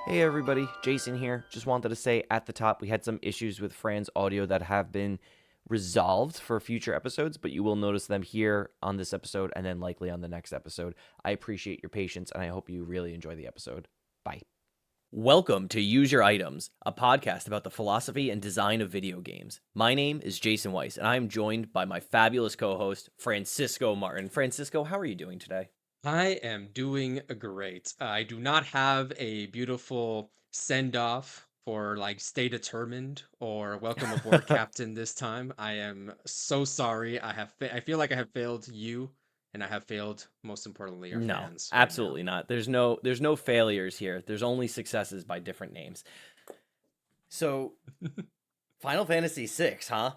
Hey everybody, Jason here. Just wanted to say at the top we had some issues with Fran's audio that have been resolved for future episodes, but you will notice them here on this episode and then likely on the next episode. I appreciate your patience and I hope you really enjoy the episode. Bye. Welcome to Use Your Items, a podcast about the philosophy and design of video games. My name is Jason Weiss and I am joined by my fabulous co-host, Francisco Martin. Francisco, how are you doing today? I am doing great. I do not have a beautiful send off for like stay determined or welcome aboard captain this time. I am so sorry. I feel like I have failed you and I have failed most importantly our No, fans right now. absolutely not. There's no failures here. There's only successes by different names. So, Final Fantasy 6, huh?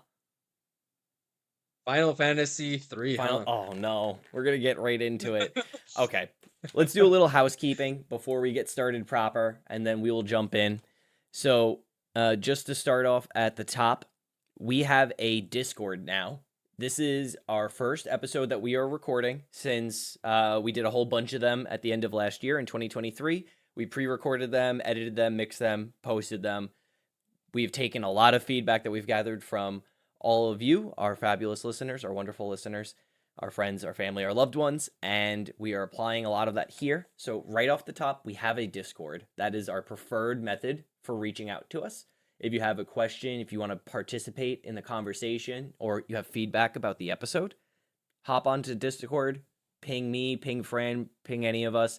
Final Fantasy 3, Final huh? Oh no, we're going to get right into it. Okay. Let's do a little housekeeping before we get started proper and then we will jump in. So, just to start off at the top, we have a Discord now. This is our first episode that we are recording since we did a whole bunch of them at the end of last year in 2023. We pre-recorded them, edited them, mixed them, posted them. We've taken a lot of feedback that we've gathered from all of you, our fabulous listeners, our wonderful listeners, our friends, our family, our loved ones, and we are applying a lot of that here. So, right off the top, we have a Discord. That is our preferred method for reaching out to us. If you have a question, if you want to participate in the conversation, or you have feedback about the episode, hop onto Discord, ping me, ping Fran, ping any of us,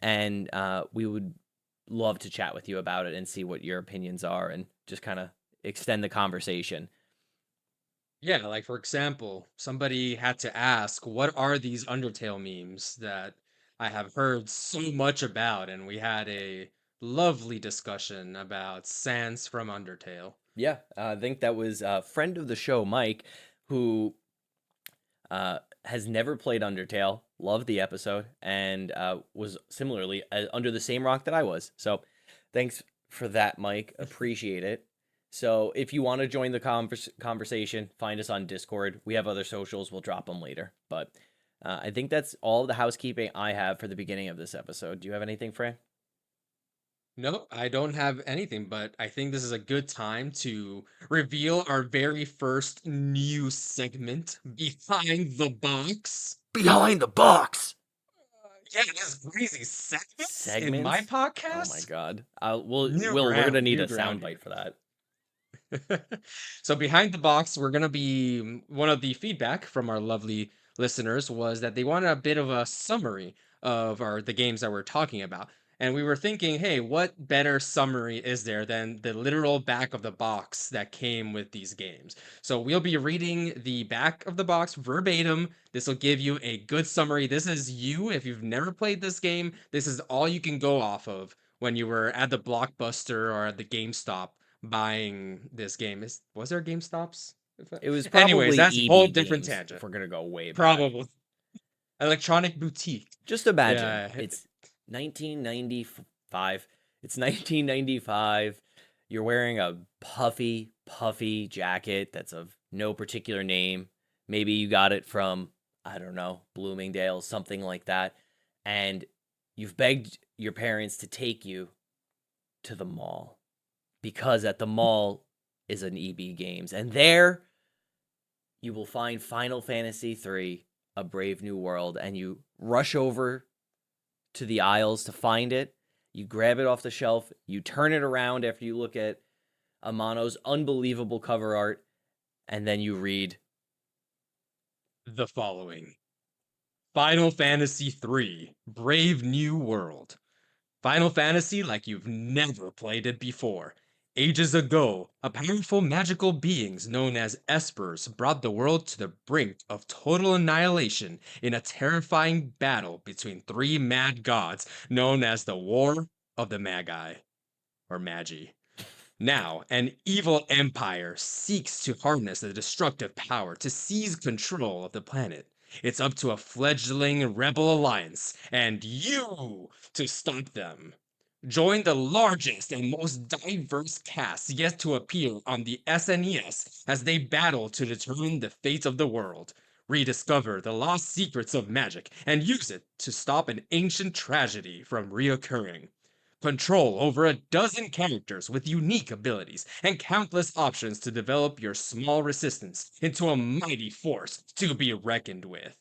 and we would love to chat with you about it and see what your opinions are and just kind of extend the conversation. Yeah, like for example, somebody had to ask, what are these Undertale memes that I have heard so much about? And we had a lovely discussion about Sans from Undertale. Yeah, I think that was a friend of the show, Mike, who has never played Undertale, loved the episode, and was similarly under the same rock that I was. So thanks for that, Mike. Appreciate it. So if you want to join the conversation, find us on Discord. We have other socials. We'll drop them later. But I think that's all the housekeeping I have for the beginning of this episode. Do you have anything, Fran? No, I don't have anything, but I think this is a good time to reveal our very first new segment, Behind the Box. Behind the box. Yeah, this crazy segments in my Segments. Oh my podcast. god. We're gonna need New a ground soundbite here. for that. So behind the box, we're gonna be one of the feedback from our lovely listeners was that they wanted a bit of a summary of the games that we're talking about. And we were thinking, hey, what better summary is there than the literal back of the box that came with these games? So we'll be reading the back of the box verbatim. This will give you a good summary. This is you. If you've never played this game, this is all you can go off of when you were at the Blockbuster or at the GameStop buying this game. Was there GameStops? It was Anyways, probably that's a whole EB different Games if tangent. we're gonna go way back. Probably electronic boutique. Just imagine Yeah, it's 1995. It's 1995. You're wearing a puffy jacket that's of no particular name. Maybe you got it from, I don't know, Bloomingdale's, something like that. And you've begged your parents to take you to the mall because at the mall is an EB Games. And there you will find Final Fantasy III, A Brave New World, and you rush over to the aisles to find it. You grab it off the shelf, you turn it around after you look at Amano's unbelievable cover art, and then you read the following: Final Fantasy III, Brave New World. Final Fantasy like you've never played it before. Ages ago, a powerful magical beings known as Espers brought the world to the brink of total annihilation in a terrifying battle between three mad gods known as the War of the Magi, or Magi. Now, an evil empire seeks to harness the destructive power to seize control of the planet. It's up to a fledgling rebel alliance and you to stop them. Join the largest and most diverse cast yet to appear on the SNES as they battle to determine the fate of the world. Rediscover the lost secrets of magic and use it to stop an ancient tragedy from reoccurring. Control over a dozen characters with unique abilities and countless options to develop your small resistance into a mighty force to be reckoned with.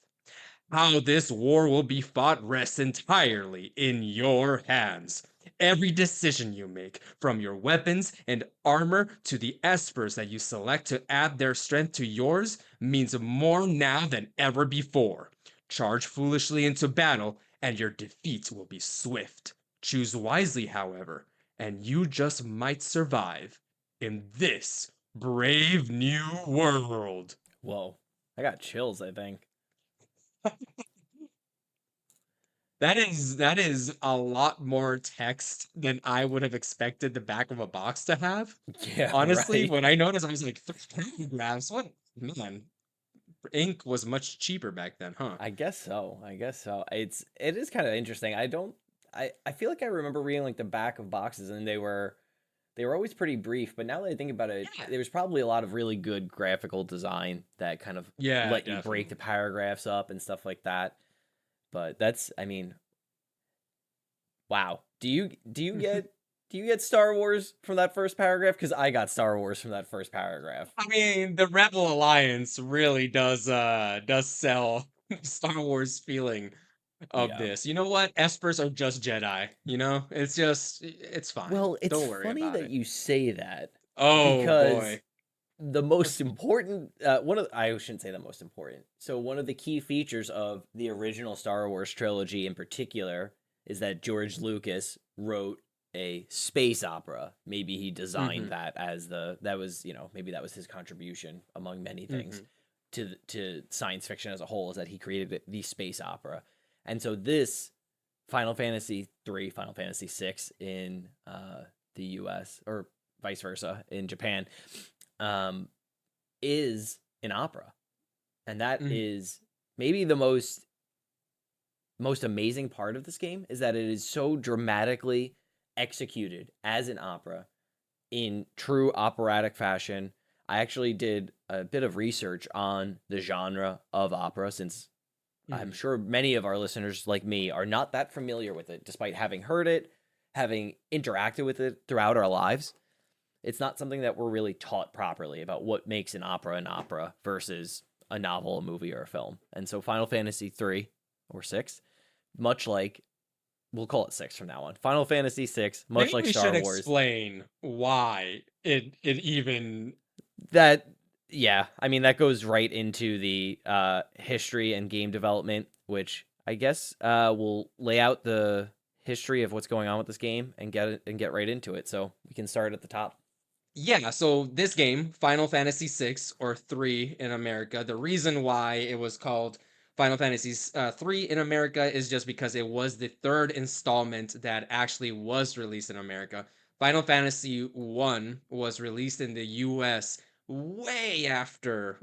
How this war will be fought rests entirely in your hands. Every decision you make, from your weapons and armor to the espers that you select to add their strength to yours, means more now than ever before. Charge foolishly into battle, and your defeat will be swift. Choose wisely, however, and you just might survive in this brave new world. Whoa. I got chills, I think. That is a lot more text than I would have expected the back of a box to have. Yeah, Honestly, right. when I noticed, I was like, three paragraphs? What? Man, ink was much cheaper back then, huh? I guess so. I guess so. It is kind of interesting. I feel like I remember reading like the back of boxes and they were always pretty brief, but now that I think about it, Yeah. there was probably a lot of really good graphical design that kind of Yeah, let you break the definitely. paragraphs up and stuff like that. But that's, I mean, wow. Do you get Star Wars from that first paragraph? Because I got Star Wars from that first paragraph. I mean, the Rebel Alliance really does sell Star Wars feeling of Yeah. this. You know what? Espers are just Jedi, you know? It's fine. Well, it's Don't worry funny about that it. you say that Oh because boy. the most important one of I shouldn't say the most important. So one of the key features of the original Star Wars trilogy in particular is that George Lucas wrote a space opera. Maybe he designed Mhm. that as that was, maybe that was his contribution among many things Mhm. to science fiction as a whole, is that he created the space opera. And so this Final Fantasy 3, Final Fantasy 6 in the US, or vice versa in Japan, um, is an opera, and that Mhm. is maybe the most amazing part of this game, is that it is so dramatically executed as an opera in true operatic fashion. I actually did a bit of research on the genre of opera, since I'm Mhm. sure many of our listeners, like me, are not that familiar with it, despite having heard it, having interacted with it throughout our lives. It's not something that we're really taught properly about what makes an opera versus a novel, a movie, or a film. And so Final Fantasy 3 or 6, much like, we'll call it 6 from now on. Final Fantasy 6, much Maybe like we should Star Wars, explain why it even. that yeah, I mean that goes right into the history and game development, which I guess will lay out the history of what's going on with this game and get right into it. So we can start at the top. Yeah, so this game, Final Fantasy 6 or 3 in America, the reason why it was called Final Fantasy 3 in America is just because it was the third installment that actually was released in America. Final Fantasy 1 was released in the US way after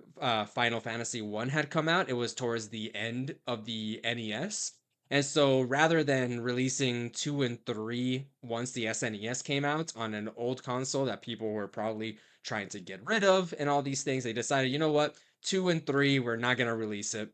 Final Fantasy 1 had come out. It was towards the end of the NES. And so rather than releasing 2 and 3 once the SNES came out on an old console that people were probably trying to get rid of and all these things, they decided, you know what? 2 and 3, we're not going to release it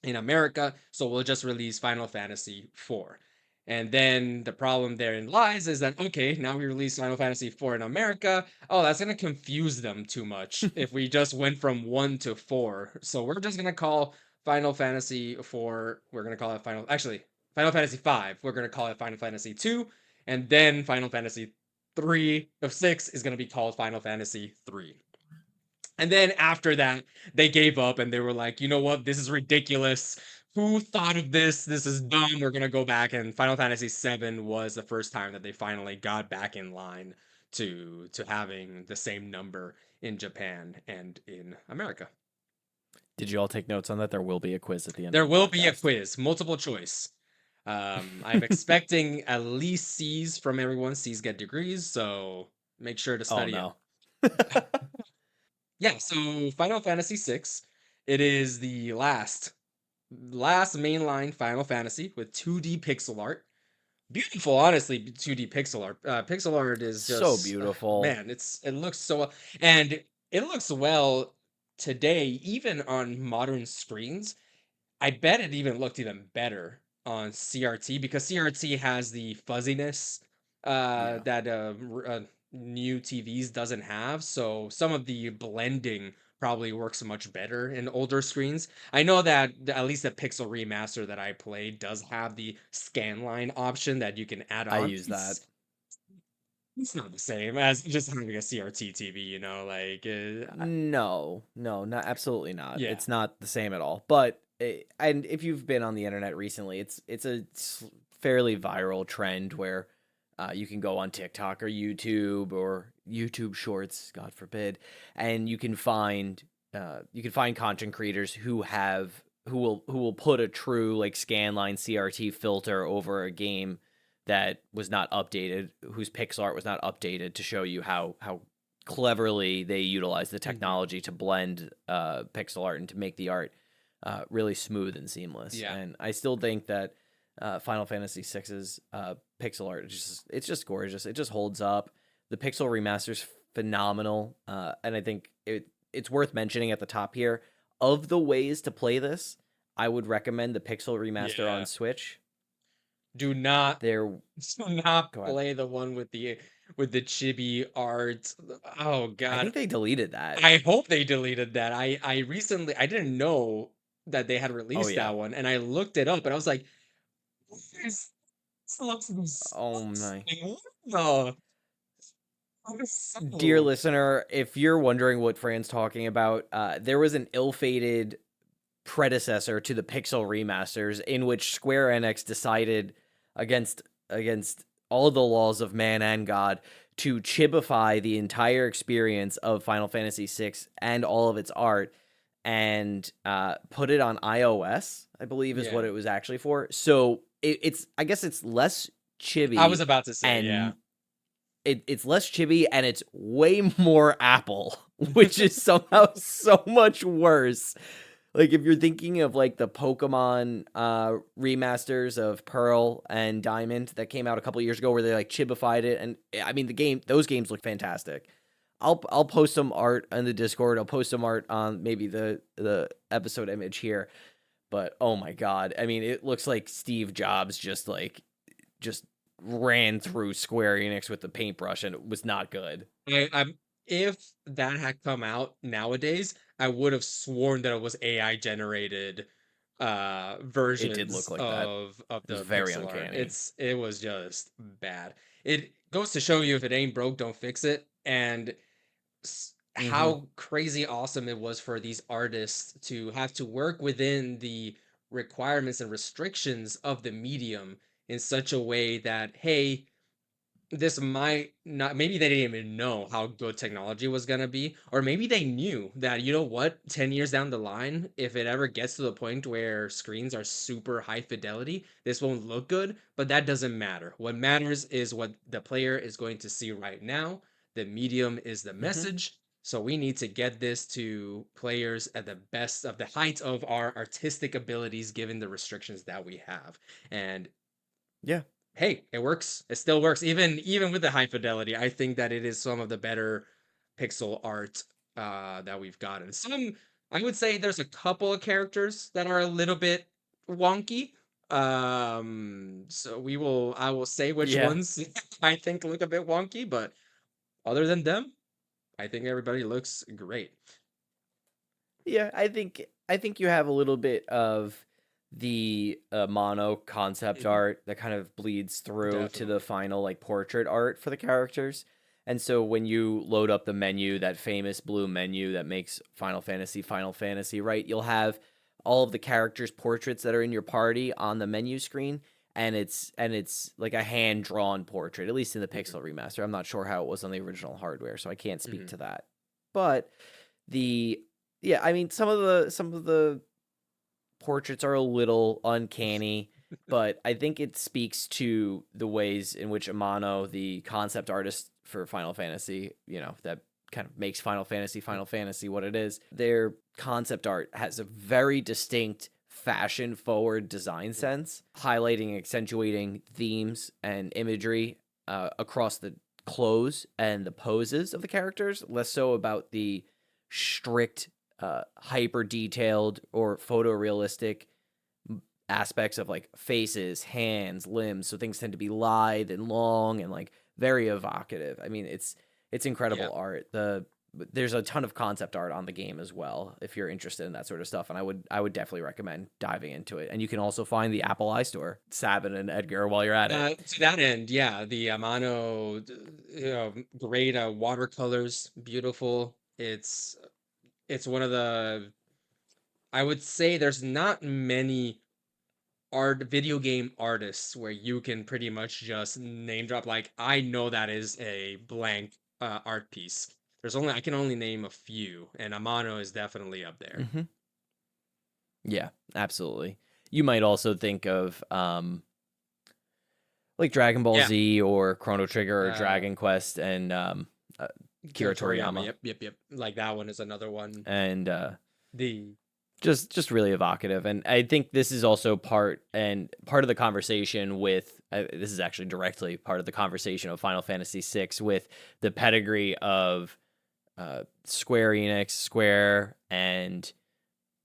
in America, so we'll just release Final Fantasy 4. And then the problem therein lies is that, okay, now we release Final Fantasy 4 in America. Oh, that's going to confuse them too much if we just went from 1 to 4. So we're just going to call Final Fantasy 4, we're going to call it Final Fantasy 5, we're going to call it Final Fantasy 2, and then Final Fantasy 3 of 6 is going to be called Final Fantasy 3. And then after that, they gave up and they were like, you know what? This is ridiculous. Who thought of this? This is dumb. We're gonna go back. And Final Fantasy VII was the first time that they finally got back in line to having the same number in Japan and in America. Did you all take notes on that? There will be a quiz at the end of There the will be a podcast. quiz, multiple choice. I'm expecting at least C's from everyone. C's get degrees, so make sure to Oh study up. no. Yeah, so Final Fantasy VI, it is the last mainline Final Fantasy with 2D pixel art. Beautiful, honestly, 2D pixel art. Pixel art is So just beautiful. man, it looks so well, and it looks well today, even on modern screens. I bet it even looked even better on CRT because CRT has the fuzziness Yeah, that new TVs doesn't have. So some of the blending probably works much better in older screens. I know that at least the Pixel remaster that I played does have the scan line option that you can add I on. use that. It's not the same as just having a CRT TV, you know, like No, no, not absolutely not. yeah. It's not the same at all. But and if you've been on the internet recently, it's a fairly viral trend where you can go on TikTok or YouTube Shorts, God forbid, and you can find content creators who will put a true like scanline CRT filter over a game that was not updated, whose pixel art was not updated to show you how cleverly they utilize the Mhm. technology to blend pixel art and to make the art really smooth and seamless. Yeah. And I still think that Final Fantasy VI's pixel art it's just gorgeous. It just holds up. The pixel remaster's phenomenal, and I think it's worth mentioning at the top here. Of the ways to play this, I would recommend the pixel remaster on Yeah. Switch. Do not There, do not go ahead. play the one with the chibi art. Oh I God. think they deleted that. I hope they deleted that. I didn't know that they had Oh released yeah. that one and I looked it up and I was like, this looks Oh my. disgusting. What the Dear so listener, if you're wondering what Fran's talking about, there was an ill-fated predecessor to the Pixel remasters in which Square Enix decided against all the laws of man and God to chibify the entire experience of Final Fantasy VI and all of its art and put it on iOS, I believe is what yeah. it was actually for. So it's I guess it's less I was chibi about to say, yeah. and it's less chibi and it's way more Apple, which is somehow so much worse. Like if you're thinking of like the Pokemon remasters of Pearl and Diamond that came out a couple years ago where they like chibified it, and I mean those games look fantastic. I'll post some art on the Discord. I'll post some art on maybe the episode image here. But oh my god. I mean it looks like Steve Jobs just ran through Square Enix with the paintbrush and it was not good. I'm if that had come out nowadays, I would have sworn that it was AI generated It did versions look like that. of It was the very pixel art. uncanny. It was just bad. It goes to show you if it ain't broke, don't fix it. And Mhm. how crazy awesome it was for these artists to have to work within the requirements and restrictions of the medium in such a way that hey, this might not, maybe they didn't even know how good technology was going to be, or maybe they knew that, you know what, 10 years down the line, if it ever gets to the point where screens are super high fidelity, this won't look good. But that doesn't matter. What matters is what the player is going to see right now. The medium is the Mhm. message. So we need to get this to players at the best of the height of our artistic abilities given the restrictions that we have. And Yeah. hey, it works. It still works. Even with the high fidelity, I think that it is some of the better pixel art that we've gotten. Some, I would say there's a couple of characters that are a little bit wonky. So I will say which Yeah. ones I think look a bit wonky, but other than them, I think everybody looks great. Yeah, I think you have a little bit of the mono concept Mhm. art that kind of bleeds through to the Definitely. final like portrait art for the characters. And so when you load up the menu, that famous blue menu that makes Final Fantasy, right? You'll have all of the characters' portraits that are in your party on the menu screen, and it's like a hand drawn portrait, at least in the Mhm. Pixel remaster. I'm not sure how it was on the original hardware, so I can't speak Mhm. to that. But the yeah, I mean some of the portraits are a little uncanny, but I think it speaks to the ways in which Amano, the concept artist for Final Fantasy, that kind of makes Final Fantasy what it is. Their concept art has a very distinct fashion forward design Mhm. sense, highlighting and accentuating themes and imagery across the clothes and the poses of the characters, less so about the strict hyper detailed or photorealistic aspects of like faces, hands, limbs. So things tend to be lithe and long and like very evocative. I mean, it's Yeah. incredible art. There's a ton of concept art on the game as well if you're interested in that sort of stuff, and I would definitely recommend diving into it. And you can also find the Apple iStore, Sabin and Edgar, while you're at it. To that end, yeah, the Amano, great watercolors, beautiful. It's one of the, I would say there's not many video game artists where you can pretty much just name drop like I know that is a blank art piece. I can only name a few, and Amano is definitely up there. Hmm. Yeah, absolutely. You might also think of like Dragon Ball Yeah. Z or Chrono Trigger or Uh Dragon Quest and Kira Kira Toriyama, Toriyama, yep. Like that one is another one. and The just really evocative. And I think this is also part of the conversation with this is actually directly part of the conversation of Final Fantasy VI with the pedigree of Square Enix, Square, and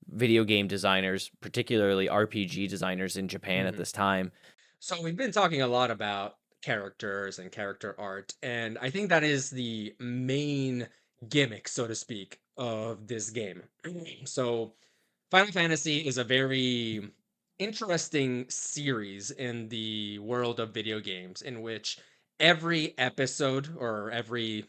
video game designers, particularly RPG designers in Japan at Mhm. this time. So we've been talking a lot about characters and character art, and I think that is the main gimmick, so to speak, of this game. So Final Fantasy is a very interesting series in the world of video games in which every episode or every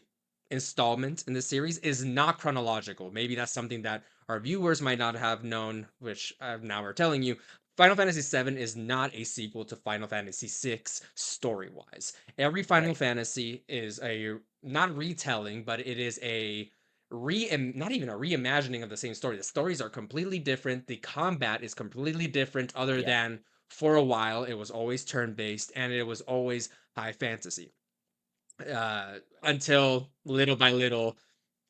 installment in the series is not chronological. Maybe that's something that our viewers might not have known, which now we're telling you. Final Fantasy VII is not a sequel to Final Fantasy VI story wise. Every Final Right. Fantasy is a not retelling, but it is a not even a reimagining of the same story. The stories are completely different. The combat is completely different, other Yeah. than for a while it was always turn based and it was always high fantasy. Until little by little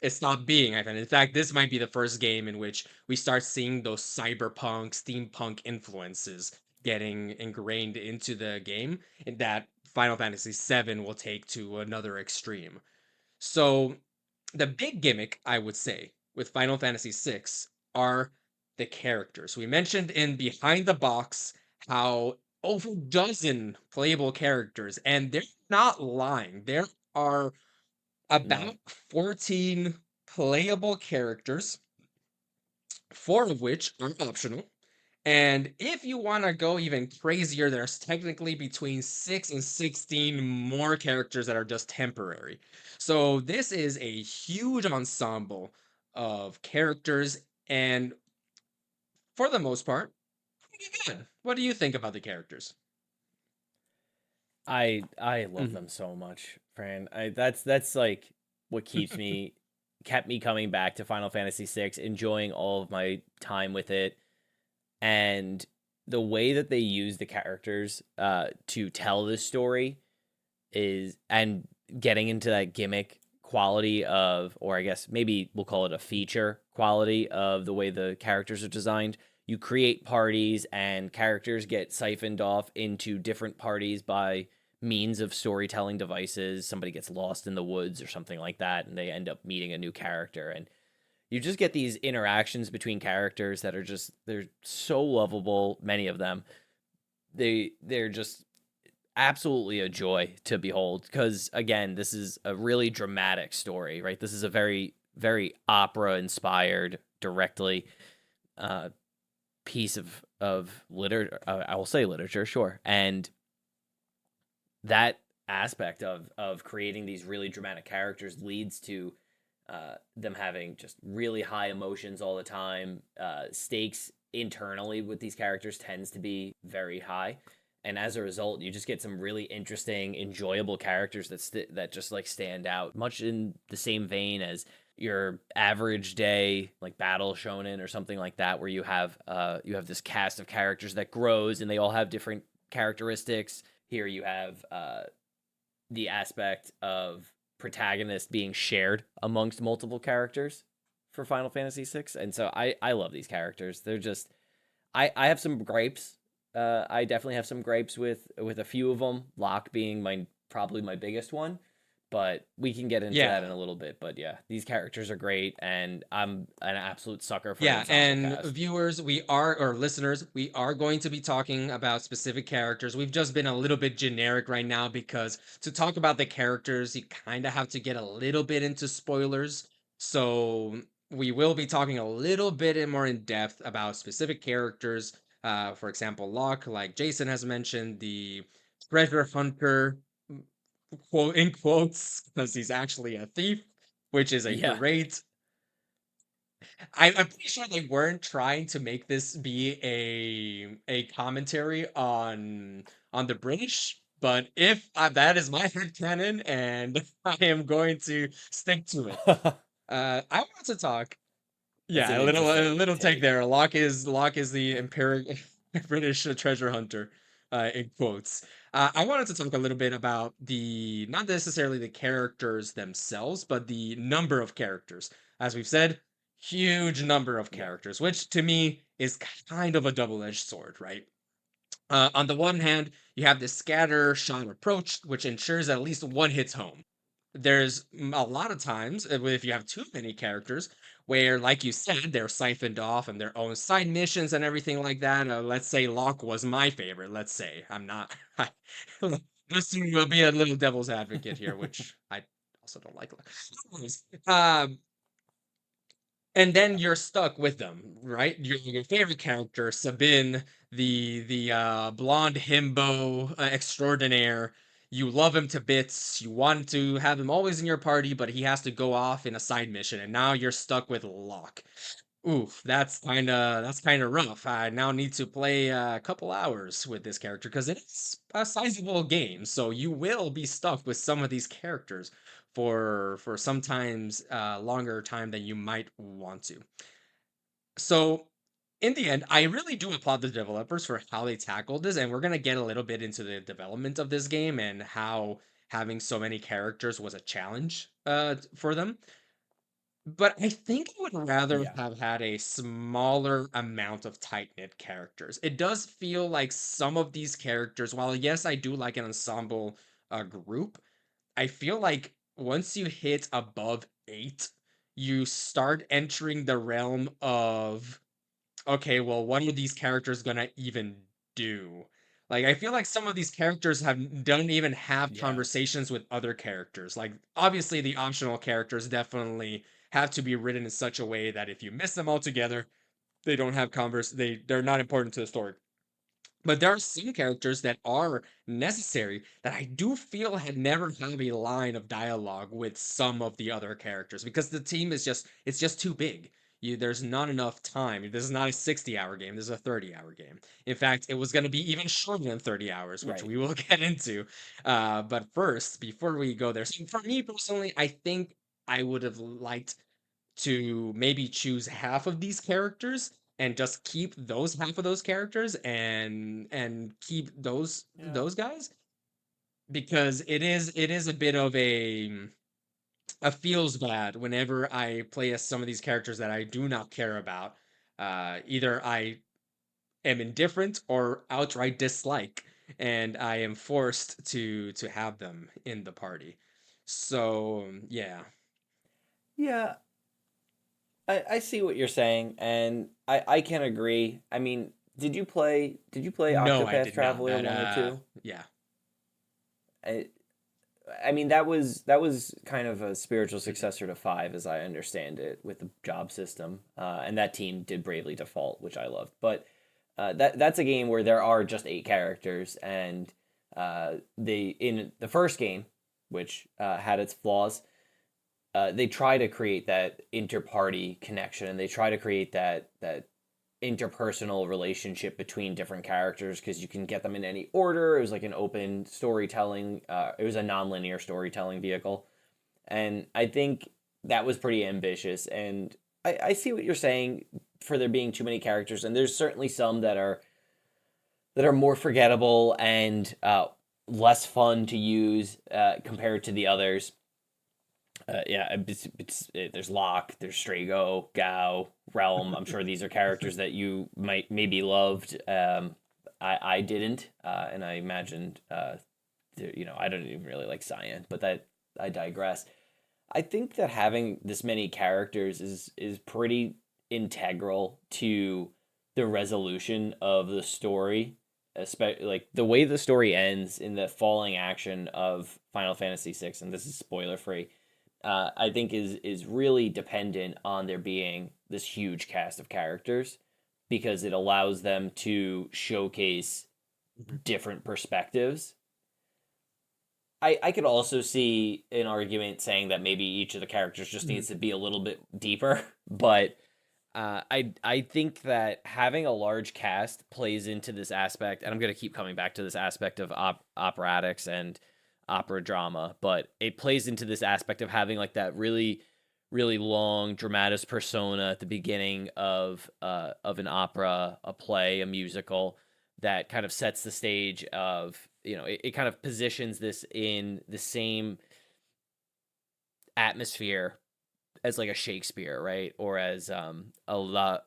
it stopped being high fantasy. In fact, this might be the first game in which we start seeing those cyberpunk, steampunk influences getting ingrained into the game, and that Final Fantasy VII will take to another extreme. So the big gimmick, I would say, with Final Fantasy VI are the characters. We mentioned in Behind the Box how over a dozen playable characters, and they're not lying. There are No. about 14 playable characters, four of which are optional. And if you want to go even crazier, there's technically between 6 and 16 more characters that are just temporary. So this is a huge ensemble of characters, and for the most part, pretty good. What do you think about the characters? I love Mhm. them so much, Fran. That's like what kept me coming back to Final Fantasy VI, enjoying all of my time with it, and the way that they use the characters to tell this story is and getting into that gimmick quality of, or I guess maybe we'll call it a feature quality of the way the characters are designed. You create parties and characters get siphoned off into different parties by means of storytelling devices. Somebody gets lost in the woods or something like that, and they end up meeting a new character. And you just get these interactions between characters that are just, they're so lovable, many of them. They're just absolutely a joy to behold because again, this is a really dramatic story, right? This is a very opera inspired directly uh piece of literature. I will say literature, sure. And that aspect of creating these really dramatic characters leads to them having just really high emotions all the time. Stakes internally with these characters tends to be very high, and as a result, you just get some really interesting, enjoyable characters that just like stand out, much in the same vein as your average day like battle shonen or something like that, where you have this cast of characters that grows and they all have different characteristics. Here you have the aspect of protagonist being shared amongst multiple characters for Final Fantasy VI, and so I love these characters. They're just I have some gripes. I definitely have some gripes with a few of them. Locke being my probably my biggest one, but we can get into that Yeah. in a little bit. But yeah, these characters are great, and I'm an absolute sucker for Yeah, ensemble and cast. viewers, or listeners, we are going to be talking about specific characters. We've just been a little bit generic right now because to talk about the characters, you kind of have to get a little bit into spoilers. So we will be talking a little bit more in depth about specific characters. For example, Locke, like Jason has mentioned, the treasure hunter, quote in quotes, because he's actually a thief, which is a Yeah. great I'm pretty sure they weren't trying to make this be a commentary on the British, but if that is my headcanon, and I am going to stick to it. I want to talk. That's Yeah, an a interesting little take take. there. Locke is the imperial British treasure hunter, in quotes. I wanted to talk a little bit about the not necessarily the characters themselves, but the number of characters. As we've said, huge number of Yeah. characters, which to me is kind of a double-edged sword, right? On the one hand, you have this scatter shot approach, which ensures that at least one hits home. There's a lot of times, if you have too many characters, where, like you said, they're siphoned off and their own side missions and everything like that. Let's say Locke was my favorite. Let's say I'm not. This will be a little devil's advocate here, which I also don't like. Um, and then Yeah. you're stuck with them, right? Your favorite character, Sabine, the blonde himbo extraordinaire. You love him to bits. You want to have him always in your party, but he has to go off in a side mission, and now you're stuck with Locke. Oof, that's kinda rough. I now need to play a couple hours with this character because it's a sizable game, so you will be stuck with some of these characters for sometimes longer time than you might want to. So in the end, I really do applaud the developers for how they tackled this, and we're gonna get a little bit into the development of this game and how having so many characters was a challenge for them. But I think I would rather Yeah. have had a smaller amount of tight-knit characters. It does feel like some of these characters, while yes, I do like an ensemble group, I feel like once you hit above 8, you start entering the realm of okay, well, what are these characters gonna even do? Like, I feel like some of these characters don't even have Yeah. conversations with other characters. Like, obviously, the optional characters definitely have to be written in such a way that if you miss them altogether, they don't have they're not important to the story. But there are some characters that are necessary that I do feel had never have a line of dialogue with some of the other characters because the team is just too big. There's not enough time. This is not a 60-hour game. This is a 30-hour game. In fact, it was going to be even shorter than 30 hours, which Right. we will get into. But first, before we go there, so for me personally, I think I would have liked to maybe choose half of these characters and just keep those half of those characters and keep Yeah. those guys because it is a bit of a feels bad whenever I play as some of these characters that I do not care about. Either I am indifferent or outright dislike, and I am forced to have them in the party. So yeah. Yeah. I see what you're saying, and I can agree. I mean, did you play No, I Octopath did not. Traveler That 1 or 2? yeah. I, I mean, that was kind of a spiritual successor to 5, as I understand it, with the job system, and that team did bravely default, which I loved. But that's a game where there are just 8 characters, and they in the first game, which had its flaws, they try to create that inter-party connection, and they try to create that interpersonal relationship between different characters because you can get them in any order. It was like an open storytelling. It was a non-linear storytelling vehicle, and I think that was pretty ambitious. And I see what you're saying for there being too many characters, and there's certainly some that are more forgettable and less fun to use compared to the others. Yeah, there's Locke, there's Strago, Gao, Realm. I'm sure these are characters that you might maybe loved. I didn't, and I imagined, I don't even really like Cyan, but I digress. I think that having this many characters is pretty integral to the resolution of the story, especially like the way the story ends in the falling action of Final Fantasy VI, and this is spoiler free. I think is really dependent on there being this huge cast of characters because it allows them to showcase Mhm. different perspectives. I could also see an argument saying that maybe each of the characters just Mhm. needs to be a little bit deeper, but I think that having a large cast plays into this aspect, and I'm gonna keep coming back to this aspect of operatics and opera drama, but it plays into this aspect of having like that really long dramatis persona at the beginning of an opera, a play, a musical that kind of sets the stage of it kind of positions this in the same atmosphere as like a Shakespeare, right? Or as a la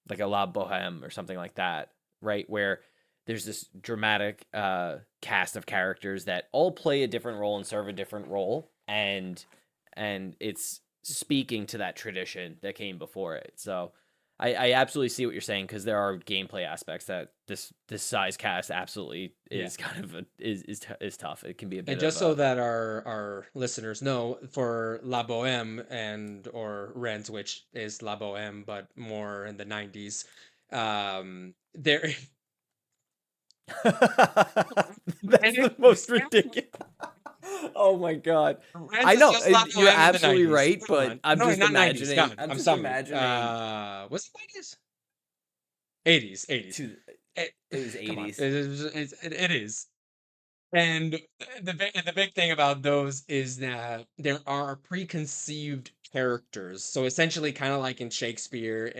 like a La Boheme or something like that, right? Where there's this dramatic cast of characters that all play a different role and serve a different role, and it's speaking to that tradition that came before it. So I absolutely see what you're saying because there are gameplay aspects that this size cast absolutely Yeah. is kind of is tough. It can be a And bit of just so a that our listeners know, for La Boheme and or Rent, which is La Boheme but more in the 90s, there That's and the it's most ridiculous. Oh my god. Rent I is know just La you're Boheme in the absolutely 90s. right, Come but on. No, not 90s. God, I'm I'm just sorry. imagining Was it 90s? 80s, 80s. to It, it was come on. 80s. It is. And the big thing about those is that there are preconceived characters. So essentially, kind of like in Shakespeare,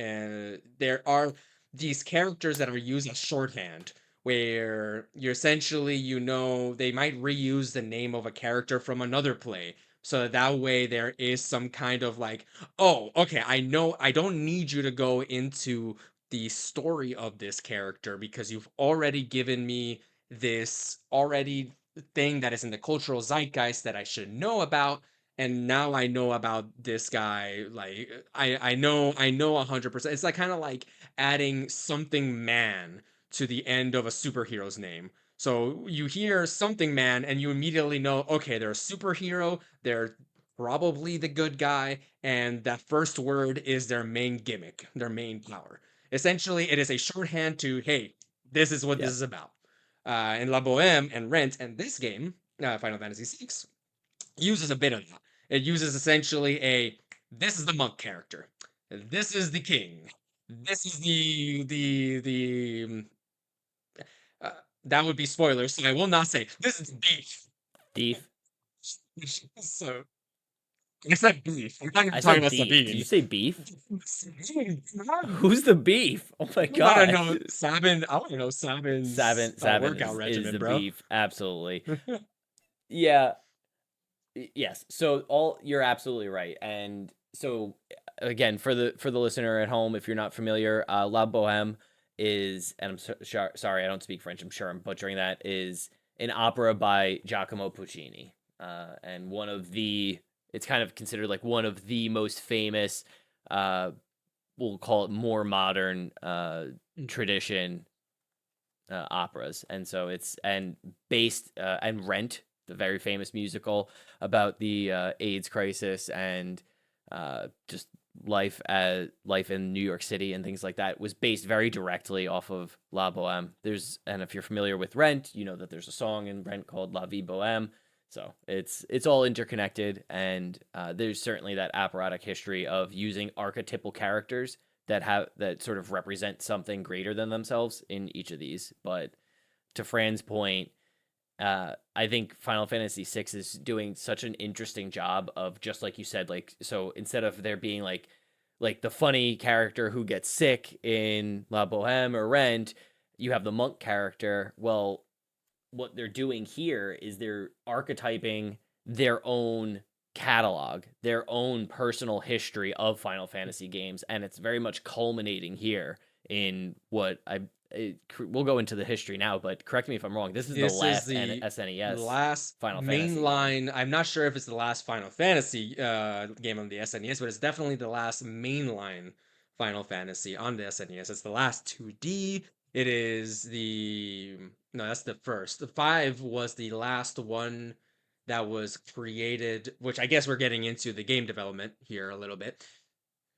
there are these characters that are used as shorthand, where you're essentially, they might reuse the name of a character from another play. So that way there is some kind of like, oh, okay, I know I don't need you to go into the story of this character because you've already given me this already thing that is in the cultural zeitgeist that I should know about. And now I know about this guy. Like I know 100%. It's like kind of like adding something man to the end of a superhero's name. So you hear something man and you immediately know, okay, they're a superhero, they're probably the good guy, and that first word is their main gimmick, their main power. Essentially, it is a shorthand to, hey, this is what this Yeah. is about. And La Boheme and Rent and this game, Final Fantasy VI, uses a bit of that. It uses essentially this is the monk character, this is the king, this is uh, that would be spoilers, so I will not say this is beef. Thief. So I said beef. I'm not even I talking said about thief. Did you Sabine. say beef? Sabine, Who's the beef? Oh my I want to god. know Sabin. I want to know Sabin's Sabin workout is regimen, the bro. beef. Absolutely. Yeah. Yes. So all you're absolutely right. And so again, for the listener at home, if you're not familiar, La Boheme is, and sorry, I don't speak French. I'm sure I'm butchering that. Is an opera by Giacomo Puccini, and it's kind of considered like one of the most famous, uh, we'll call it more modern tradition operas, and so it's and based and Rent, the very famous musical about the AIDS crisis and just life in New York City and things like that, was based very directly off of La Boheme. And if you're familiar with Rent, you know that there's a song in Rent called La Vie Boheme. So it's all interconnected, and there's certainly that operatic history of using archetypal characters that sort of represent something greater than themselves in each of these. But to Fran's point, I think Final Fantasy VI is doing such an interesting job of, just like you said, like, so instead of there being like the funny character who gets sick in La Boheme or Rent, you have the monk character. Well, what they're doing here is they're archetyping their own catalog, their own personal history of Final Fantasy games, and it's very much culminating here in what we'll go into the history now, but correct me if I'm wrong. This is the This is last the SNES last Final Fantasy game. mainline. I'm not sure if it's the last Final Fantasy game on the SNES, but it's definitely the last mainline Final Fantasy on the SNES. It's the last 2D. It is the no, that's the first. The 5 was the last one that was created, which I guess we're getting into the game development here a little bit.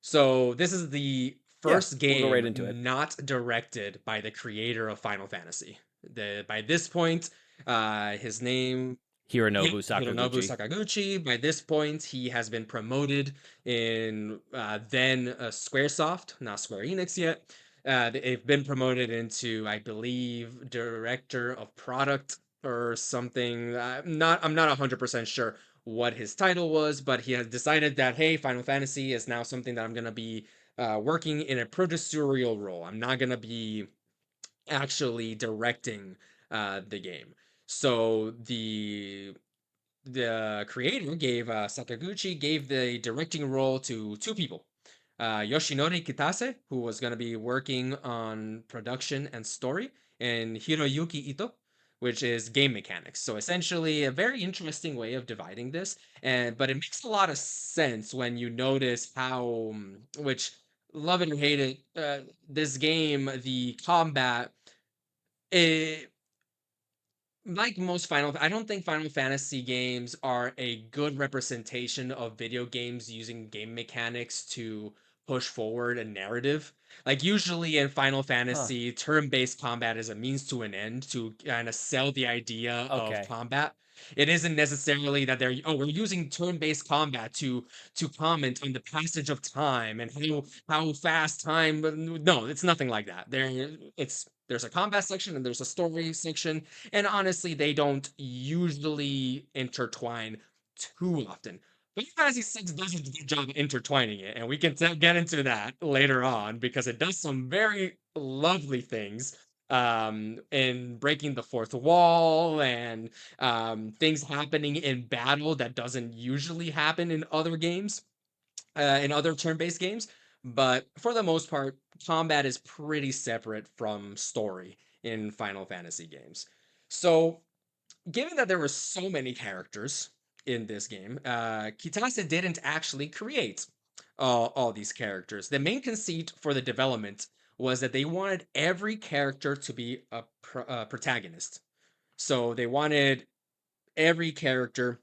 So this is the Yeah, first we'll go right game into it. not directed by the creator of Final Fantasy. By this point, his name, yeah, Hironobu Hironobu Sakaguchi. Sakaguchi. By this point, he has been promoted in then SquareSoft, not Square Enix yet. They've been promoted into, I believe, director of product or something. I'm not 100% sure what his title was, but he has decided that, hey, Final Fantasy is now something that I'm gonna be working in a producerial role. I'm not gonna be actually directing the game. So the creator gave Sakaguchi gave the directing role to two people. Yoshinori Kitase, who was going to be working on production and story, and Hiroyuki Ito, which is game mechanics. So essentially, a very interesting way of dividing this, and but it makes a lot of sense when you notice how, which love it or hate it, this game, the combat, it, like most I don't think Final Fantasy games are a good representation of video games using game mechanics to push forward a narrative. Like usually in Final Huh. Fantasy, turn-based combat is a means to an end to kind of sell the idea of Okay. combat. It isn't necessarily that we're using turn-based combat to comment on the passage of time and how fast time. No, it's nothing like that. There's a combat section and there's a story section, and honestly, they don't usually intertwine too often. But Final Fantasy 6 does a good job intertwining it, and we can get into that later on because it does some very lovely things in breaking the fourth wall and things happening in battle that doesn't usually happen in other turn-based games. But for the most part, combat is pretty separate from story in Final Fantasy games. So, given that there were so many characters in this game, Kitase didn't actually create all these characters. The main conceit for the development was that they wanted every character to be a protagonist. So they wanted every character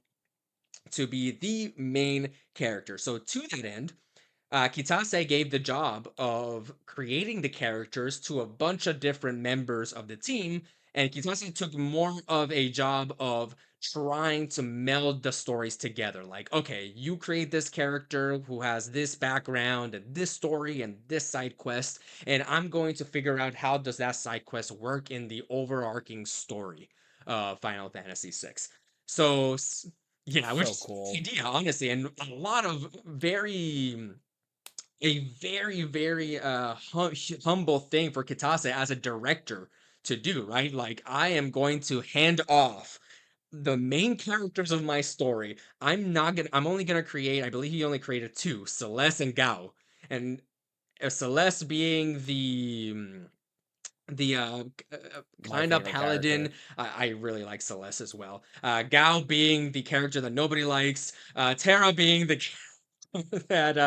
to be the main character. So to that end, Kitase gave the job of creating the characters to a bunch of different members of the team, and Kitase took more of a job of trying to meld the stories together. Like, okay, you create this character who has this background and this story and this side quest, and I'm going to figure out how does that side quest work in the overarching story of Final Fantasy VI. So, yeah, which So is the cool. idea, honestly, and a lot of very humble thing for Kitase as a director to do, right? Like, I am going to hand off the main characters of my story. I'm only gonna create, I believe he only created two, Celeste and Gao. And Celeste being the My kind of favorite paladin. character. I really like Celeste as well. Gao being the character that nobody likes. Terra being the that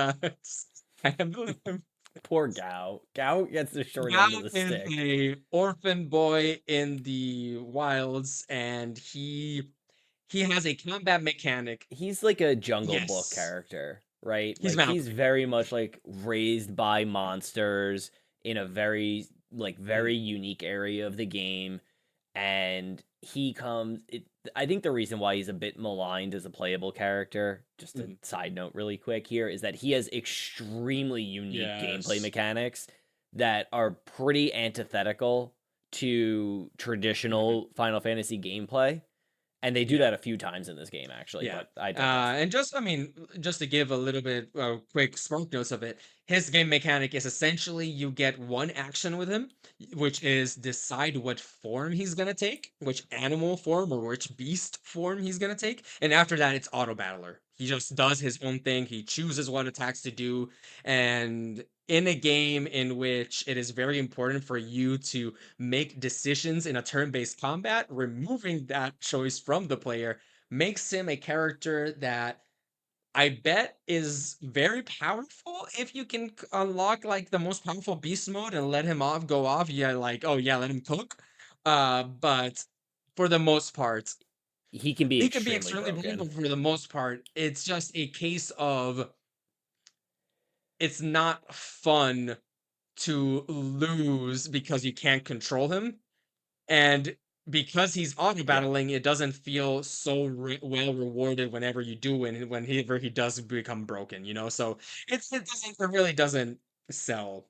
I am Poor Gao. Gao gets the short Gao end of the is stick. a orphan boy in the wilds, and he has a combat mechanic. He's like a Jungle Book Yes, character, right? he's Like he's Valkyrie. very much like raised by monsters in a very Mhm, unique area of the game, and he comes I think the reason why he's a bit maligned as a playable character, just a mhm. side note really quick here, is that he has extremely unique gameplay Yes. mechanics that are pretty antithetical to Mhm. traditional Final Fantasy gameplay, and they do Yeah. that a few times in this game actually, Yeah. but I digress. And just, I mean, just to give a little bit quick spark notes of it, his game mechanic is essentially you get one action with him, which is decide what form he's gonna take, which animal form or which beast form he's gonna take, and after that it's auto battler. He just does his own thing. He chooses what attacks to do, and in a game in which it is very important for you to make decisions in a turn-based combat, removing that choice from the player makes him a character that I bet is very powerful if you can unlock like the most powerful beast mode and let him go off. Yeah, like, oh yeah, let him cook. But for the most part, He can be he can be extremely extremely broken. believable. For the most part, it's just a case of it's not fun to lose because you can't control him. And because he's auto Yeah. battling, it doesn't feel so well rewarded whenever you do win, whenever he does become broken, you know? So it really doesn't sell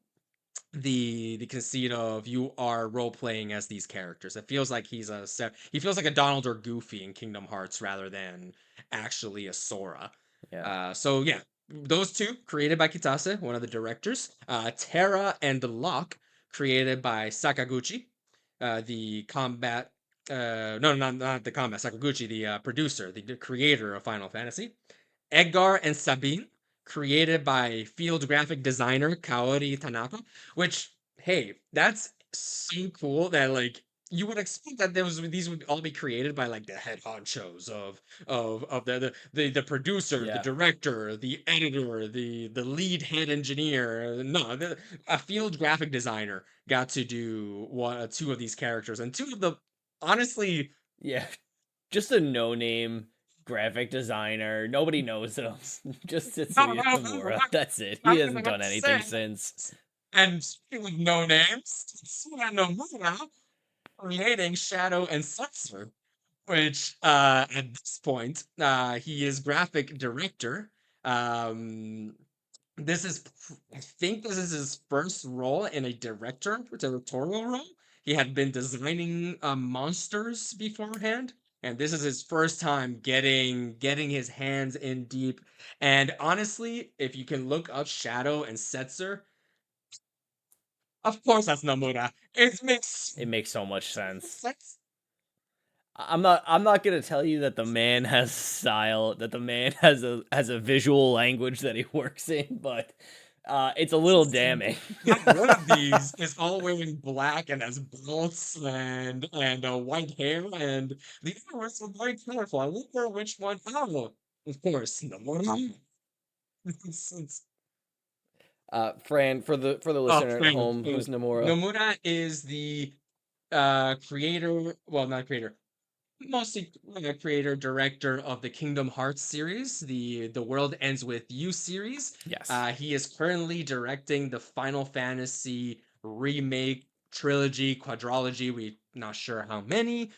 the conceit of you are role playing as these characters. It feels like he feels like a Donald or Goofy in Kingdom Hearts rather than actually a Sora. Yeah. So yeah, those two created by Kitase, one of the directors. Terra and Locke created by Sakaguchi, the combat. No, not the combat. Sakaguchi, the producer, the creator of Final Fantasy. Edgar and Sabine, created by field graphic designer Kaori Tanaka, which, hey, that's so cool that like you would expect that these would all be created by like the head honchos of the producer, the Yeah. director, the editor, the lead head engineer. No, a field graphic designer got to do two of these characters, and two of the honestly Yeah. Just a no-name graphic designer. Nobody knows him. Just no, Tetsuya no, no, Nomura. That's it. I He was hasn't about done to say. anything since. And speaking of no names, Tetsuya Nomura creating Shadow and Setzer, which at this point he is graphic director. Um, this is, I think, this is his first role in a directorial role. He had been designing monsters beforehand, and this is his first time getting his hands in deep. And honestly, if you can look up Shadow and Setzer, of course that's Nomura. It makes It makes so much sense. sense. I'm not gonna tell you that the man has style, that the man has a visual language that he works in, but it's a little damning. Not one of these is all wearing black and has belts and white hair, and the other ones are very colorful. I wonder which one. Oh, of course, Nomura. It's- Fran, for the oh, listener at home, who's Nomura? Nomura is the creator. Well, not creator. Mostly creator director of the Kingdom Hearts series, the World Ends with You series. Yes. He is currently directing the Final Fantasy remake trilogy, quadrology. We not sure how many.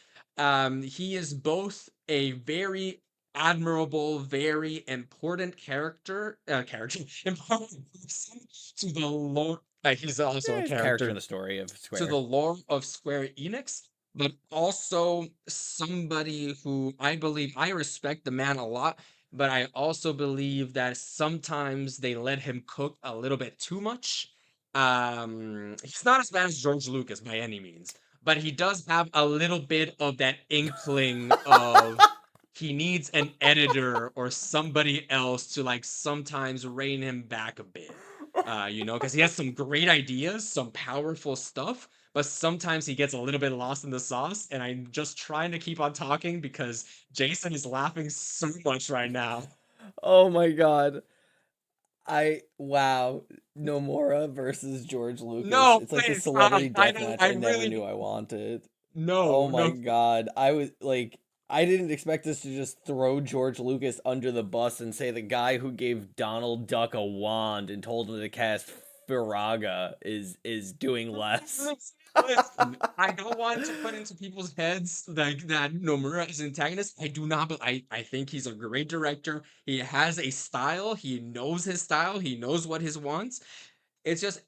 He is both a very admirable, very important character, important person to the lore. He's also a He's a character in character the story of to the Square. lore of Square Enix, but also somebody who I believe I respect the man a lot, but I also believe that sometimes they let him cook a little bit too much. He's not as bad as George Lucas by any means, but he does have a little bit of that inkling of he needs an editor or somebody else to like sometimes rein him back a bit. Because he has some great ideas, some powerful stuff, but sometimes he gets a little bit lost in the sauce. And I'm just trying to keep on talking because Jason is laughing so much right now. Oh my god. Wow. Nomura versus George Lucas. No, It's like the please, celebrity I death don't, match I I never really, knew I wanted. Oh no, my no. god. I was like, I didn't expect us to just throw George Lucas under the bus and say the guy who gave Donald Duck a wand and told him to cast Firaga is doing less. Listen, I don't want to put into people's heads like that Nomura is an antagonist. I do not, but I think he's a great director. He has a style. He knows his style. He knows what his wants. It's just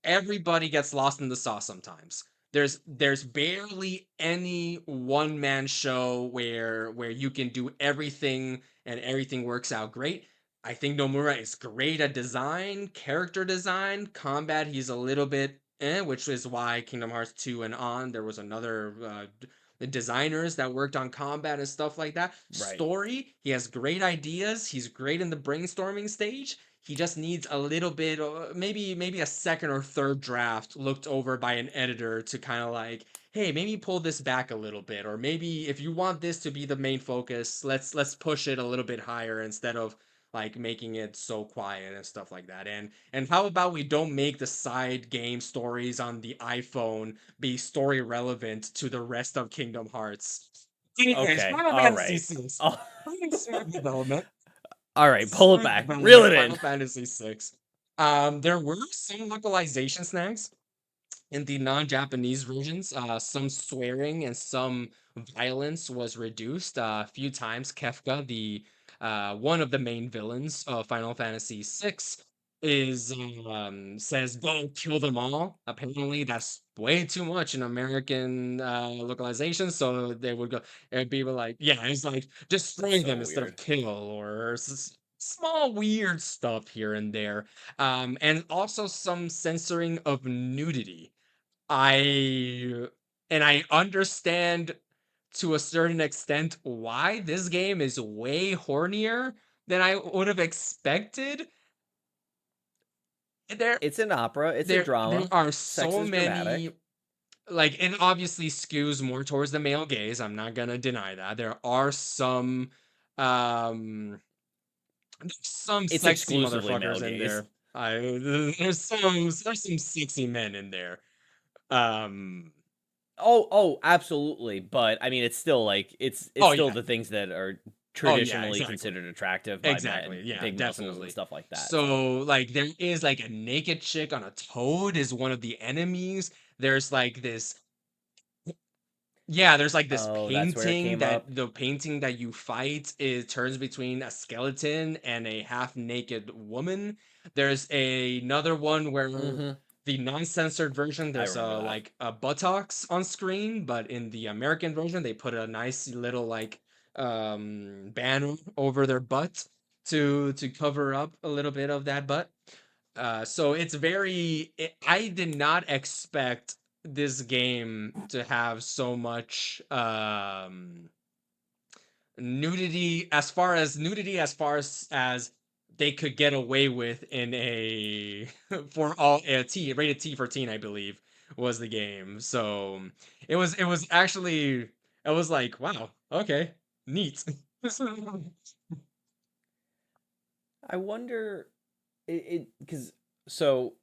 everybody gets lost in the sauce sometimes. There's barely any one man show where you can do everything and everything works out great. I think Nomura is great at design, character design, combat. He's a little bit which is why Kingdom Hearts 2 and on there was another designers that worked on combat and stuff like that. Right. Story, he has great ideas. He's great in the brainstorming stage. He just needs a little bit, maybe a second or third draft looked over by an editor to kind of like, hey, maybe pull this back a little bit, or maybe if you want this to be the main focus, let's push it a little bit higher instead of like making it so quiet and stuff like that. And how about we don't make the side game stories on the iPhone be story relevant to the rest of Kingdom Hearts? Anyways, Okay. Final All Fantasy right. 6. Oh, Smooth development. all right. Pull it Smooth back. Reel development. it in. Final Fantasy 6. There were some localization snags in the non-Japanese versions. Some swearing and some violence was reduced. A few times, Kefka, the one of the main villains of Final Fantasy VI, is says go kill them all. Apparently, that's way too much in American localization. So they would go and people like, yeah, it's like That's destroy so them instead of weird. kill or small weird stuff here and there. And also some censoring of nudity. I I understand to a certain extent why this game is way hornier than I would have expected. There It's an opera. It's a there drama. are Sex so is many, dramatic. like, it obviously skews more towards the male gaze. I'm not gonna deny that. There are um some It's sexy exclusively male motherfuckers in gaze. there. I there's some sexy men in there. Um Oh, absolutely. But I mean, it's still like it's oh still yeah. the things that are Oh yeah, traditionally exactly. considered attractive by Exactly. men, Yeah, big muscles and definitely. stuff like that. So, So, like, there is like a naked chick on a toad is one of the enemies. There's like this, yeah, there's like this oh, that's where it painting came up. that the painting that you fight is turns between a skeleton and a half naked woman. There's another one where Mm-hmm. the non-censored version, I there's remember a that. like a buttocks on screen, but in the American version, they put a nice little like banner over their butt to cover up a little bit of that butt. So it's I did not expect this game to have so much nudity as they could get away with in a for all T rated T for teen, I believe, was the game. So it was actually, it was like, wow, okay, neat. I wonder it because so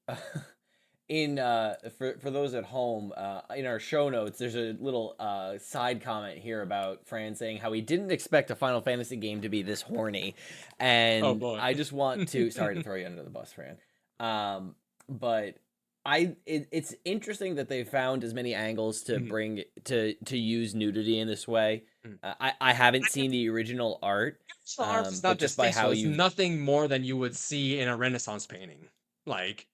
in for those at home in our show notes there's a little side comment here about Fran saying how he didn't expect a Final Fantasy game to be this horny, Oh and boy. I just want to sorry to throw you under the bus, Fran, but it's interesting that they found as many angles to Mhm, bring to use nudity in this way. mhm. I haven't seen the original art, The art is but not just by how distasteful. It's you've nothing more than you would see in a Renaissance painting. Like,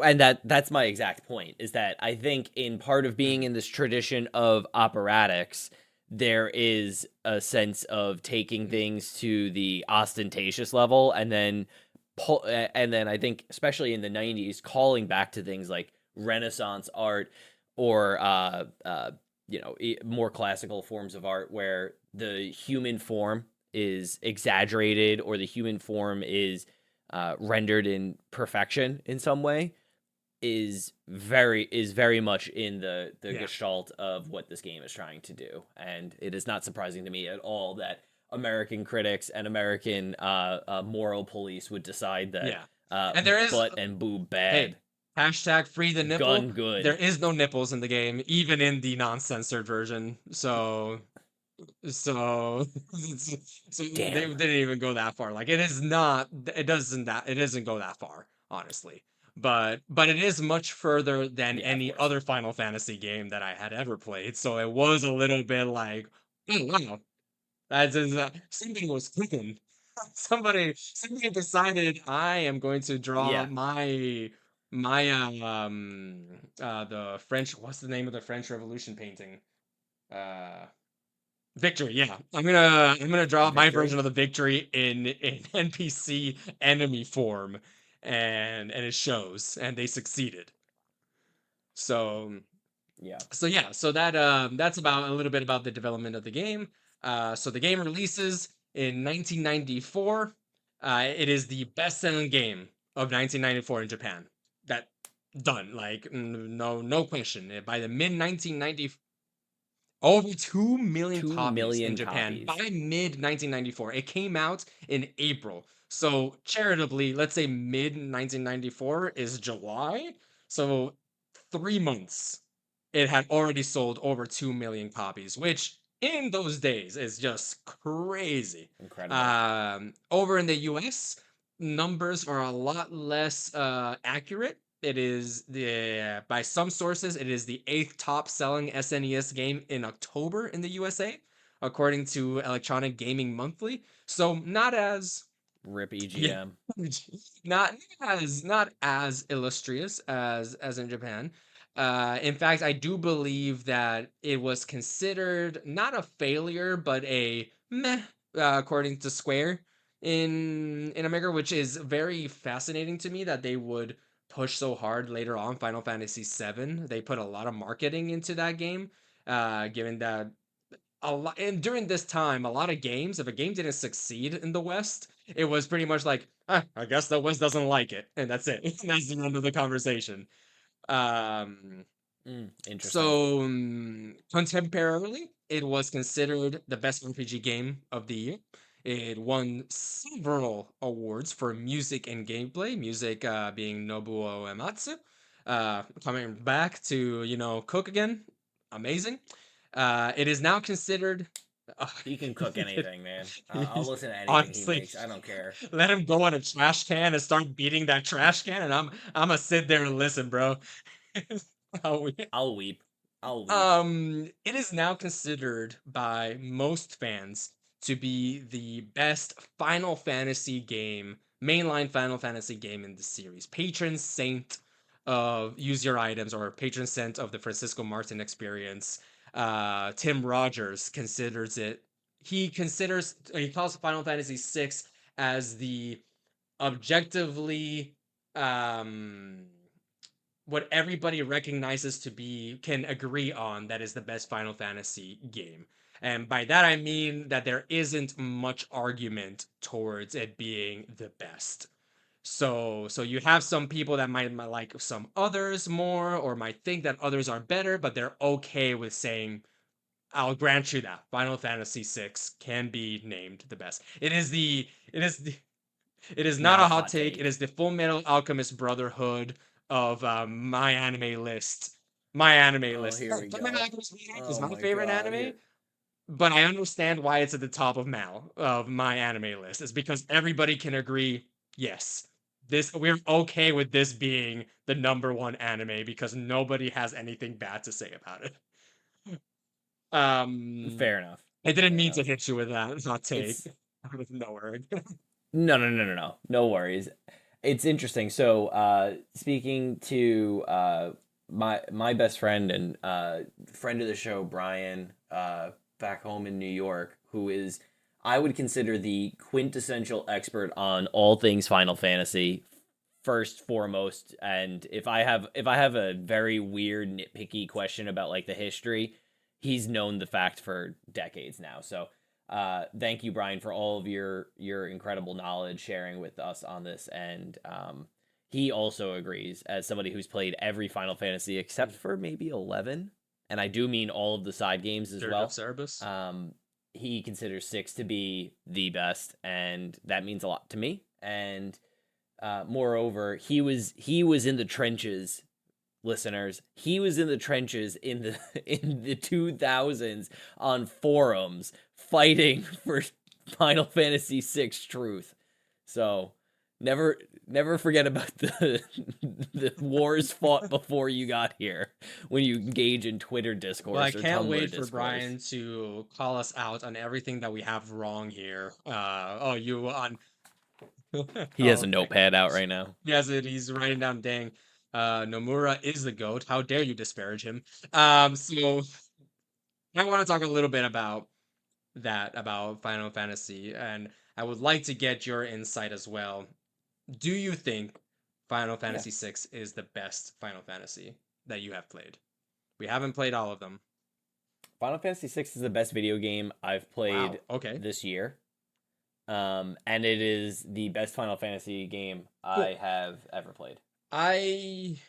and that's my exact point is that I think in part of being mhm, in this tradition of operatics there is a sense of taking mhm, things to the ostentatious level and then and then I think especially in the 90s calling back to things like Renaissance art or more classical forms of art where the human form is exaggerated or the human form is rendered in perfection in some way is very much in the yeah. gestalt of what this game is trying to do, and it is not surprising to me at all that American critics and American moral police would decide that Yeah. And there is, butt and boob hey, bad, hashtag free the nipple. gun There good. is no nipples in the game, even in the non-censored version. So, so they Damn. didn't even go that far. Like, it is not, it doesn't go that far, honestly. But it is much further than Yeah, of any course. other Final Fantasy game that I had ever played. So it was a little bit like, oh wow, that is somebody was cooking. Somebody decided I am going to draw Yeah, my the French, what's the name of the French Revolution painting? Uh Victory, yeah. I'm gonna draw my victory. version of the victory in NPC enemy form, and it shows, and they succeeded. So Yeah. yeah, so that's about a little bit about the development of the game. So the game releases in 1994. It is the best-selling game of 1994 in Japan. That done, like no question. By the mid 1990, over 2 million copies in 2 million Japan copies. by mid 1994. It came out in April. So charitably, let's say mid 1994 is July. So 3 months, it had already sold over 2 million copies, which in those days is just crazy. Incredible. Over in the US, numbers are a lot less accurate. It is the by some sources, it is the eighth top selling SNES game in October in the USA, according to Electronic Gaming Monthly. So not as Rip yeah, EGM. not as illustrious as in Japan. In fact, I do believe that it was considered not a failure, but a meh, according to Square in America, which is very fascinating to me that they would push so hard later on. Final Fantasy VII, they put a lot of marketing into that game, given that a lot and during this time a lot of games, if a game didn't succeed in the West, it was pretty much like, I guess the West doesn't like it, and that's it. That's the end of the conversation. um Interesting. so contemporarily, it was considered the best RPG game of the year. It won several awards for music and gameplay, music being Nobuo Uematsu, coming back to cook again. Amazing. It is now considered. He can cook anything, man. I'll He's listen to anything he honestly, makes. I don't care. let him go on a trash can and start beating that trash can, and I'm gonna sit there and listen, bro. How we- I'll weep. I'll weep. it is now considered by most fans to be the best Final Fantasy game, mainline Final Fantasy game in the series. Patron saint of Use Your Items, or patron saint of the Francisco Martin experience. Tim Rogers considers it. He calls Final Fantasy VI as the objectively um what everybody recognizes to be, can agree on, that is the best Final Fantasy game. And by that I mean that there isn't much argument towards it being the best. So you have some people that might like some others more, or might think that others are better, but they're okay with saying, I'll grant you that Final Fantasy VI can be named the best. It is not Not a a hot hot take. It take. is the Full Metal Alchemist Brotherhood of my anime list. My anime Oh, list. here we Full Metal go. Alchemist Brotherhood is Oh my my favorite god. anime, Here. but I understand why it's at the top of my anime list. It's because everybody can agree, yes, this we're okay with this being the number one anime because nobody has anything bad to say about it. Um, Fair enough. I didn't Fair mean enough. to hit you with that hot take It's out of nowhere. no, no, no, no, no. No worries. It's interesting. So, speaking to my best friend and friend of the show, Brian, back home in New York, who is I would consider the quintessential expert on all things Final Fantasy, first foremost. And if I have a very weird nitpicky question about like the history, he's known the fact for decades now. So thank you, Brian, for all of your incredible knowledge sharing with us on this. And he also agrees, as somebody who's played every Final Fantasy except for maybe 11, and I do mean all of the side games as Dirge of well. Cerberus. He considers six to be the best, and that means a lot to me. And moreover, he was in the trenches, listeners. He was in the trenches in the in the 2000s on forums fighting for Final Fantasy VI truth. So never forget about the wars fought before you got here when you engage in Twitter Well, I discourse or can't Tumblr wait for discourse. Brian to call us out on everything that we have wrong here. Oh, you on? He has Oh, a okay. notepad out right now. Yes, he's writing down. Dang, Nomura is the goat. How dare you disparage him? So I want to talk a little bit about Final Fantasy, and I would like to get your insight as well. Do you think Final Yeah. Fantasy VI is the best Final Fantasy that you have played? We haven't played all of them. Final Fantasy VI is the best video game I've played Wow. Okay. this year. And it is the best Final Fantasy game Cool. I have ever played. I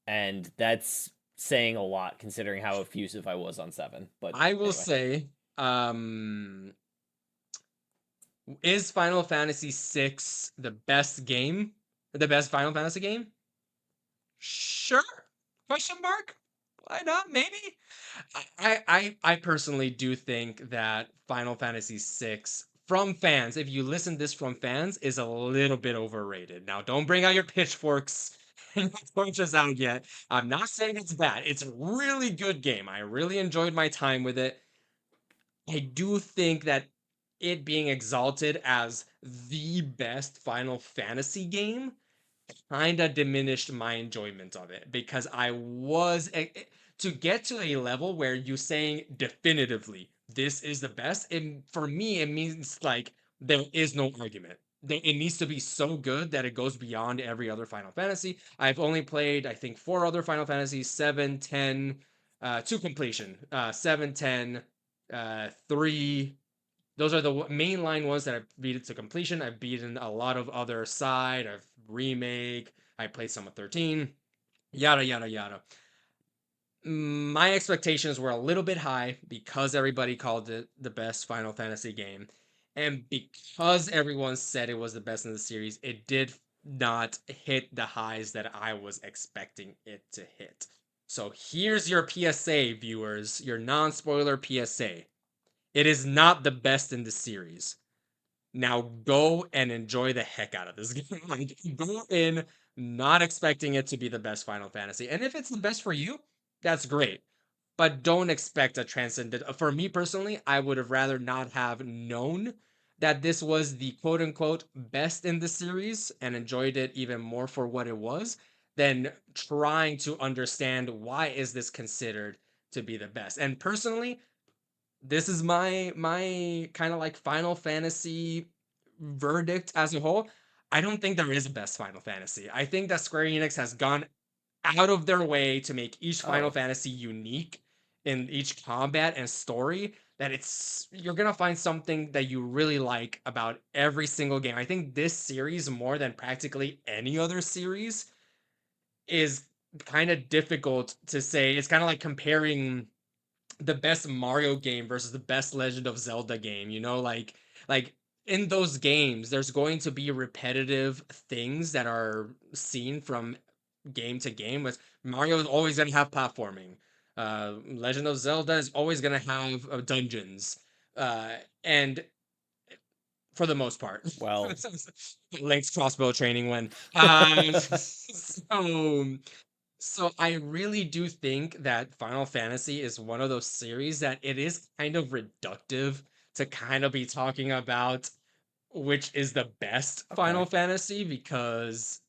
And that's saying a lot considering how effusive I was on 7. But I will anyway. say, um, is Final Fantasy VI the best game? The best Final Fantasy game? Sure. Question mark? Why not? Maybe. I personally do think that Final Fantasy VI from fans, if you listen this from fans, is a little bit overrated. Now, don't bring out your pitchforks and your torches out yet. I'm not saying it's bad. It's a really good game. I really enjoyed my time with it. I do think that it being exalted as the best Final Fantasy game kind of diminished my enjoyment of it because I was to get to a level where you saying definitively this is the best. And for me, it means like there is no argument. It needs to be so good that it goes beyond every other Final Fantasy. I've only played, I think, 4 other Final Fantasies: 7, 10, to completion. 7, 10, 3. Those are the mainline ones that I've beat it to completion. I've beaten a lot of other side. I've remake. I played some of 13. Yada yada yada. My expectations were a little bit high because everybody called it the best Final Fantasy game. And because everyone said it was the best in the series, it did not hit the highs that I was expecting it to hit. So here's your PSA, viewers, your non spoiler PSA. It is not the best in the series. Now go and enjoy the heck out of this game. Like, go in not expecting it to be the best Final Fantasy. And if it's the best for you, that's great. But don't expect a transcendent. For me personally, I would have rather not have known that this was the quote unquote best in the series and enjoyed it even more for what it was than trying to understand why is this considered to be the best. And personally, this is my kind of like Final Fantasy verdict as a whole. I don't think there is a best Final Fantasy. I think that Square Enix has gone out of their way to make each Final Oh, Fantasy unique in each combat and story that it's you're going to find something that you really like about every single game. I think this series more than practically any other series is kind of difficult to say. It's kind of like comparing the best Mario game versus the best Legend of Zelda game, like in those games there's going to be repetitive things that are seen from game to game. With Mario is always going to have platforming. Legend of Zelda is always going to have dungeons. And for the most part, well, Link's crossbow training when so I really do think that Final Fantasy is one of those series that it is kind of reductive to kind of be talking about which is the best Final okay. Fantasy because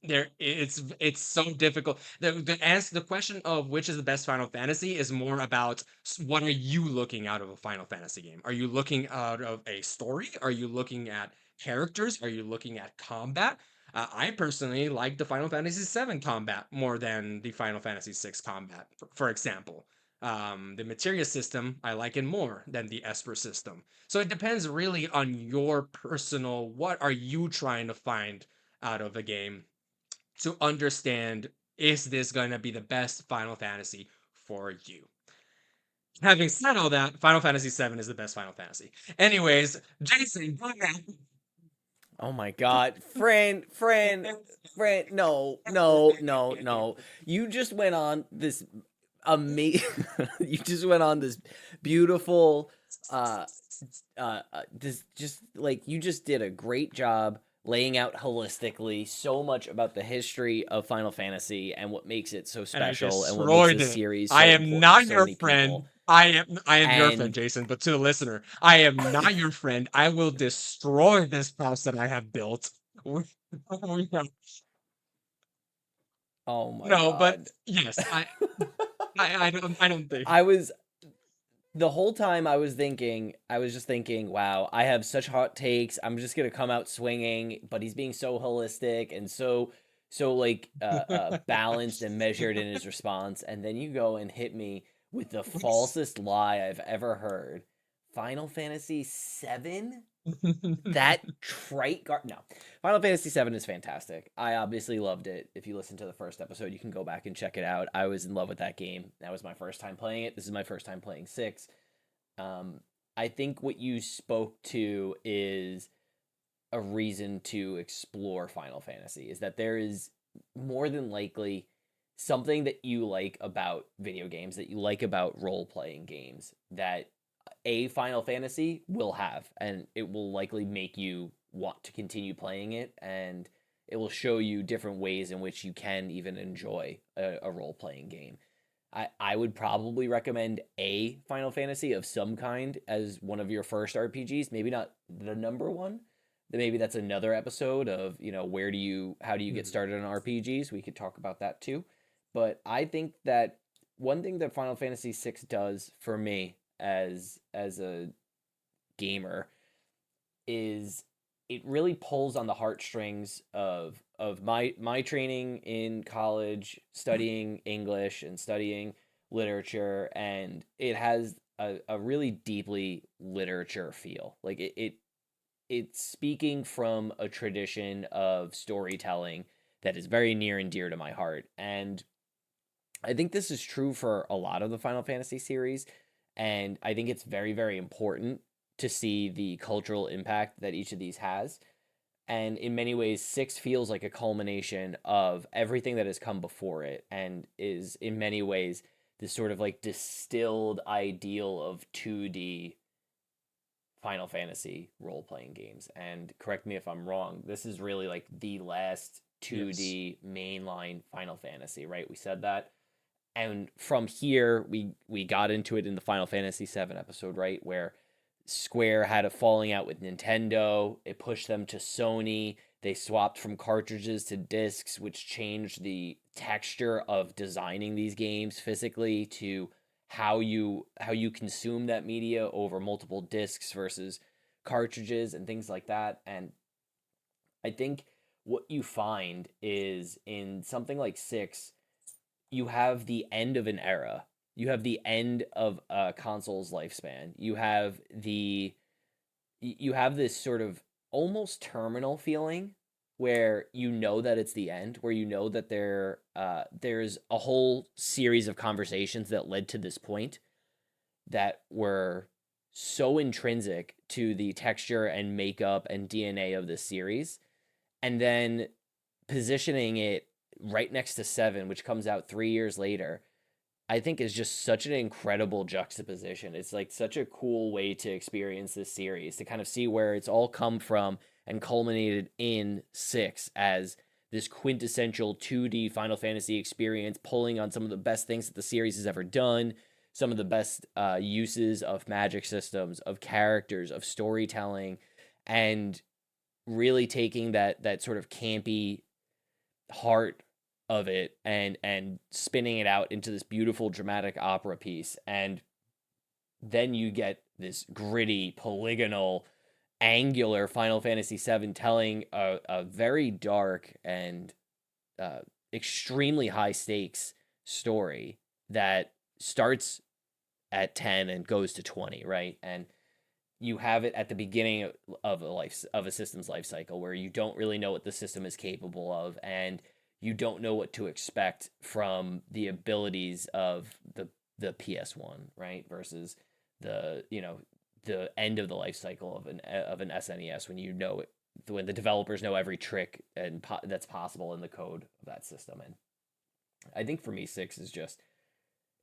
it's so difficult. The question of which is the best Final Fantasy is more about what are you looking out of a Final Fantasy game? Are you looking out of a story? Are you looking at characters? Are you looking at combat? I personally like the Final Fantasy VII combat more than the Final Fantasy VI combat, for example. The materia system I like it more than the Esper system. So it depends really on your personal, what are you trying to find out of a game to understand, is this going to be the best Final Fantasy for you? Having said all that, Final Fantasy VII is the best Final Fantasy. Anyways, Jason, go ahead. Oh my God, friend, no, no, no, no. You just went on this you just went on this beautiful, uh, this just like you just did a great job laying out holistically so much about the history of Final Fantasy and what makes it so And I special and what makes destroyed this it. series I so am important to not so your many friend. people. I am your friend, And Jason, but to the listener, I am not your friend. I will destroy this house that I have built. oh my No, but God. yes, I don't think. I was the whole time I was just thinking, wow, I have such hot takes. I'm just gonna come out swinging, but he's being so holistic and so like balanced and measured in his response, and then you go and hit me with the falsest lie I've ever heard. Final Fantasy 7? That no. Final Fantasy VII is fantastic. I obviously loved it. If you listen to the first episode, you can go back and check it out. I was in love with that game. That was my first time playing it. This is my first time playing 6. Um, I think what you spoke to is a reason to explore Final Fantasy, is that there is more than likely something that you like about video games, that you like about role playing games, that a Final Fantasy will have, and it will likely make you want to continue playing it, and it will show you different ways in which you can even enjoy a role playing game. I would probably recommend a Final Fantasy of some kind as one of your first RPGs. Maybe not the number one. Maybe that's another episode of, how do you get Mhm. started on RPGs? We could talk about that too. But I think that one thing that Final Fantasy VI does for me as a gamer is it really pulls on the heartstrings of my training in college, studying English and studying literature, and it has a really deeply literature feel. Like it's speaking from a tradition of storytelling that is very near and dear to my heart. And I think this is true for a lot of the Final Fantasy series, and I think it's very, very important to see the cultural impact that each of these has. And in many ways, 6 feels like a culmination of everything that has come before it, and is in many ways this sort of like distilled ideal of 2D Final Fantasy role playing games. And correct me if I'm wrong, this is really like the last Yes. 2D mainline Final Fantasy, right? We said that. And from here, we got into it in the Final Fantasy VII episode, right, where Square had a falling out with Nintendo. It pushed them to Sony. They swapped from cartridges to discs, which changed the texture of designing these games physically to how you consume that media over multiple discs versus cartridges and things like that. And I think what you find is in something like 6, you have the end of an era. You have the end of a console's lifespan. You have this sort of almost terminal feeling where you know that it's the end, where you know that there's a whole series of conversations that led to this point that were so intrinsic to the texture and makeup and DNA of this series, and then positioning it right next to 7, which comes out 3 years later, I think is just such an incredible juxtaposition. It's like such a cool way to experience this series, to kind of see where it's all come from and culminated in 6 as this quintessential 2D Final Fantasy experience, pulling on some of the best things that the series has ever done, some of the best uses of magic systems, of characters, of storytelling, and really taking that sort of campy heart of it and spinning it out into this beautiful dramatic opera piece. And then you get this gritty polygonal angular Final Fantasy VII telling a very dark and uh, extremely high stakes story that starts at 10 and goes to 20, right? And you have it at the beginning of a system's life cycle where you don't really know what the system is capable of, and you don't know what to expect from the abilities of the PS1, right? Versus the end of the life cycle of an SNES, when when the developers know every trick that's possible in the code of that system. And I think for me, 6 is just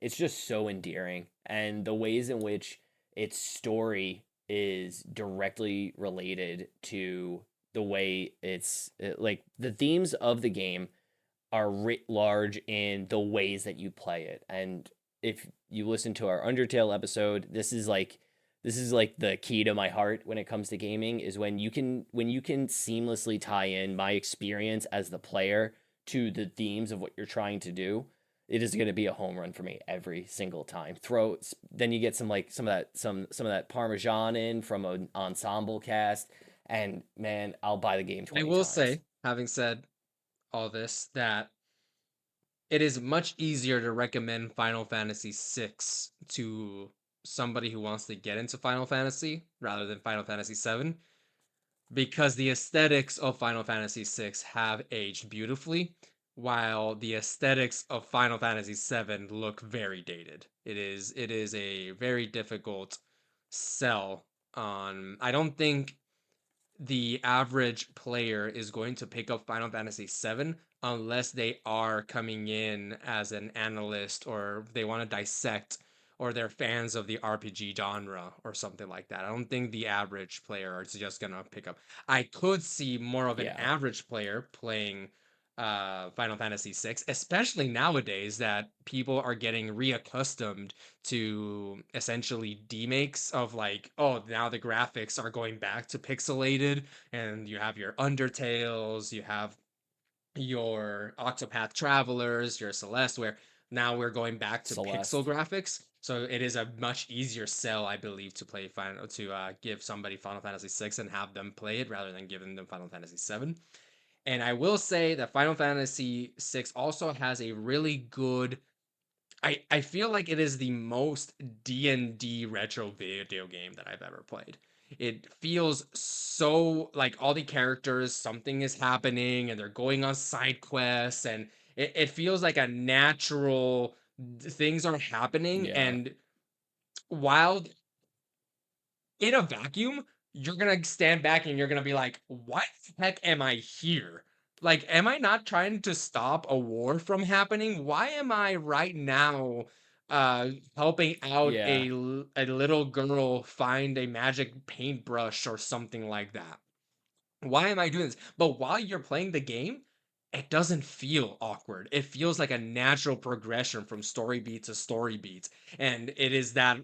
it's just so endearing, and the ways in which its story is directly related to the way like the themes of the game are writ large in the ways that you play it. And if you listen to our Undertale episode, this is like the key to my heart when it comes to gaming, is when you can seamlessly tie in my experience as the player to the themes of what you're trying to do. It is going to be a home run for me every single time. Then you get some of that parmesan in from an ensemble cast, and man, I'll buy the game I 20 will times. say, having said all this, that it is much easier to recommend Final Fantasy VI to somebody who wants to get into Final Fantasy rather than Final Fantasy VII, because the aesthetics of Final Fantasy VI have aged beautifully, while the aesthetics of Final Fantasy VII look very dated. It is a very difficult sell on. I don't think the average player is going to pick up Final Fantasy VII unless they are coming in as an analyst or they want to dissect or they're fans of the RPG genre or something like that. I don't think the average player is just gonna pick up. I could see more of an Yeah. average player playing Final Fantasy VI, especially nowadays that people are getting reaccustomed to essentially demakes of like, oh, now the graphics are going back to pixelated, and you have your Undertales, you have your Octopath Travelers, your Celeste, where now we're going back to pixel Celeste. graphics. So it is a much easier sell, I believe, to play Final to give somebody Final Fantasy VI and have them play it rather than giving them Final Fantasy VII. And I will say that Final Fantasy VI also has a really good. I feel like it is the most D&D retro video game that I've ever played. It feels so like all the characters, something is happening and they're going on side quests, and it feels like a natural things are happening. Yeah. And while in a vacuum, you're gonna stand back and you're gonna be like, "Why the heck am I here? Like, am I not trying to stop a war from happening? Why am I right now helping out Yeah. a little girl find a magic paintbrush or something like that? Why am I doing this?" But while you're playing the game, it doesn't feel awkward. It feels like a natural progression from story beat to story beat. And it is that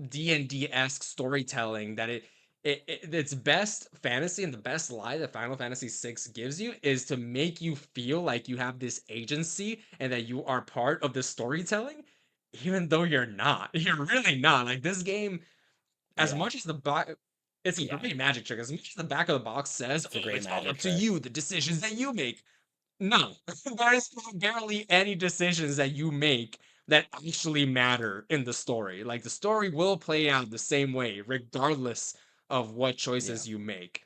D&D-esque storytelling that its best fantasy and the best lie that Final Fantasy VI gives you is to make you feel like you have this agency and that you are part of the storytelling, even though you're not. You're really not. Like this game, as Yeah. much as the it's a Yeah. great magic trick. As much as the back of the box says, It's a "Oh, great it's all magic up to trick. you, the decisions that you make." No, there is barely any decisions that you make that actually matter in the story. Like the story will play out the same way, regardless of what Yeah. choices you make.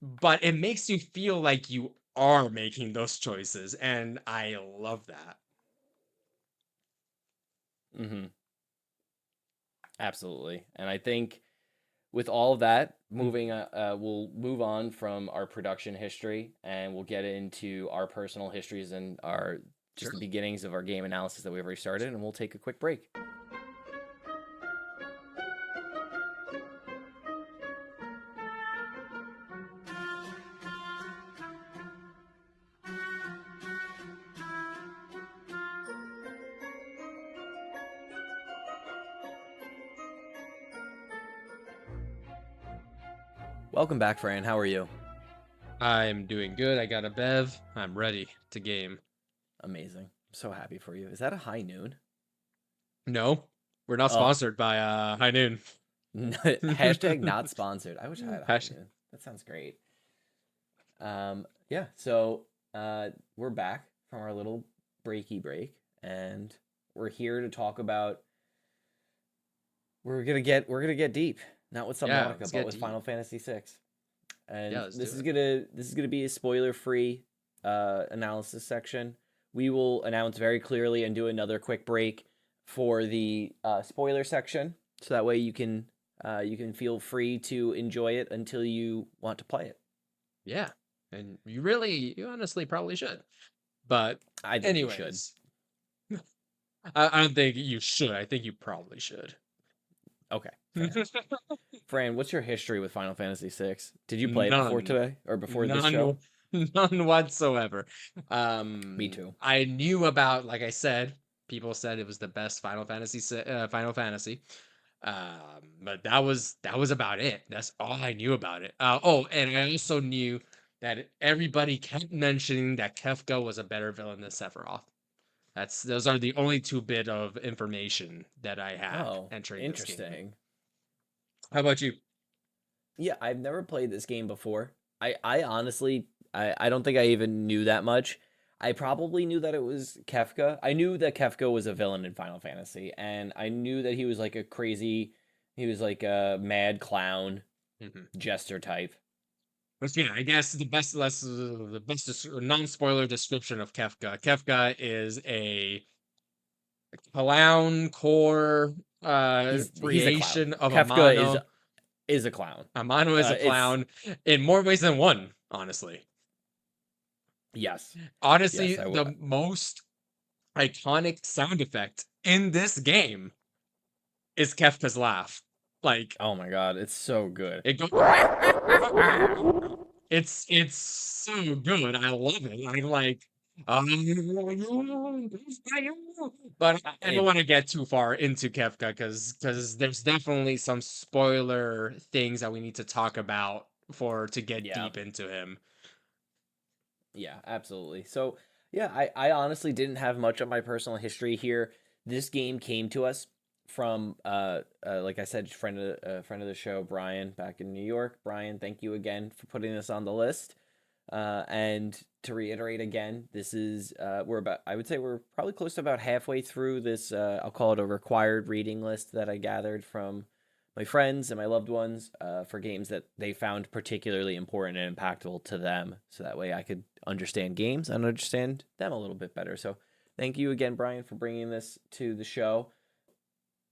But it makes you feel like you are making those choices, and I love that. Mm-hmm. Absolutely. And I think with all of that, we'll move on from our production history and we'll get into our personal histories and our just Sure. the beginnings of our game analysis that we've already started, and we'll take a quick break. Welcome back, Fran. How are you? I'm doing good. I got a bev. I'm ready to game. Amazing. I'm so happy for you. Is that a high noon? No, we're not Oh, sponsored by High Noon. hashtag not sponsored. I wish I had a high Hash- noon. That sounds great. Yeah. So we're back from our little breaky break, and we're here to talk about. We're gonna get deep, not with yeah, Subnautica, let's but get with deep. Final Fantasy VI. Yeah, And let's this do is it. gonna be a spoiler free analysis section. We will announce very clearly and do another quick break for the spoiler section, so that way you can feel free to enjoy it until you want to play it. Yeah, and you honestly probably should. But I think you should. anyways, I don't think you should. I think you probably should. Okay, fair. Fran, what's your history with Final Fantasy VI? Did you play it before None, today or before this show? none, none whatsoever. Me too. I knew about, like I said, people said it was the best Final Fantasy. But that was about it. That's all I knew about it. Oh, and I also knew that everybody kept mentioning that Kefka was a better villain than Sephiroth. Those are the only two bit of information that I had Oh, entering this game. interesting. How about you? Yeah, I've never played this game before. I honestly, I don't think I even knew that much. I probably knew that it was Kefka. I knew that Kefka was a villain in Final Fantasy, and I knew that he was like he was like a mad clown Mhm. jester type. But yeah, I guess the best non-spoiler description of Kefka. Kefka is a clown core He's a clown. creation of Kefka Amano. is a clown. Amano is a It's clown in more ways than one, honestly. yes, Honestly, yes. the most iconic sound effect in this game is Kefka's laugh. Like Oh my god, it's so good. it goes. It's so good. I love it. I'm like, but I don't It want to get too far into Kefka because there's definitely some spoiler things that we need to talk about for to get yeah. deep into him. Yeah, absolutely. So, yeah, I honestly didn't have much of my personal history here. This game came to us from, like I said, friend of the show, Brian, back in New York. Brian, thank you again for putting this on the list. And to reiterate again, this is we're about I would say we're probably close to about halfway through this. I'll call it a required reading list that I gathered from my friends and my loved ones for games that they found particularly important and impactful to them. So that way I could understand games and understand them a little bit better. So thank you again, Brian, for bringing this to the show.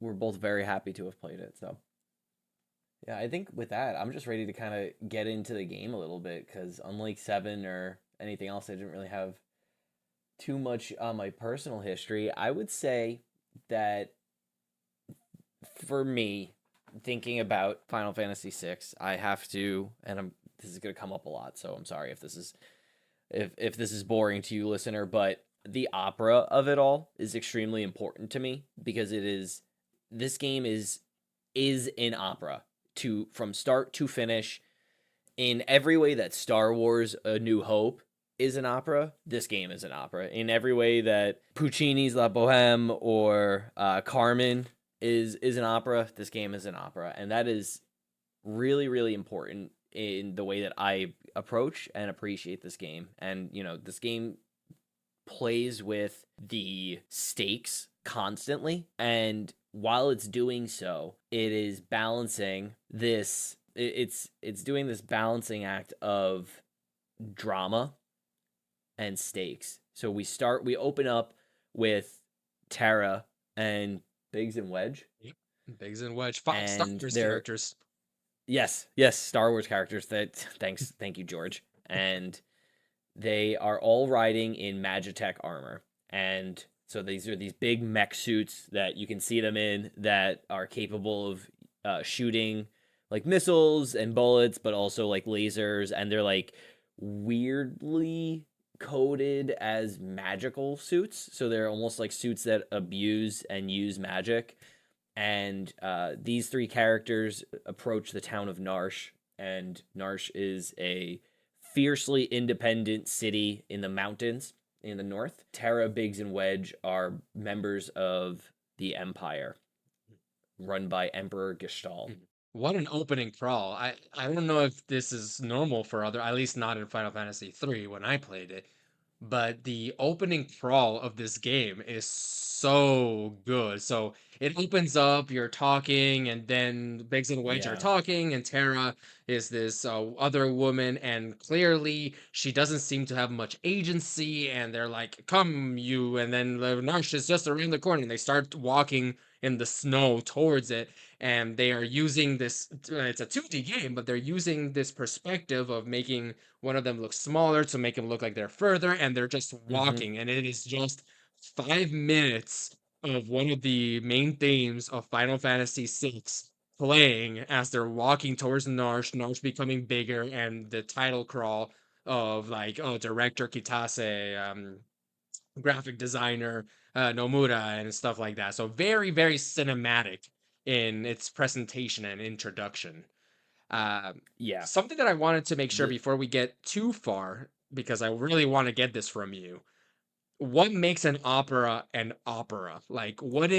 We're both very happy to have played it. So yeah, I think with that, I'm just ready to kind of get into the game a little bit because unlike Seven or anything else, I didn't really have too much on my personal history. I would say that for me, thinking about Final Fantasy VI, I have to, and this is going to come up a lot, so I'm sorry if this is if this is boring to you, listener, but the opera of it all is extremely important to me because it is this game is an opera to from start to finish in every way that Star Wars A New Hope is an opera, this game is an opera. In every way that Puccini's La Boheme or Carmen is an opera, this game is an opera. And that is really, really important in the way that I approach and appreciate this game. And, you know, this game plays with the stakes constantly. And while it's doing so, it is balancing this it's doing this balancing act of drama and stakes. So we open up with Terra and Biggs and Wedge, Yep. Biggs and Wedge, five Star and Wars they're characters. yes, Star Wars characters. That thank you, George. And they are all riding in Magitech armor, and so these are these big mech suits that you can see them in that are capable of shooting like missiles and bullets, but also like lasers, and they're like weirdly coded as magical suits. So they're almost like suits that abuse and use magic. And these three characters approach the town of Narsh, and Narsh is a fiercely independent city in the mountains in the north. Terra, Biggs, and Wedge are members of the Empire, run by Emperor Gestalt. What an opening crawl. I don't know if this is normal for other, at least not in Final Fantasy 3 when I played it, but the opening crawl of this game is so good. So it opens up, you're talking, and then Biggs and Wedge are Yeah. talking, and Terra is this other woman, and clearly she doesn't seem to have much agency, and they're like, "Come, you," and then Narsh is just around the corner, and they start walking in the snow towards it, and they are using this. It's a 2D game, but they're using this perspective of making one of them look smaller to make them look like they're further, and they're just Mm-hmm. walking, and it is just 5 minutes of one of the main themes of Final Fantasy VI playing as they're walking towards Narsh, Narsh becoming bigger, and the title crawl of like, oh, director Kitase, graphic designer Nomura, and stuff like that. So very, very cinematic in its presentation and introduction. Uh, Yeah. Something that I wanted to make sure The before we get too far, because I really want to get this from you. What makes an opera an opera? Like, what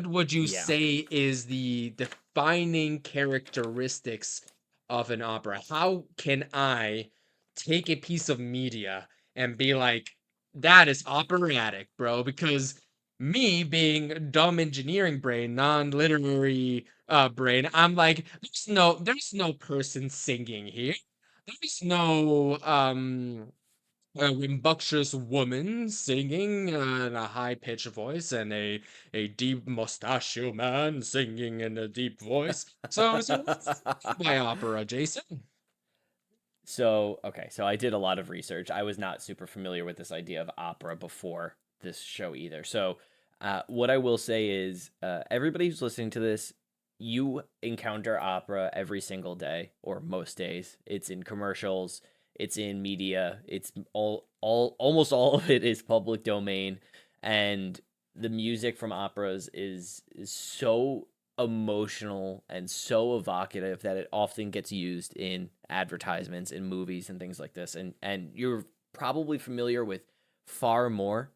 would you yeah. say is the defining characteristics of an opera? How can I take a piece of media and be like, that is operatic, bro? Because me being dumb engineering brain, non-literary brain, I'm like, there's no person singing here. There's no a rambunctious woman singing in a high pitched voice and a deep mustachio man singing in a deep voice. So what's by opera, Jason? So, okay, so I did a lot of research. I was not super familiar with this idea of opera before this show either. So, what I will say is, everybody who's listening to this, you encounter opera every single day or most days. It's in commercials, it's in media, it's almost all of it is public domain, and the music from operas is so emotional and so evocative that it often gets used in advertisements in movies and things like this, and you're probably familiar with far more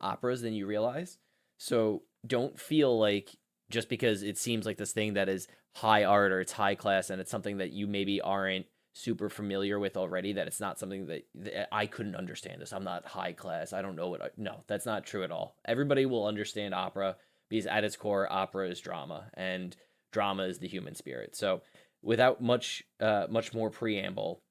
operas than you realize. So don't feel like just because it seems like this thing that is high art or it's high class and it's something that you maybe aren't super familiar with already, that it's not something that I couldn't understand this. I'm not high class. I don't know no, that's not true at all. Everybody will understand opera because at its core, opera is drama, and drama is the human spirit. So, without much more preamble,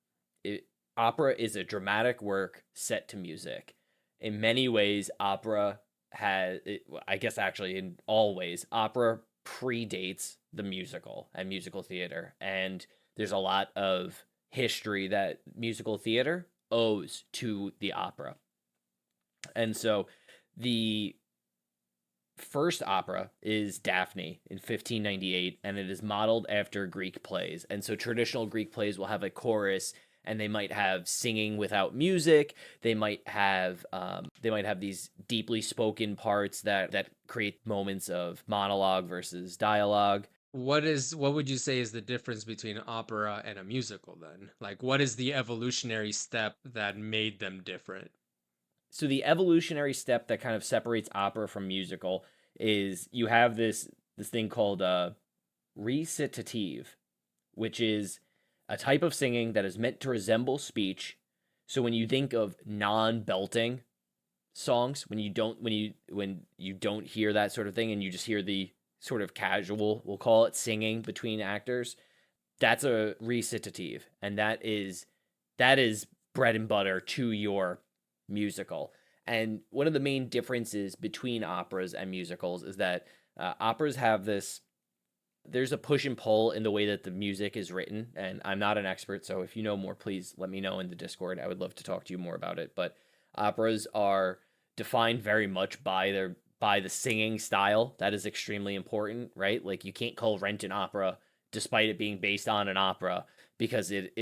opera is a dramatic work set to music. In many ways, opera I guess actually in all ways, opera predates the musical and musical theater, and there's a lot of history that musical theater owes to the opera. And so, the first opera is Daphne in 1598, and it is modeled after Greek plays. And so traditional Greek plays will have a chorus, and they might have singing without music. They might have these deeply spoken parts that create moments of monologue versus dialogue. What would you say is the difference between opera and a musical then? Like what is the evolutionary step that made them different? So the evolutionary step that kind of separates opera from musical is you have this thing called recitative, which is a type of singing that is meant to resemble speech. So when you think of non-belting songs, when you don't hear that sort of thing and you just hear the sort of casual, we'll call it, singing between actors, that's a recitative, and that is bread and butter to your musical. And one of the main differences between operas and musicals is that operas have this there's a push and pull in the way that the music is written, and I'm not an expert, so if you know more, please let me know in the Discord. I would love to talk to you more about it. But operas are defined very much by the singing style. That is extremely important, right? Like you can't call Rent an opera despite it being based on an opera because it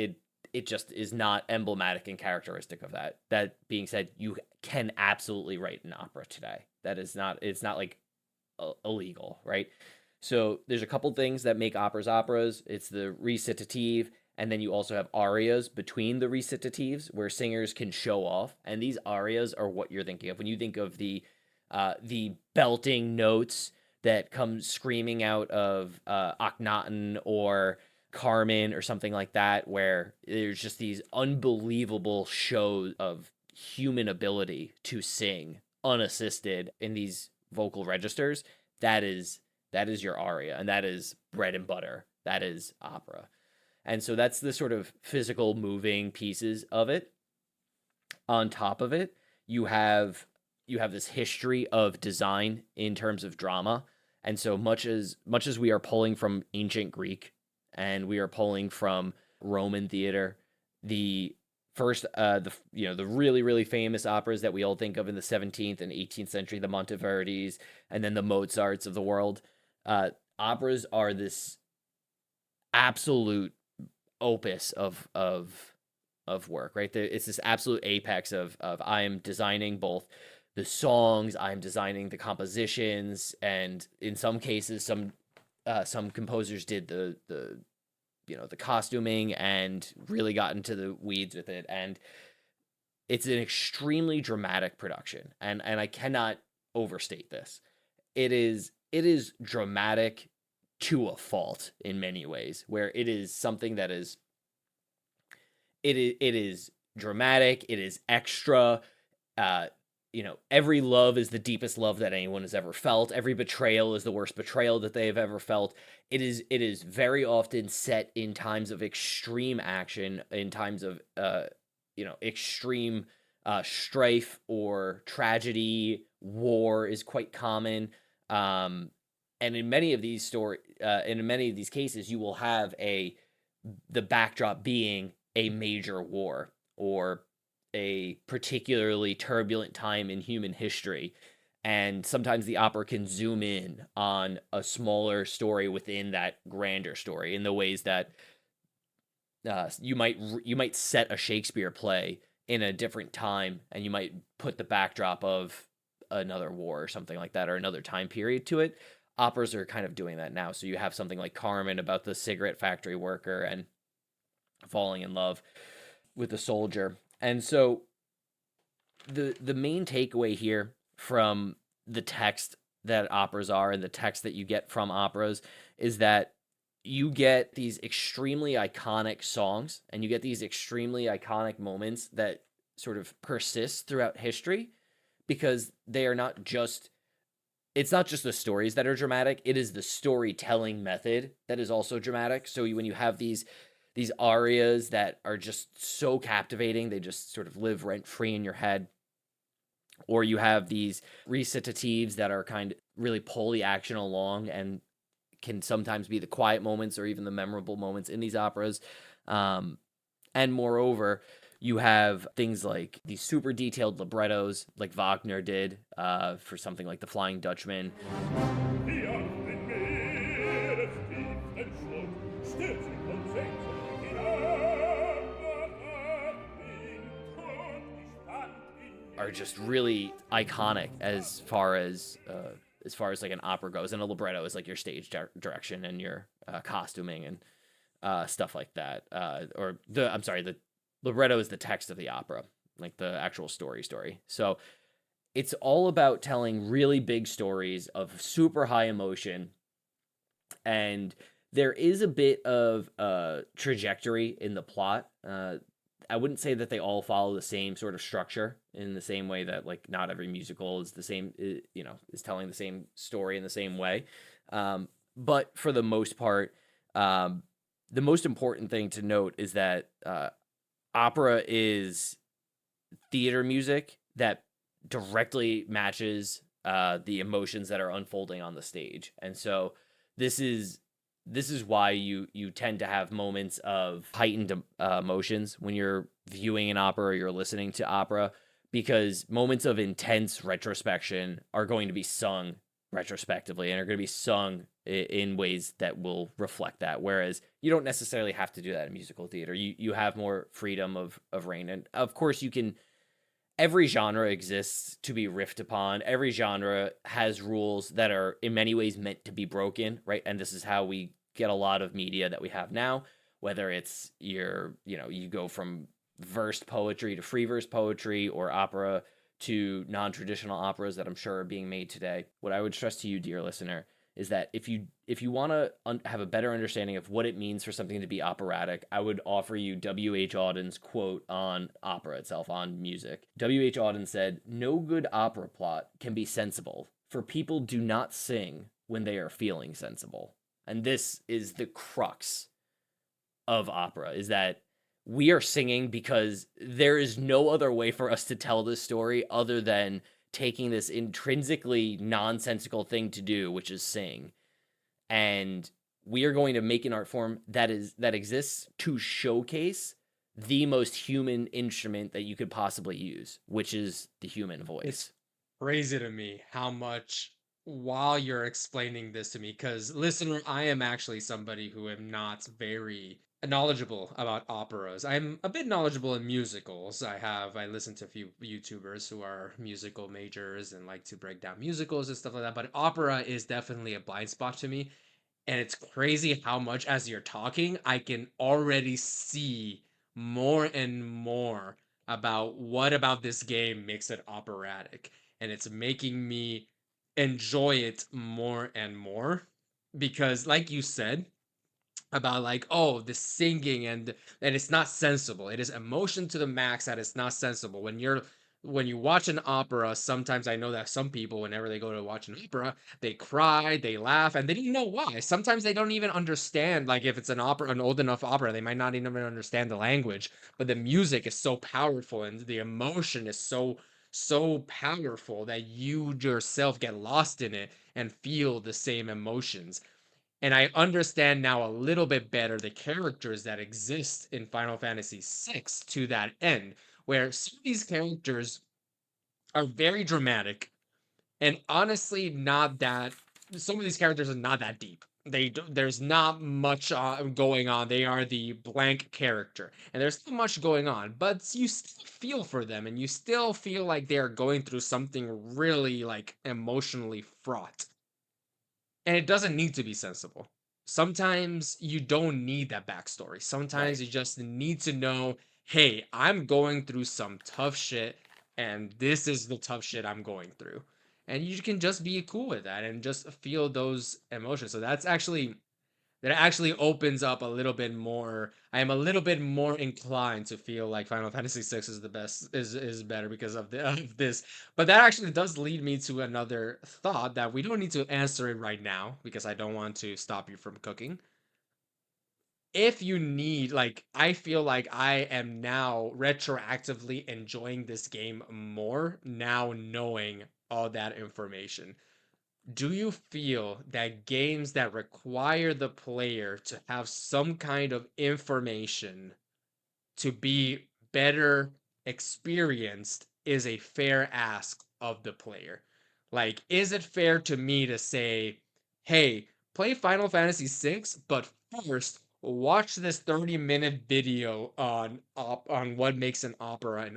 just is not emblematic and characteristic of that. That being said, you can absolutely write an opera today. That is not it's not like illegal, right? So there's a couple things that make operas. It's the recitative, and then you also have arias between the recitatives where singers can show off. And these arias are what you're thinking of when you think of the belting notes that come screaming out of Akhenaten or Carmen or something like that, where there's just these unbelievable shows of human ability to sing unassisted in these vocal registers. That is that is your aria, and that is bread and butter. That is opera. And so that's the sort of physical moving pieces of it. On top of it, you have you have this history of design in terms of drama. And so much as we are pulling from ancient Greek and we are pulling from Roman theater, the first the really famous operas that we all think of in the 17th and 18th century, the Monteverdis and then the Mozarts of the world, uh, operas are this absolute opus of work, right? It's this absolute apex of I am designing both the songs, I'm designing the compositions, and in some cases, some composers did the costuming and really got into the weeds with it. And it's an extremely dramatic production, and I cannot overstate this. It is dramatic to a fault in many ways, where it is something that is it is dramatic, it is extra. every love is the deepest love that anyone has ever felt. Every betrayal is the worst betrayal that they have ever felt. It is very often set in times of extreme action, in times of extreme strife or tragedy. War is quite common. And in many of these in many of these cases, you will have the backdrop being a major war or a particularly turbulent time in human history. And sometimes the opera can zoom in on a smaller story within that grander story in the ways that you might set a Shakespeare play in a different time, and you might put the backdrop of another war or something like that, or another time period to it. Operas are kind of doing that now. So you have something like Carmen about the cigarette factory worker and falling in love with a soldier. And so the main takeaway here from the text that operas are and the text that you get from operas is that you get these extremely iconic songs and you get these extremely iconic moments that sort of persist throughout history because they are not just it's not just the stories that are dramatic, it is the storytelling method that is also dramatic. So when you have these arias that are just so captivating, they just sort of live rent free in your head, or you have these recitatives that are kind of really pull the action along and can sometimes be the quiet moments or even the memorable moments in these operas. And moreover, you have things like these super detailed librettos, like Wagner did for something like The Flying Dutchman. Are just really iconic as far as like an opera goes, and a libretto is like your stage direction and your costuming and stuff like that. The libretto is the text of the opera, like the actual story. So it's all about telling really big stories of super high emotion, and there is a bit of trajectory in the plot. I wouldn't say that they all follow the same sort of structure in the same way that like not every musical is the same, is telling the same story in the same way. But for the most part, the most important thing to note is that opera is theater music that directly matches the emotions that are unfolding on the stage. And so this is why you tend to have moments of heightened emotions when you're viewing an opera or you're listening to opera, because moments of intense retrospection are going to be sung retrospectively and are going to be sung in ways that will reflect that. Whereas you don't necessarily have to do that in musical theater. You have more freedom of reign. And of course every genre exists to be riffed upon. Every genre has rules that are in many ways meant to be broken, right? And this is how we get a lot of media that we have now, whether it's you go from versed poetry to free verse poetry, or opera to non-traditional operas that I'm sure are being made today. What I would stress to you, dear listener, is that if you want to have a better understanding of what it means for something to be operatic, I would offer you W.H. Auden's quote on opera itself, on music. W.H. Auden said, "No good opera plot can be sensible, for people do not sing when they are feeling sensible." And this is the crux of opera, is that we are singing because there is no other way for us to tell this story other than taking this intrinsically nonsensical thing to do, which is sing. And we are going to make an art form that exists to showcase the most human instrument that you could possibly use, which is the human voice. It's crazy to me how much, while you're explaining this to me, because listener, I am actually somebody who am not very knowledgeable about operas. I'm a bit knowledgeable in musicals. I listen to a few YouTubers who are musical majors and like to break down musicals and stuff like that. But opera is definitely a blind spot to me. And it's crazy how much, as you're talking, I can already see more and more about what about this game makes it operatic. And it's making me enjoy it more and more because, like you said, about like, oh, the singing and it's not sensible. It is emotion to the max that it's not sensible. When you're when you watch an opera, sometimes I know that some people, whenever they go to watch an opera, they cry, they laugh, and they don't know why. Sometimes they don't even understand, like if it's an opera, an old enough opera, they might not even understand the language, but the music is so powerful and the emotion is so powerful that you yourself get lost in it and feel the same emotions. And I understand now a little bit better the characters that exist in Final Fantasy VI to that end, where some of these characters are very dramatic and honestly not that. Some of these characters are not that deep. There's not much going on. They are the blank character, and there's not much going on. But you still feel for them, and you still feel like they are going through something really like emotionally fraught. And it doesn't need to be sensible. Sometimes you don't need that backstory. Sometimes Right. you just need to know, hey, I'm going through some tough shit, and this is the tough shit I'm going through. And you can just be cool with that and just feel those emotions. So that actually opens up a little bit more. I am a little bit more inclined to feel like Final Fantasy VI is the best, is better because of of this. But that actually does lead me to another thought that we don't need to answer it right now because I don't want to stop you from cooking. If you need, like, I feel like I am now retroactively enjoying this game more now knowing all that information. Do you feel that games that require the player to have some kind of information to be better experienced is a fair ask of the player? Like, is it fair to me to say, hey, play Final Fantasy VI, but first watch this 30-minute video on what makes an opera,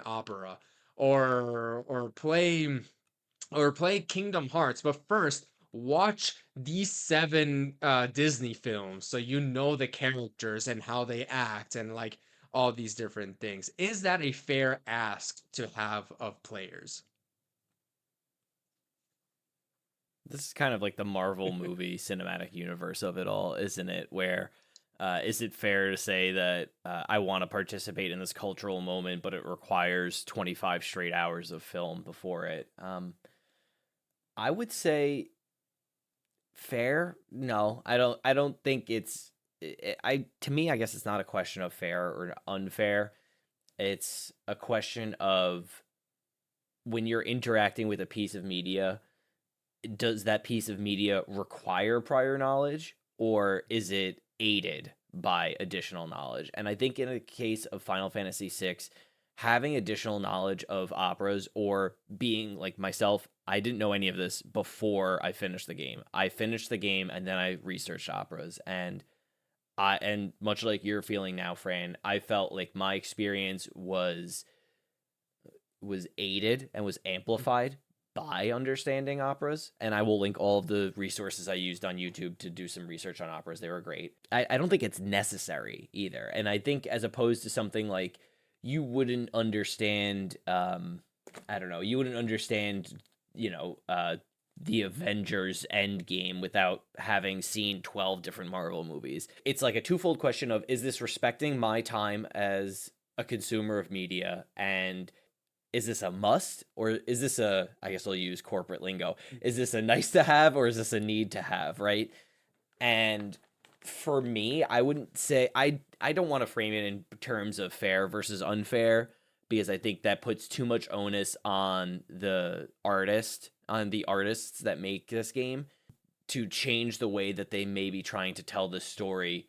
or play Kingdom Hearts, but first watch these seven Disney films so you know the characters and how they act and like all these different things. Is that a fair ask to have of players? This is kind of like the Marvel movie cinematic universe of it all, isn't it? Where is it fair to say that I want to participate in this cultural moment, but it requires 25 straight hours of film before it? I would say fair. No, I don't. I don't think it's. I to me, I guess it's not a question of fair or unfair. It's a question of when you're interacting with a piece of media, does that piece of media require prior knowledge or is it aided by additional knowledge? And I think in the case of Final Fantasy VI, having additional knowledge of operas or being like myself, I didn't know any of this before I finished the game. I finished the game and then I researched operas and much like you're feeling now, Fran, I felt like my experience was aided and was amplified by understanding operas. And I will link all of the resources I used on YouTube to do some research on operas. They were great. I don't think it's necessary either. And I think as opposed to something like you wouldn't understand, I don't know, you wouldn't understand, you know, the Avengers Endgame without having seen 12 different Marvel movies. It's like a twofold question of is this respecting my time as a consumer of media, and is this a must or is this a, I guess I'll use corporate lingo, is this a nice to have or is this a need to have, right? And for me, I wouldn't say I don't want to frame it in terms of fair versus unfair because I think that puts too much onus on the artists that make this game to change the way that they may be trying to tell the story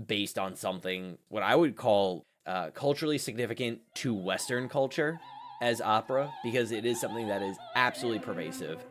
based on something what I would call culturally significant to Western culture as opera because it is something that is absolutely pervasive.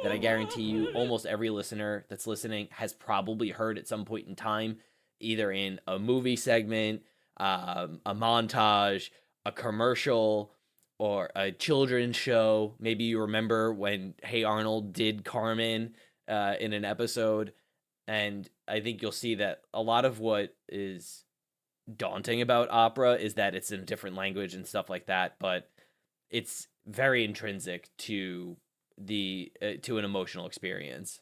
that I guarantee you almost every listener that's listening has probably heard at some point in time, either in a movie segment, a montage, a commercial, or a children's show. Maybe you remember when Hey Arnold did Carmen in an episode. And I think you'll see that a lot of what is daunting about opera is that it's in a different language and stuff like that, but it's very intrinsic to the to an emotional experience.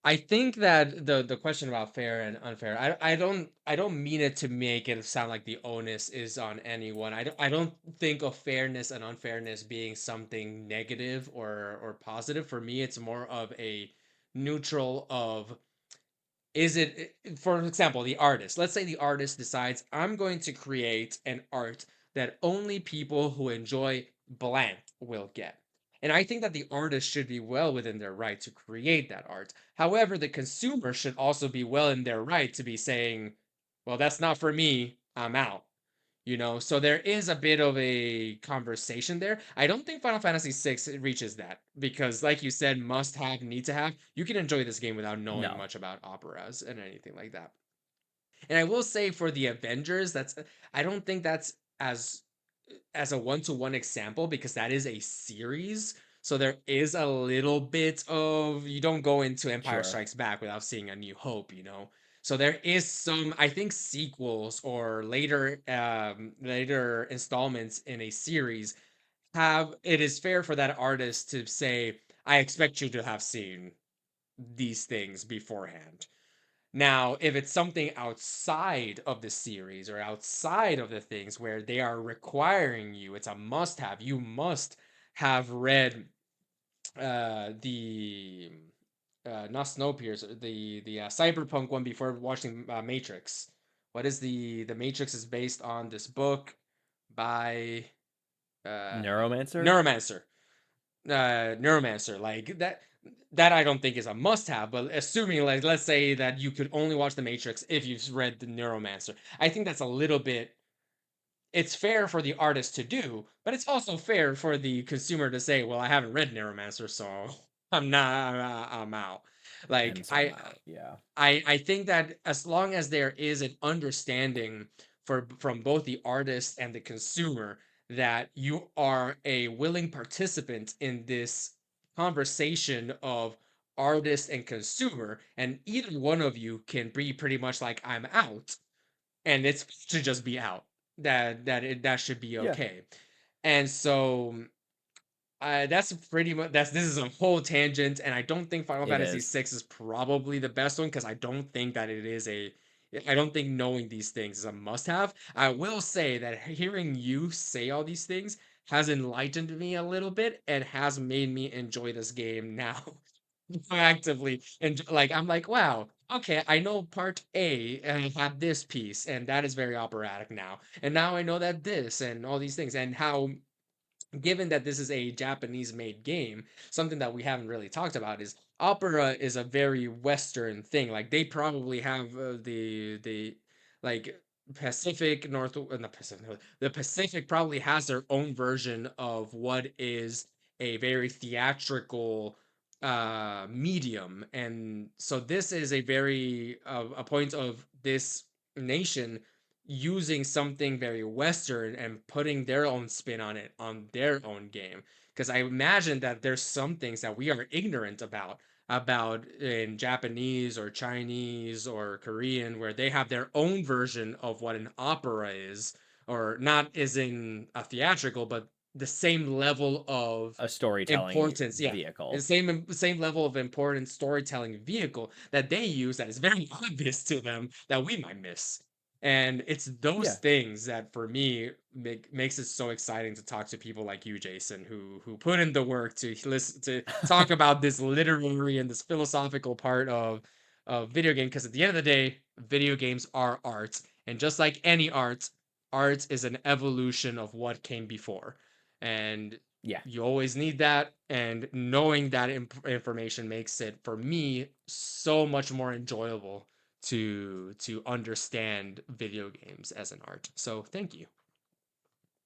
I think that the question about fair and unfair, I don't mean it to make it sound like the onus is on anyone. I don't think of fairness and unfairness being something negative or positive. For me, it's more of a neutral of, is it, for example, the artist. Let's say the artist decides, I'm going to create an art that only people who enjoy blank will get. And I think that the artist should be well within their right to create that art. However, the consumer should also be well in their right to be saying, well, that's not for me, I'm out. So there is a bit of a conversation there. I don't think Final Fantasy VI reaches that because, like you said, must have, need to have. You can enjoy this game without knowing No, much about operas and anything like that. And I will say for the Avengers, I don't think that's as a one-to-one example because that is a series. So there is a little bit of, you don't go into Empire sure. Strikes Back without seeing A New Hope. So there is some, I think, sequels or later installments in a series have, it is fair for that artist to say, I expect you to have seen these things beforehand. Now, if it's something outside of the series or outside of the things where they are requiring you, it's a must have. You must have read the not Snowpiercer, the Cyberpunk one before watching Matrix. What is the Matrix is based on this book by uh Neuromancer? Neuromancer. Neuromancer, like that I don't think is a must have, but assuming, like, let's say that you could only watch the Matrix if you've read the Neuromancer, I think that's a little bit, it's fair for the artist to do, but it's also fair for the consumer to say, well, I haven't read Neuromancer, so I'm out. Like And so I'm out. Yeah. I think that as long as there is an understanding from both the artist and the consumer that you are a willing participant in this conversation of artist and consumer, and either one of you can be pretty much like, I'm out, and it's should just be out. That should be Yeah. okay. And so that's pretty much, this is a whole tangent, and I don't think Final It Fantasy is. VI is probably the best one because I don't think knowing these things is a must-have. I will say that hearing you say all these things has enlightened me a little bit and has made me enjoy this game now actively. And like, I'm like, wow, okay, I know part A had this piece, and that is very operatic now. And now I know that this and all these things, and how, given that this is a Japanese made game, something that we haven't really talked about is opera is a very Western thing. Like, they probably have the like Pacific North, not Pacific, no, the Pacific probably has their own version of what is a very theatrical medium. And so this is a very a point of this nation using something very Western and putting their own spin on it on their own game. Because I imagine that there's some things that we are ignorant about in Japanese or Chinese or Korean, where they have their own version of what an opera is, or not is in a theatrical, but the same level of A storytelling importance. Yeah, the vehicle. same level of important storytelling vehicle that they use that is very obvious to them that we might miss. And it's those Yeah. things that for me makes it so exciting to talk to people like you, Jason, who put in the work to listen, to talk about this literary and this philosophical part of video game. Because at the end of the day, video games are art, and just like any art, art is an evolution of what came before, and Yeah. you always need that. And knowing that information makes it, for me, so much more enjoyable to understand video games as an art. So thank you.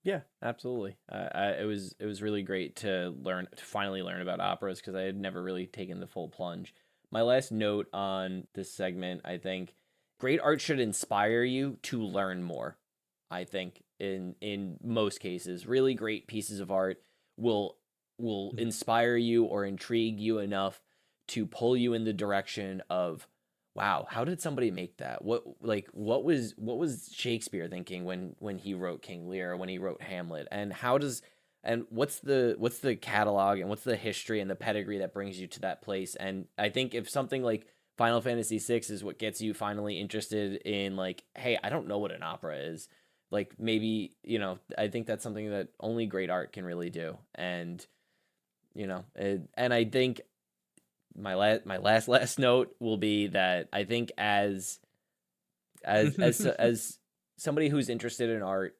Yeah, absolutely. It was really great to finally learn about operas because I had never really taken the full plunge. My last note on this segment, I think, great art should inspire you to learn more. I think in most cases, really great pieces of art will Mhm. inspire you or intrigue you enough to pull you in the direction of, wow, how did somebody make that? What was Shakespeare thinking when he wrote King Lear, when he wrote Hamlet? And what's the catalog and what's the history and the pedigree that brings you to that place? And I think if something like Final Fantasy VI is what gets you finally interested in, like, hey, I don't know what an opera is. Like, maybe, I think that's something that only great art can really do. And and I think my last note will be that I think as somebody who's interested in art,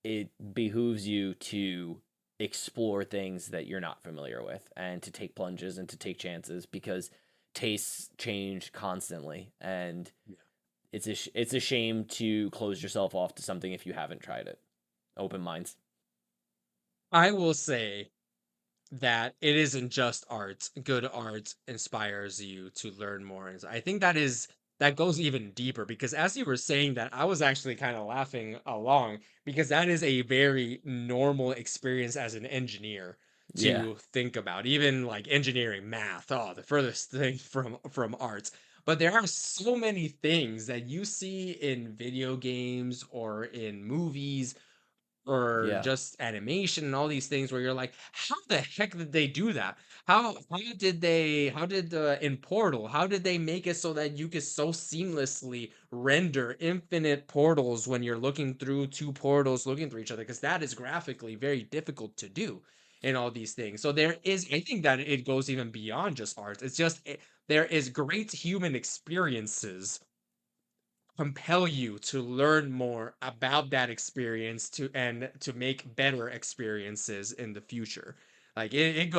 it behooves you to explore things that you're not familiar with and to take plunges and to take chances because tastes change constantly, and Yeah. it's a shame to close yourself off to something if you haven't tried it. Open minds. I will say that it isn't just art. Good art inspires you to learn more. And I think that goes even deeper because as you were saying that, I was actually kind of laughing along because that is a very normal experience as an engineer Yeah. to think about. Even like engineering, math, oh, the furthest thing from arts. But there are so many things that you see in video games or in movies or Yeah. just animation and all these things where you're like, how the heck did they do that? How did in Portal, how did they make it so that you could so seamlessly render infinite portals when you're looking through two portals looking through each other? Because that is graphically very difficult to do in all these things. So I think that it goes even beyond just art. There is great human experiences compel you to learn more about that experience to make better experiences in the future. Like it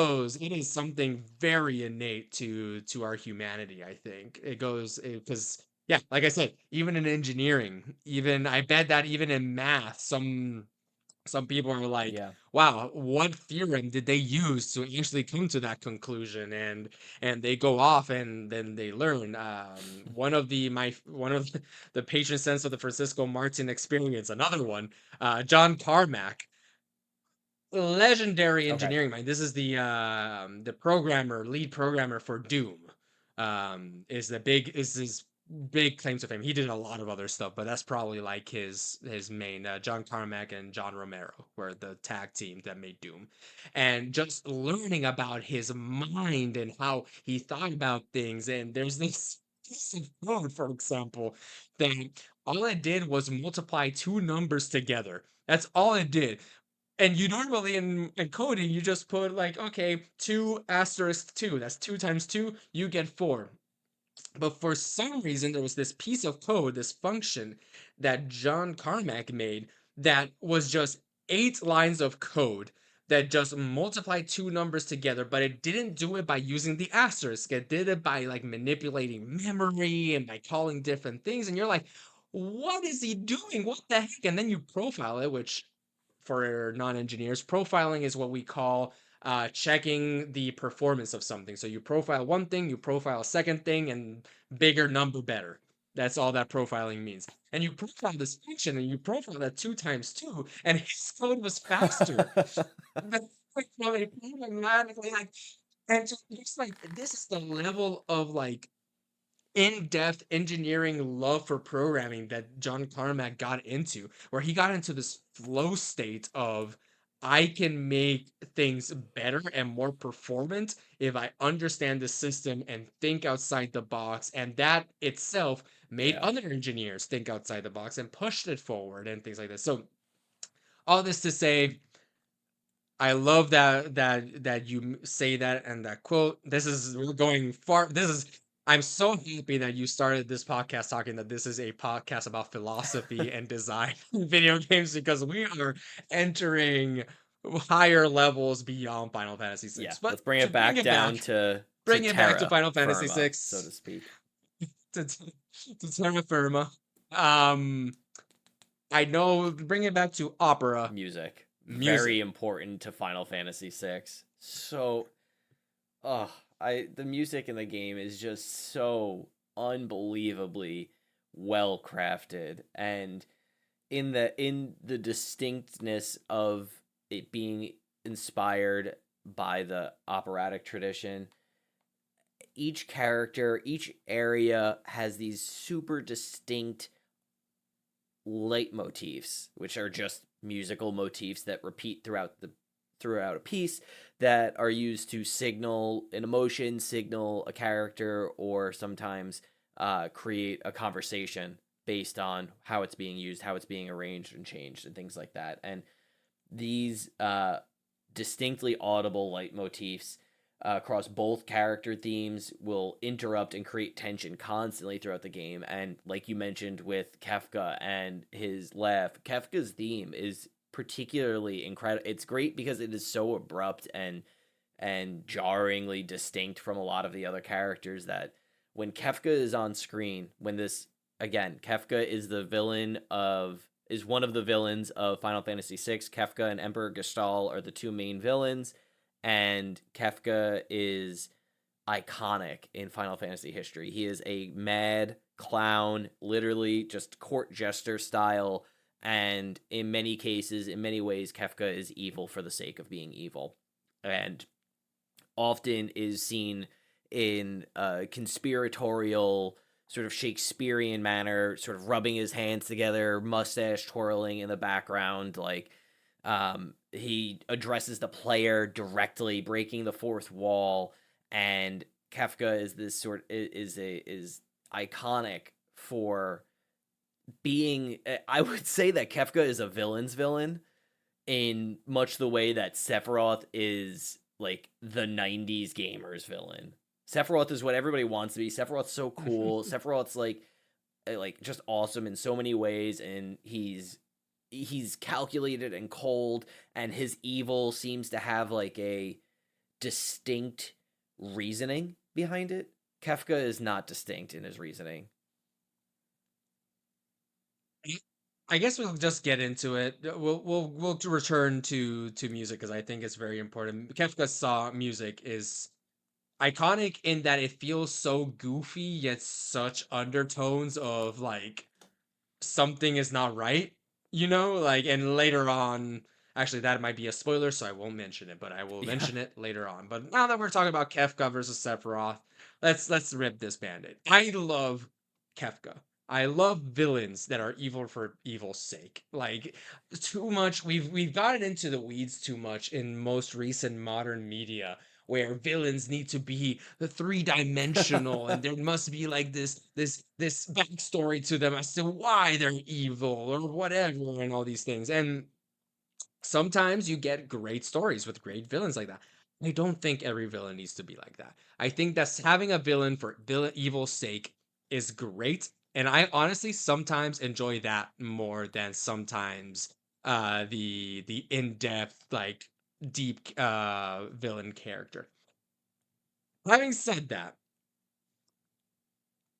is something very innate to our humanity. I think it goes because yeah, like I said, even in engineering, even I bet that even in math, some people are like, Yeah. wow, what theorem did they use to actually come to that conclusion? And they go off and then they learn. One of the patron sense of the Francisco Martin experience, another one, John Carmack, legendary Okay. engineering mind. This is the programmer, lead programmer for Doom. Is his big claim to fame. He did a lot of other stuff, but that's probably like his main. John Carmack and John Romero were the tag team that made Doom, and just learning about his mind and how he thought about things. And there's this piece of code, for example, that all it did was multiply two numbers together. That's all it did. And you normally in coding, you just put like, okay, 2 asterisk 2. That's 2 times 2, you get 4. But for some reason, there was this piece of code, this function that John Carmack made that was just 8 lines of code that just multiplied two numbers together, but it didn't do it by using the asterisk. It did it by like manipulating memory and by calling different things. And you're like, what is he doing? What the heck? And then you profile it, which for non-engineers, profiling is what we call checking the performance of something. So you profile one thing, you profile a second thing, and bigger number better. That's all that profiling means. And you profile this function and you profile that 2 times 2, and his code was faster. But like, automatically, like, and just like this is the level of like in-depth engineering love for programming that John Carmack got into, where he got into this flow state of I can make things better and more performant if I understand the system and think outside the box. And that itself made Yeah. other engineers think outside the box and pushed it forward and things like this. So all this to say, I love that you say that and that quote. This is we're going far. This is I'm so happy that you started this podcast talking that this is a podcast about philosophy and design in video games because we are entering higher levels beyond Final Fantasy Yeah. VI. But Let's bring to it back down to bring it back to terra Final Fantasy firma, VI, so to speak. to, to terra firma. Um, I know, bring it back to opera Music. Very music. important to Final Fantasy VI. So, oh, the music in the game is just so unbelievably well crafted, and in the distinctness of it being inspired by the operatic tradition, each character, each area has these super distinct leitmotifs, which are just musical motifs that repeat throughout a piece, that are used to signal an emotion, signal a character, or sometimes create a conversation based on how it's being used, how it's being arranged and changed, and things like that. And these distinctly audible leitmotifs across both character themes will interrupt and create tension constantly throughout the game. And like you mentioned with Kefka and his laugh, Kefka's theme is particularly incredible. It's great because it is so abrupt and jarringly distinct from a lot of the other characters, that when Kefka is on screen, when this again, Kefka is one of the villains of Final Fantasy VI. Kefka and Emperor Gestahl are the two main villains, and Kefka is iconic in Final Fantasy history. He is a mad clown, literally just court jester style, and in many cases, in many ways, Kefka is evil for the sake of being evil, and often is seen in a conspiratorial, sort of Shakespearean manner, sort of rubbing his hands together, mustache twirling in the background, like he addresses the player directly, breaking the fourth wall. And Kefka is this sort is iconic for being. I would say that Kefka is a villain's villain in much the way that Sephiroth is like the 90s gamers villain. Sephiroth is what everybody wants to be. Sephiroth's so cool. Sephiroth's like just awesome in so many ways, and he's calculated and cold, and his evil seems to have like a distinct reasoning behind it. Kefka is not distinct in his reasoning. I guess we'll just get into it. We'll return to music because I think it's very important. Kefka's song music is iconic in that it feels so goofy yet such undertones of like something is not right, like, and later on, actually that might be a spoiler, so I won't mention it, but I will Yeah. mention it later on. But now that we're talking about Kefka versus Sephiroth, let's rip this band-aid. I love Kefka. I love villains that are evil for evil's sake. Like, too much, we've gotten into the weeds too much in most recent modern media, where villains need to be the three-dimensional, and there must be like this backstory to them as to why they're evil or whatever, and all these things. And sometimes you get great stories with great villains like that. I don't think every villain needs to be like that. I think that's having a villain for villain evil's sake is great, and I honestly sometimes enjoy that more than sometimes the in-depth, like, deep villain character. Having said that,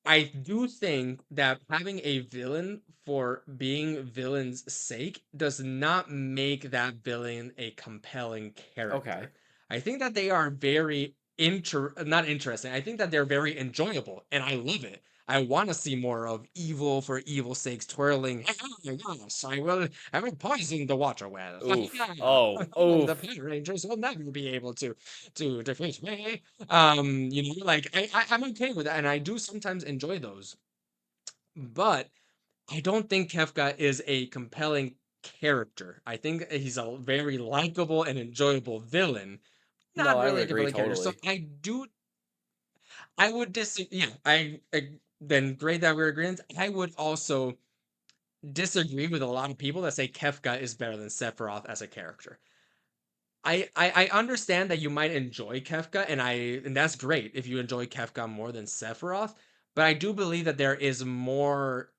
I do think that having a villain for being villain's sake does not make that villain a compelling Okay. character. I think that they are very not interesting. I think that they're very enjoyable, and I love it. I want to see more of evil for evil's sakes twirling. Yes, I will poison the water well. Oof. Oh, The oof. Power Rangers will never be able to defeat me. Like, I'm okay with that, and I do sometimes enjoy those, but I don't think Kefka is a compelling character. I think he's a very likable and enjoyable villain, No, not I would really a agree compelling character. So totally. I would disagree. Yeah, then great that we're agreeing. I would also disagree with a lot of people that say Kefka is better than Sephiroth as a character. I understand that you might enjoy Kefka, and that's great if you enjoy Kefka more than Sephiroth, but I do believe that there is more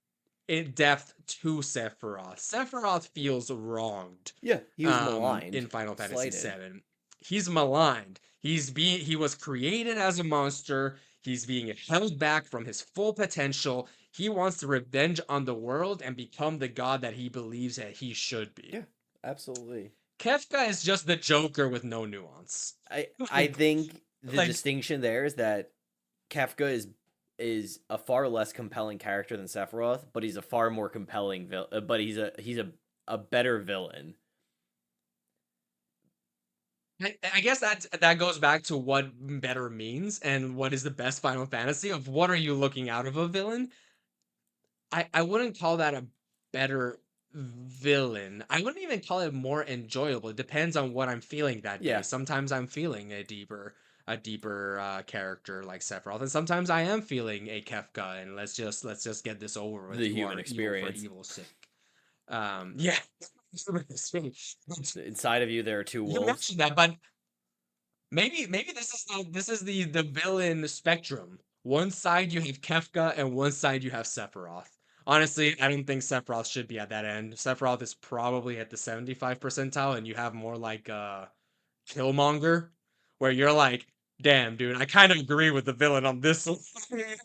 in depth to Sephiroth. Sephiroth feels wronged Yeah, he was in maligned, Final Fantasy slighted. VII. He's maligned. He was created as a monster. He's being held back from his full potential. He wants to revenge on the world and become the god that he believes that he should be. Yeah, absolutely. Kefka is just the Joker with no nuance. I like, think the like distinction there is that Kefka is a far less compelling character than Sephiroth, but he's a far more compelling but he's a better villain. I guess that goes back to what better means and what is the best Final Fantasy of what are you looking out of a villain. I wouldn't call that a better villain. I wouldn't even call it more enjoyable. It depends on what I'm feeling that day. Yeah, Sometimes I'm feeling a deeper character like Sephiroth, and sometimes I am feeling a Kefka. And let's just get this over with. the You human are evil for experience. evil's sake. Yeah. Inside of you, there are two You wolves. mentioned that, but maybe this is the villain spectrum. One side you have Kefka, and one side you have Sephiroth. Honestly, I don't think Sephiroth should be at that end. Sephiroth is probably at the 75 percentile, and you have more like Killmonger, where you're like, damn, dude, I kind of agree with the villain on this one.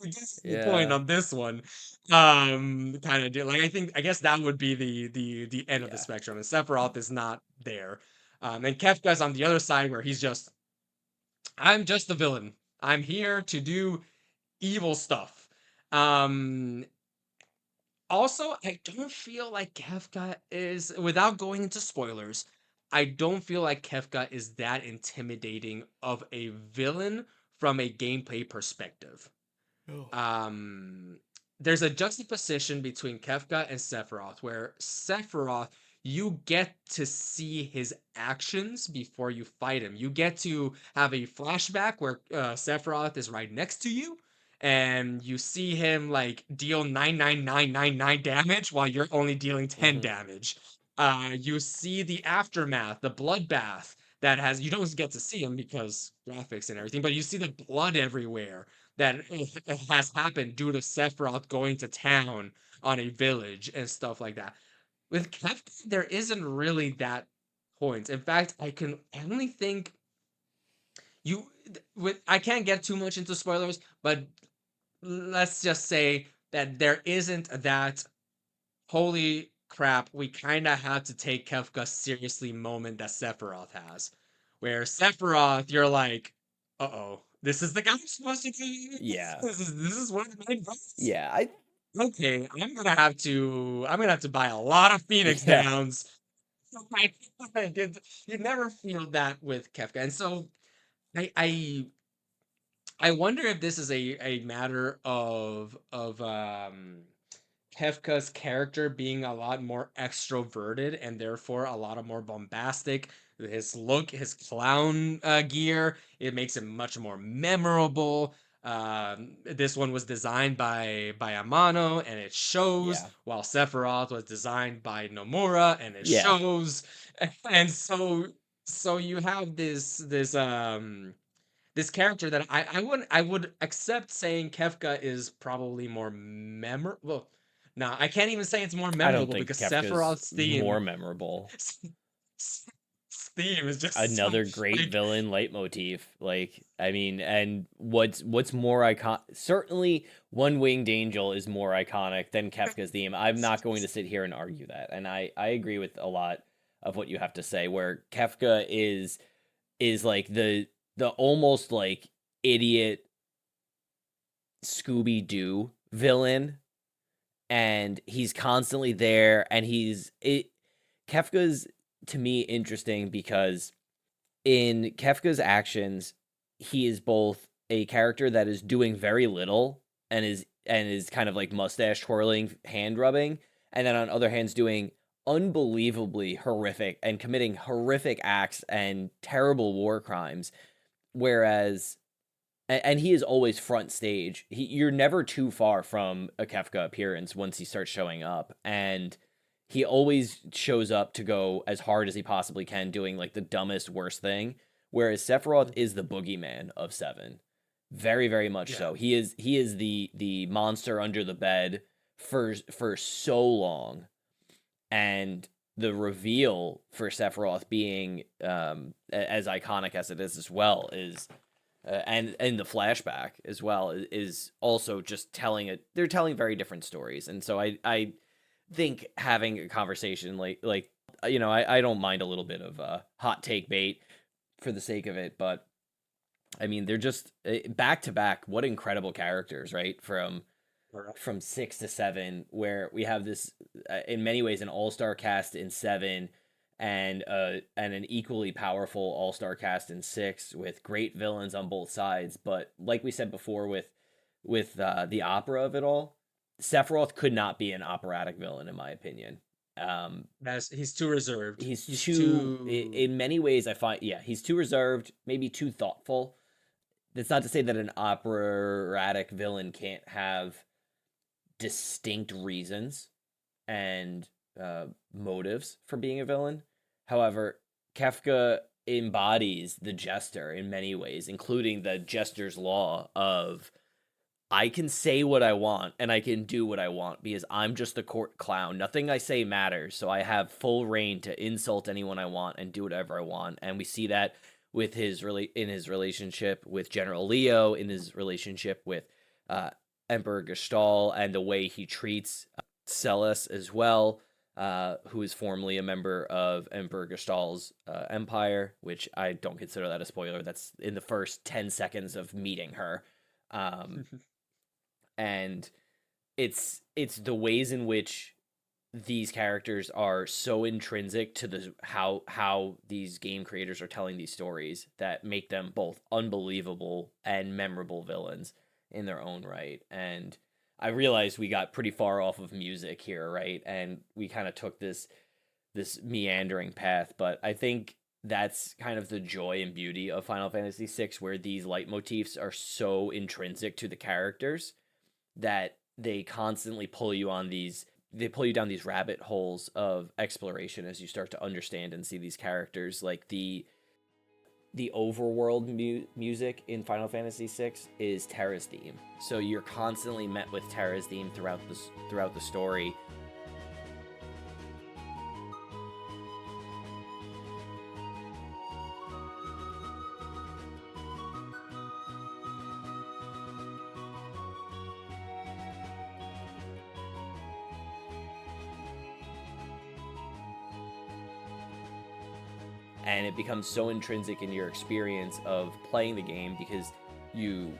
This is the point Yeah, on this one. Kind of do like I guess that would be the end of the yeah, spectrum, and Sephiroth is not there. And Kefka's on the other side where he's just I'm just the villain. I'm here to do evil stuff. Um, Also, I don't feel like Kefka is, without going into spoilers, I don't feel like Kefka is that intimidating of a villain from a gameplay perspective. oh. um there's a juxtaposition between Kefka and Sephiroth where Sephiroth you get to see his actions before you fight him. You get to have a flashback where Sephiroth is right next to you and you see him like deal 99999 damage while you're only dealing 10 Hmm. damage. You see the aftermath, the bloodbath that has you don't get to see him because graphics and everything, but you see the blood everywhere that has happened due to Sephiroth going to town on a village and stuff like that. With Kefka, there isn't really that point. In fact, I only think you with I can't get too much into spoilers, but let's just say that there isn't that holy crap, we kind of have to take Kefka seriously moment that Sephiroth has. Where Sephiroth, you're like, uh-oh, this is the guy I'm supposed to be. Yeah, This is one of the main guys. yeah. I Okay, I'm gonna have to buy a lot of Phoenix yeah. Downs. You never feel that with Kefka. And so I I I wonder if this is a matter of Kefka's character being a lot more extroverted and therefore a lot of more bombastic. His look, his clown gear, it makes him much more memorable. This one was designed by Amano, and it shows. Yeah, While Sephiroth was designed by Nomura, and it yeah. shows. And so you have this character that I would accept saying Kefka is probably more memorable. No, I can't even say it's more I don't memorable think because Kefka's Sephiroth's theme more memorable. theme is just so Another great like villain leitmotif. Like, I mean, and what's more iconic? Certainly, One Winged Angel is more iconic than Kefka's theme. I'm not going to sit here and argue that, and I agree with a lot of what you have to say. Where Kefka is like the almost like idiot Scooby Doo villain, and he's constantly there, and Kefka's to me interesting because in Kefka's actions, he is both a character that is doing very little and is kind of like mustache twirling, hand rubbing, and then on other hands doing unbelievably horrific and committing horrific acts and terrible war crimes. Whereas and he is always front stage. You're never too far from a Kefka appearance once he starts showing up, and he always shows up to go as hard as he possibly can, doing like the dumbest, worst thing. Whereas Sephiroth is the boogeyman of Seven, very, very much yeah. so. He is the monster under the bed for so long, and the reveal for Sephiroth being as iconic as it is as well is and the flashback as well is also just telling it. They're telling very different stories, and so I think having a conversation like I don't mind a little bit of hot take bait for the sake of it, but I mean they're just back to back. What incredible characters, right? From 6 to 7, where we have this in many ways an all-star cast in 7 and an equally powerful all-star cast in 6 with great villains on both sides. But like we said before with the opera of it all, Sephiroth could not be an operatic villain in my opinion. He's too reserved. He's He's too too. in many ways I find, yeah, he's too reserved, maybe too thoughtful. That's not to say that an operatic villain can't have distinct reasons and motives for being a villain. However, Kefka embodies the jester in many ways, including the jester's law of I can say what I want and I can do what I want because I'm just the court clown. Nothing I say matters, so I have full reign to insult anyone I want and do whatever I want. And we see that with in his relationship with General Leo, in his relationship with uh, Emperor Gestalt, and the way he treats Celes as well, who is formerly a member of Emperor Gestalt's empire, which I don't consider that a spoiler. That's in the first 10 seconds of meeting her. Um, and it's the ways in which these characters are so intrinsic to the how these game creators are telling these stories that make them both unbelievable and memorable villains in their own right. And I realized we got pretty far off of music here, right? And we kind of took this meandering path, but I think that's kind of the joy and beauty of Final Fantasy VI, where these leitmotifs are so intrinsic to the characters that they constantly pull you on these they pull you down these rabbit holes of exploration as you start to understand and see these characters. Like the overworld music in Final Fantasy VI is Terra's theme, so you're constantly met with Terra's theme throughout the story. And it becomes so intrinsic in your experience of playing the game because you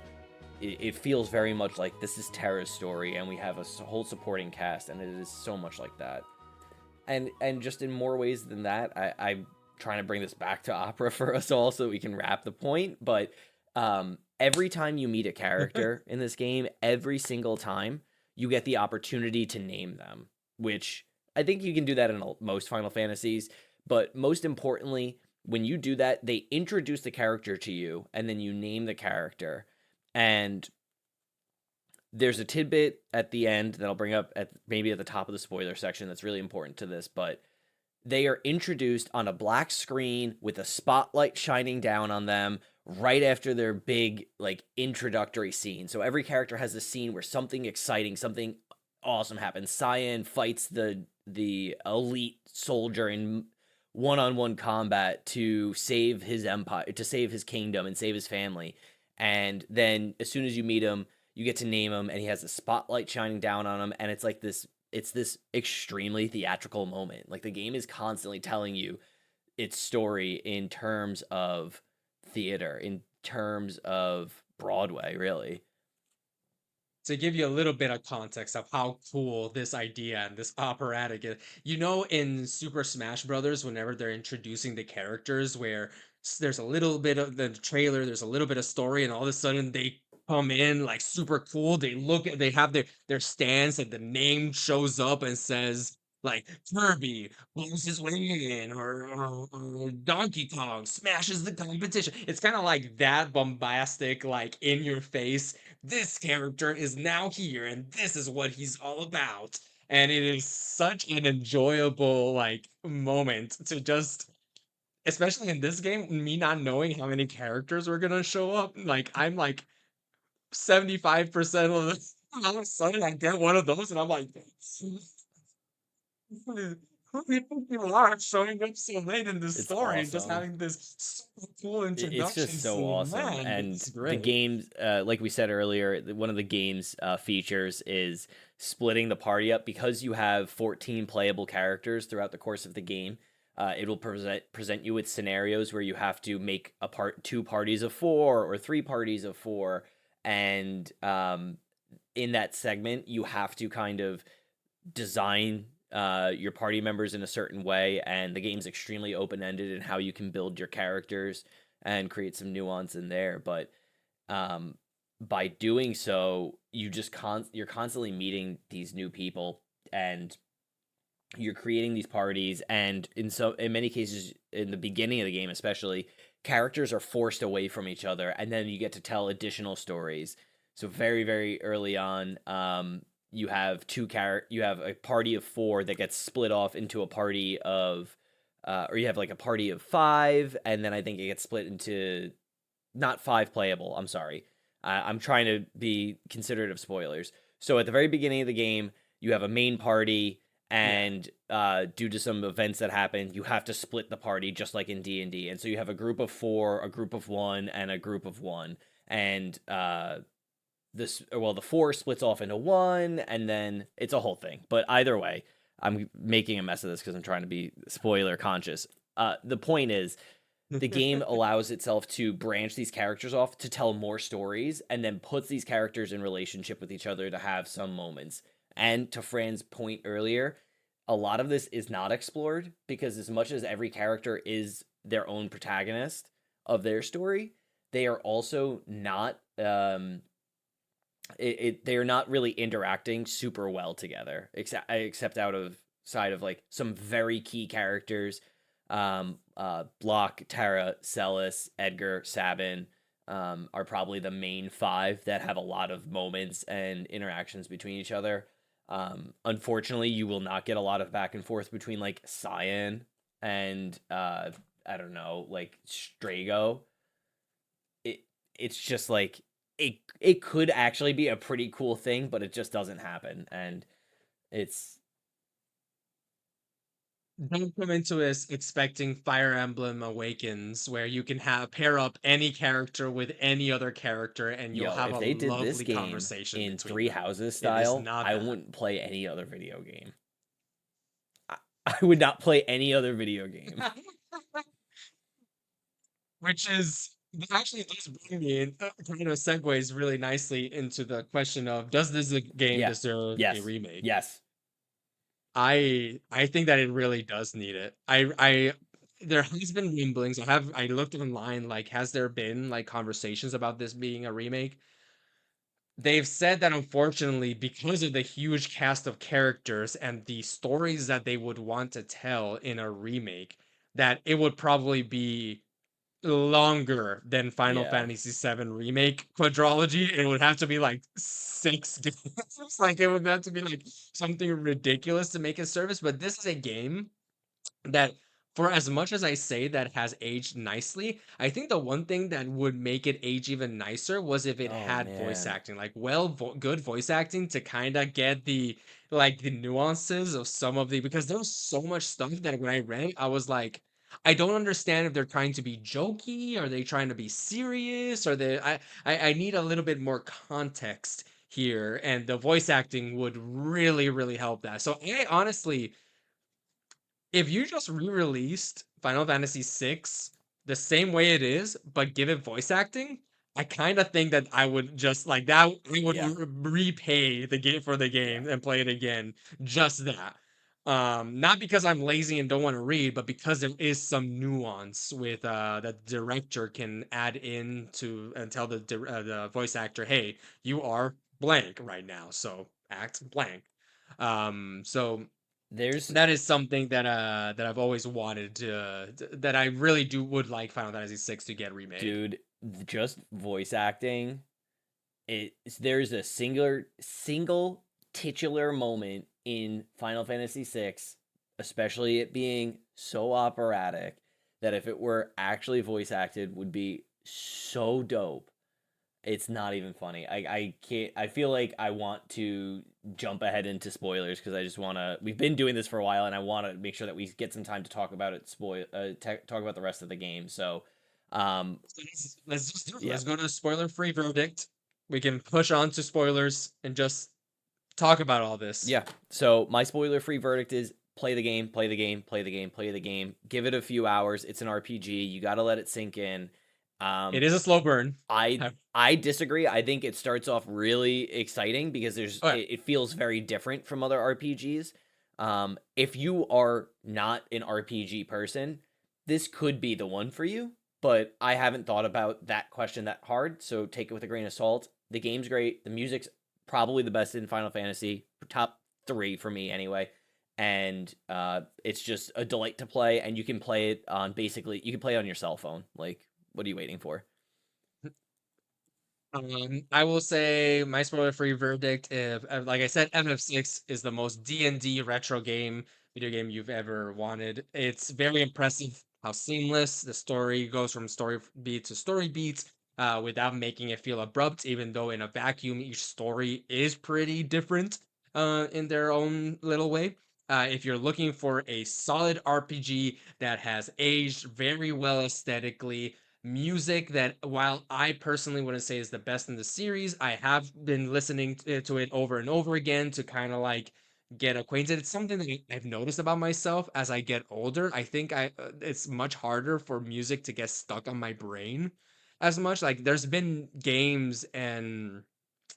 it feels very much like this is Terra's story and we have a whole supporting cast, and it is so much like that. And just in more ways than that, I'm trying to bring this back to opera for us all so we can wrap the point. But every time you meet a character in this game, every single time you get the opportunity to name them, which I think you can do that in most Final Fantasies. But most importantly, when you do that, they introduce the character to you and then you name the character. And there's a tidbit at the end that I'll bring up at maybe at the top of the spoiler section that's really important to this, but they are introduced on a black screen with a spotlight shining down on them right after their big like introductory scene. So every character has a scene where something exciting, something awesome happens. Cyan fights the elite soldier in one-on-one combat to save his empire, to save his kingdom and save his family. And then as soon as you meet him, you get to name him and he has a spotlight shining down on him, and it's this extremely theatrical moment. Like the game is constantly telling you its story in terms of theater, in terms of Broadway, really. To give you a little bit of context of how cool this idea and this operatic is, in Super Smash Brothers, whenever they're introducing the characters, where there's a little bit of the trailer, there's a little bit of story, and all of a sudden they come in like super cool. They have their stance, and the name shows up and says like Kirby blows his way in, or Donkey Kong smashes the competition. It's kind of like that bombastic, like in your face, this character is now here and this is what he's all about. And it is such an enjoyable like moment to just, especially in this game, me not knowing how many characters were gonna show up. Like I'm like 75% of the all of a sudden I get one of those and I'm like who do you think you are showing up so late in this It's story and just awesome. having this super cool It's introduction just so scene? awesome. Man, And it's the great. games, like we said earlier, one of the game's features is splitting the party up because you have 14 playable characters throughout the course of the game. It will present you with scenarios where you have to make two parties of four or three parties of four, and in that segment, you have to kind of design your party members in a certain way, and the game's extremely open ended in how you can build your characters and create some nuance in there. But um, by doing so, you're constantly meeting these new people, and you're creating these parties. And in many cases, in the beginning of the game, especially, characters are forced away from each other, and then you get to tell additional stories. So very early on, you have a party of four that gets split off into a party of or you have like a party of five, and then I think it gets split into not five playable. I'm sorry. I'm trying to be considerate of spoilers. So at the very beginning of the game, you have a main party, Yeah. and due to some events that happen, you have to split the party just like in D&D. And so you have a group of four, a group of one, and a group of one. And the four splits off into one, and then it's a whole thing. But either way, I'm making a mess of this because I'm trying to be spoiler conscious. The point is, the game allows itself to branch these characters off to tell more stories, and then puts these characters in relationship with each other to have some moments. And to Fran's point earlier, a lot of this is not explored because, as much as every character is their own protagonist of their story, they are also not they're not really interacting super well together, except out of side of like some very key characters. Block, Tara, Celis, Edgar, Sabin are probably the main five that have a lot of moments and interactions between each other. Unfortunately, you will not get a lot of back and forth between like Cyan and I don't know, like Strago. it it's just like it could actually be a pretty cool thing, but it just doesn't happen, and it's Don't come into this expecting Fire Emblem Awakens, where you can have pair up any character with any other character and you'll yo, have if a they did this lovely game conversation in between Three them. Houses It is style, not I that. wouldn't play any other video game. I, I would not play any other video game. Which is actually does bring me in, kind of segues really nicely into the question of, does this game Yeah. deserve a Yes. remake? Yes. I think that it really does need it. I there has been rumblings. I looked online, like, has there been like conversations about this being a remake? They've said that unfortunately, because of the huge cast of characters and the stories that they would want to tell in a remake, that it would probably be longer than Final Yeah. Fantasy VII Remake quadrology. It would have to be like 6 games. Like, it would have to be like something ridiculous to make it service. But this is a game that, for as much as I say that has aged nicely, I think the one thing that would make it age even nicer was if it Oh had voice man. acting, like, good voice acting to kind of get the nuances of some of the, because there's so much stuff that when I read, I was like, I don't understand if they're trying to be jokey, are they trying to be serious, or I need a little bit more context here, and the voice acting would really help that. So I honestly, if you just re-released Final Fantasy VI the same way it is, but give it voice acting, I kind of think that I would just like that. I would Yeah. repay the game for the Yeah. game and play it again. Just that. Not because I'm lazy and don't want to read, but because there is some nuance with that director can add in to and tell the voice actor, hey, you are blank right now, so act blank. So There's that is something that I've always wanted that I really do would like Final Fantasy VI to get remade. dude, just voice acting. There's a single titular moment in Final Fantasy VI, especially it being so operatic, that if it were actually voice acted would be so dope. It's not even funny. I can't. I feel like I want to jump ahead into spoilers because I just want to. We've been doing this for a while, and I want to make sure that we get some time to talk about it. Talk about the rest of the game. So, um, So let's just do it. yeah, Let's go to spoiler-free verdict. We can push on to spoilers and just talk about all this. yeah. So my spoiler-free verdict is play the game, play the game, play the game, play the game. Give it a few hours. It's an RPG. You got to let it sink in. It Um, is a slow burn. I I disagree. I think it starts off really exciting because Okay. it feels very different from other RPGs. If you are not an RPG person, this could be the one for you. But I haven't thought about that question that hard, so take it with a grain of salt. The game's great. The music's probably the best in Final Fantasy, top three for me anyway. And it's just a delight to play, and you can play it on you can play it on your cell phone. Like, what are you waiting for? I will say my spoiler-free verdict. If, like I said, FF6 is the most D&D retro video game you've ever wanted. It's very impressive how seamless the story goes from story beat to story beat, without making it feel abrupt. Even though in a vacuum, each story is pretty different, in their own little way. If you're looking for a solid RPG that has aged very well aesthetically, music that, while I personally wouldn't say is the best in the series, I have been listening to it over and over again to kind of like get acquainted. It's something that I've noticed about myself as I get older. I think it's much harder for music to get stuck on my brain as much. Like there's been games and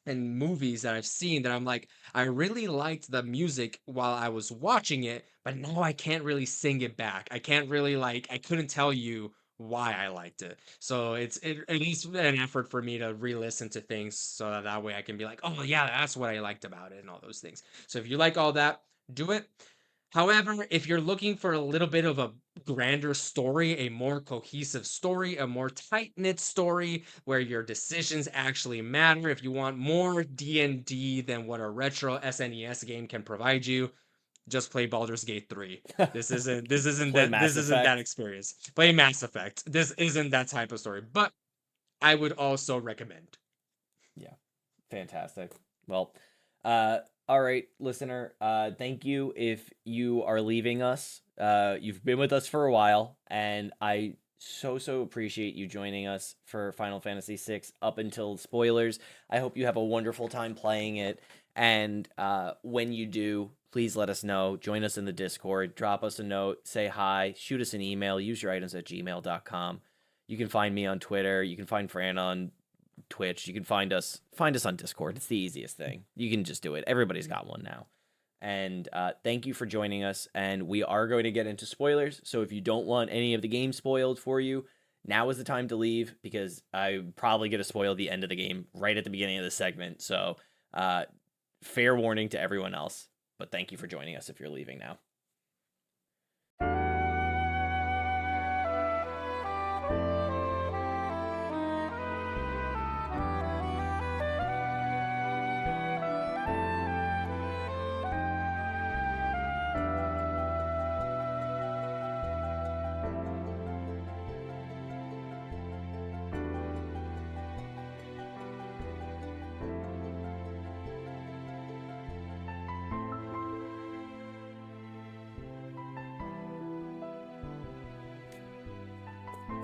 movies that I've seen that I'm like, I really liked the music while I was watching it, but now I can't really sing it back. I can't really like, I couldn't tell you why I liked it. So it is an effort for me to re-listen to things so that way I can be like, oh yeah, that's what I liked about it and all those things. So if you like all that, do it. However, if you're looking for a little bit of a grander story, a more cohesive story, a more tight-knit story where your decisions actually matter, if you want more D&D than what a retro SNES game can provide you, just play Baldur's Gate 3. Play Mass This isn't that Effect. experience. Play Mass Effect. This isn't that type of story, but I would also recommend. Yeah, fantastic. Well, uh, all right, listener. Thank you if you are leaving us. You've been with us for a while, and I so appreciate you joining us for Final Fantasy VI up until spoilers. I hope you have a wonderful time playing it, and when you do, please let us know. Join us in the Discord. Drop us a note. Say hi. Shoot us an email. Use your items at gmail.com. You can find me on Twitter. You can find Fran on Twitch. You can find us on Discord. It's the easiest thing. You can just do it. Everybody's got one now. And thank you for joining us. And we are going to get into spoilers. So if you don't want any of the game spoiled for you, now is the time to leave because I'm probably going to spoil the end of the game right at the beginning of the segment. So fair warning to everyone else. But thank you for joining us if you're leaving now.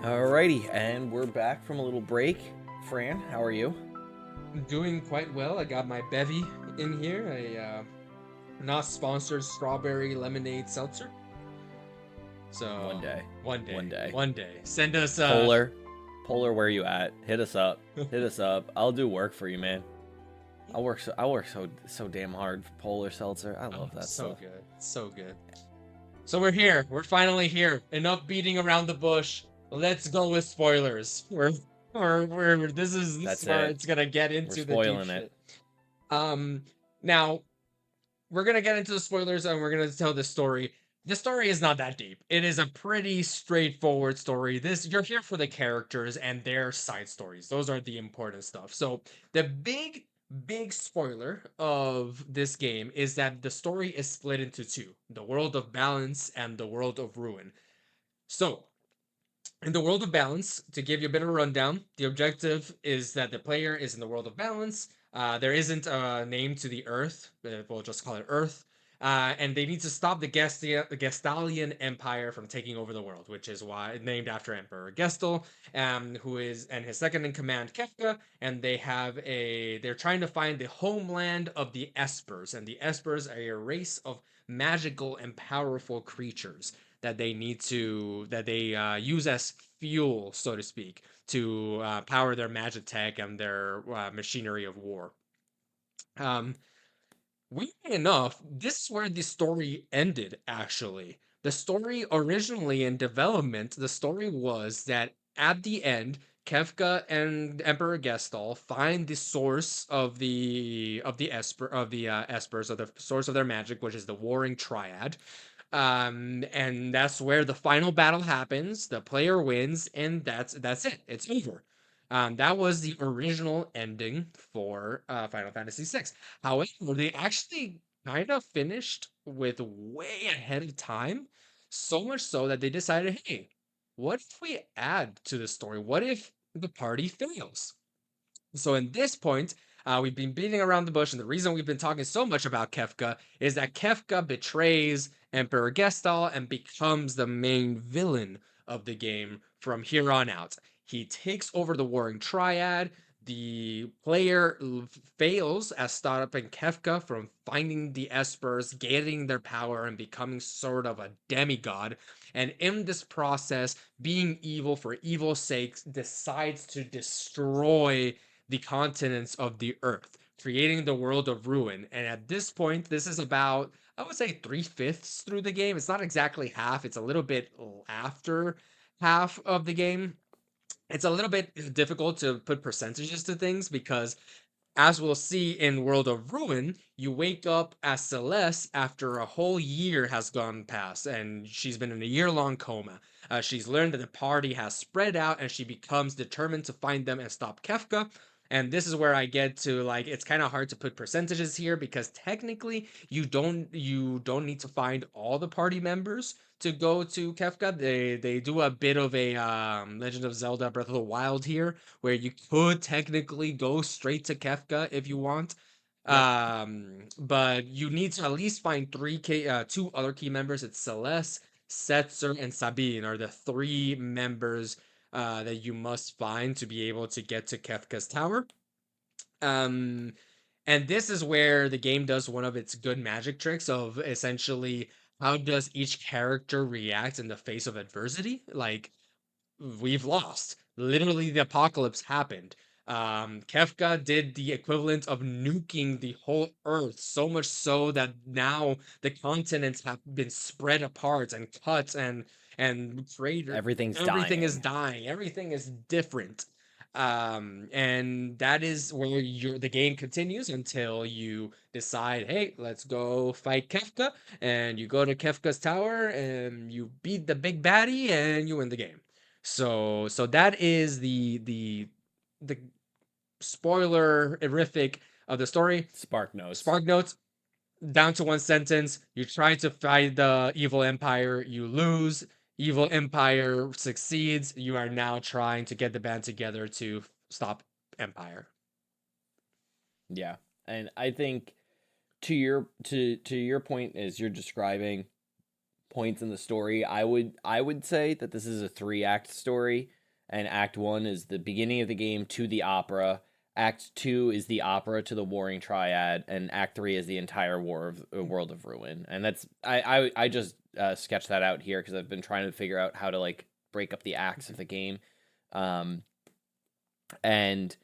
Alrighty, and we're back from a little break. Fran, how are you? I'm doing quite well. I got my bevy in here, a not sponsored strawberry lemonade seltzer. So One day. one day, One day. one day, send us Polar, where you at? Hit us up. Hit us up. I'll do work for you, man. I work so damn hard for Polar Seltzer. I love that so stuff. good, so good. So we're here. We're finally here. Enough beating around the bush. Let's go with spoilers. This is That's where it. it's gonna get We're into the deep spoiling shit. it. Now we're gonna get into the spoilers and we're gonna tell the story. The story is not that deep. It is a pretty straightforward story. This you're here for the characters and their side stories. Those are the important stuff. So the big spoiler of this game is that the story is split into two: the world of balance and the world of ruin. So In the world of balance, to give you a bit of a rundown, the objective is that the player is in the world of balance. There isn't a name to the Earth. We'll just call it Earth. And they need to stop the Gestalian Empire from taking over the world, which is why named after Emperor Gestal, who is and his second in command Kefka, and they're trying to find the homeland of the Espers, and the Espers are a race of magical and powerful creatures that they use as fuel, so to speak, to power their magic tech and their machinery of war. Um, Weirdly enough, this is where the story ended, actually. The story originally in development, the story was that at the end, Kefka and Emperor Gestal find the source of the Espers, of the source of their magic, which is the Warring Triad. And that's where the final battle happens. The player wins, and that's it. It's over. That was the original ending for Final Fantasy VI. However, they actually kind of finished with way ahead of time, so much so that they decided, hey, what if we add to the story? What if the party fails? So in this point, we've been beating around the bush, and the reason we've been talking so much about Kefka is that Kefka betrays Emperor Gestal and becomes the main villain of the game from here on out. He takes over the Warring Triad. The player fails at stopping Kefka from finding the Espers, gaining their power, and becoming sort of a demigod. And in this process, being evil for evil's sake, decides to destroy the continents of the earth, creating the world of ruin. And at this point, this is about, I would say, 3/5 through the game. It's not exactly half, it's a little bit after half of the game. It's a little bit difficult to put percentages to things because as we'll see in World of Ruin, you wake up as Celeste after a whole year has gone past, and she's been in a year-long coma. She's learned that the party has spread out, and she becomes determined to find them and stop Kefka. And this is where I get to like it's kind of hard to put percentages here because technically you don't need to find all the party members to go to Kefka. They do a bit of a Legend of Zelda Breath of the Wild here where you could technically go straight to Kefka if you want. Yep. But you need to at least find two other key members. It's Celeste, Setzer, and Sabine are the three members that you must find to be able to get to Kefka's tower. Um, and this is where the game does one of its good magic tricks of essentially how does each character react in the face of adversity? Like we've lost. Literally, the apocalypse happened. Kefka did the equivalent of nuking the whole Earth, so much so that now the continents have been spread apart and cut and cratered. Everything's Everything is dying. dying. Everything is different. And that is where the game continues until you decide, hey, let's go fight Kefka, and you go to Kefka's tower and you beat the big baddie and you win the game. So that is the spoiler horrific of the story. Spark notes. Spark notes down to one sentence. You try to fight the evil empire, you lose. Evil empire succeeds. You are now trying to get the band together to stop empire. Yeah. And I think to your point as you're describing points in the story, I would say that this is a 3-act story, and act 1 is the beginning of the game to the opera. Act 2 is the opera to the Warring Triad, and Act 3 is the entire World of Ruin. And that's I just sketched that out here because I've been trying to figure out how to like break up the acts of the game. Um, and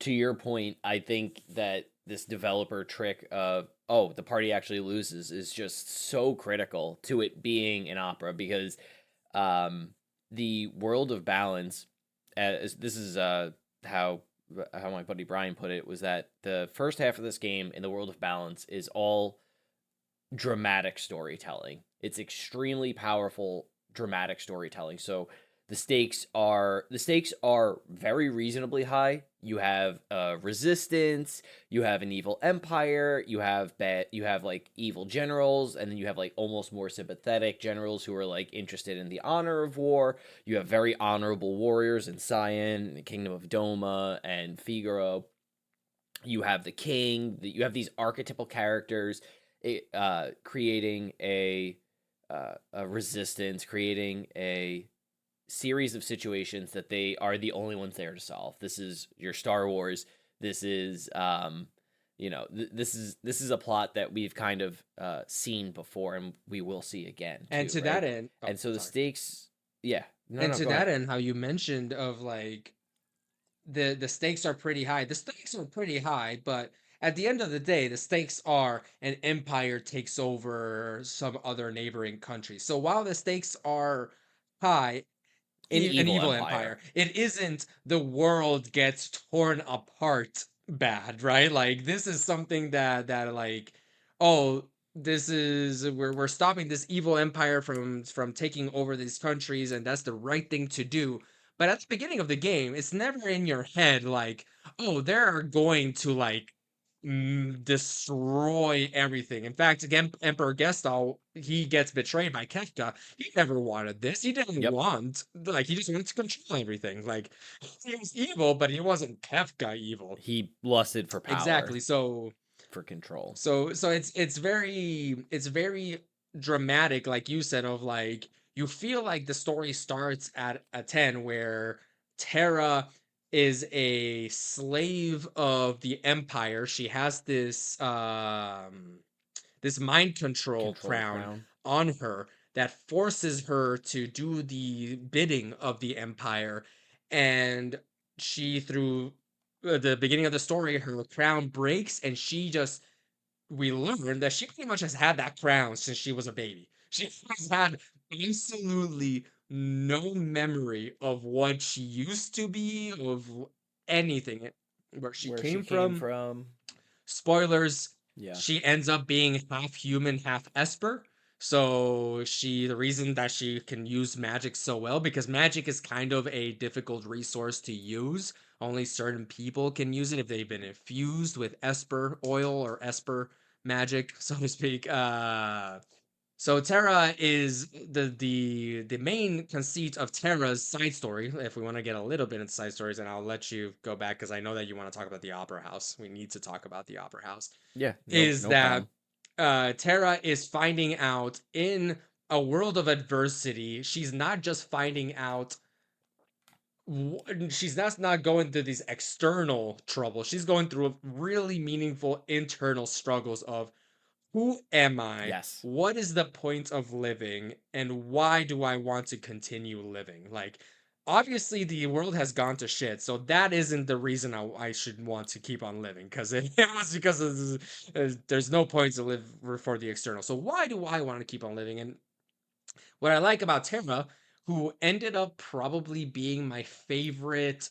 to your point, I think that this developer trick of the party actually loses is just so critical to it being an opera because the world of balance, this is how my buddy Brian put it, was that the first half of this game in the world of balance is all dramatic storytelling. It's extremely powerful dramatic storytelling. So The stakes are very reasonably high. You have resistance, you have an evil empire, you have like evil generals, and then you have like almost more sympathetic generals who are like interested in the honor of war. You have very honorable warriors in Cyan, the Kingdom of Doma, and Figaro. You have the king. You have these archetypal characters, creating a resistance, creating a series of situations that they are the only ones there to solve. This is your Star Wars. This is this is a plot that we've kind of seen before, and we will see again And too, to that right? end, oh, And so the sorry. stakes, yeah, no, And no, to go ahead. that end, how you mentioned of like the stakes are pretty high. The stakes are pretty high, but at the end of the day, the stakes are an empire takes over some other neighboring country. So while the stakes are high, An an evil evil empire. empire, it isn't the world gets torn apart bad, right? Like this is something that like, oh, this is we're stopping this evil empire from taking over these countries, and that's the right thing to do. But at the beginning of the game, it's never in your head like, oh, they're going to like destroy everything. In fact, again, Emperor Gestahl, he gets betrayed by Kefka. He never wanted this. He didn't Yep. want, like, he just wanted to control everything. Like, he was evil, but he wasn't Kefka evil. He lusted for power, Exactly. So, for control. it's very dramatic, like you said, of like you feel like the story starts at a 10 where Terra is a slave of the Empire. She has this mind control Control crown crown. on her that forces her to do the bidding of the Empire. And she, through the beginning of the story, her crown breaks, and she just we learn that she pretty much has had that crown since she was a baby. She has had absolutely no memory of what she used to be, of anything, where she Where she came came from. from. Spoilers, Yeah. she ends up being half human, half Esper. So the reason that she can use magic so well, because magic is kind of a difficult resource to use. Only certain people can use it if they've been infused with Esper oil or Esper magic, so to speak. So Terra is the main conceit of Terra's side story. If we want to get a little bit into side stories, and I'll let you go back because I know that you want to talk about the Opera House. We need to talk about the Opera House. Yeah. No. Is No that problem. Terra is finding out in a world of adversity. She's not just finding out. She's not going through these external troubles. She's going through really meaningful internal struggles of who am I? Yes. What is the point of living? And why do I want to continue living? Like, obviously, the world has gone to shit. So that isn't the reason I should want to keep on living. Because it was because there's no point to live for the external. So why do I want to keep on living? And what I like about Terra, who ended up probably being my favorite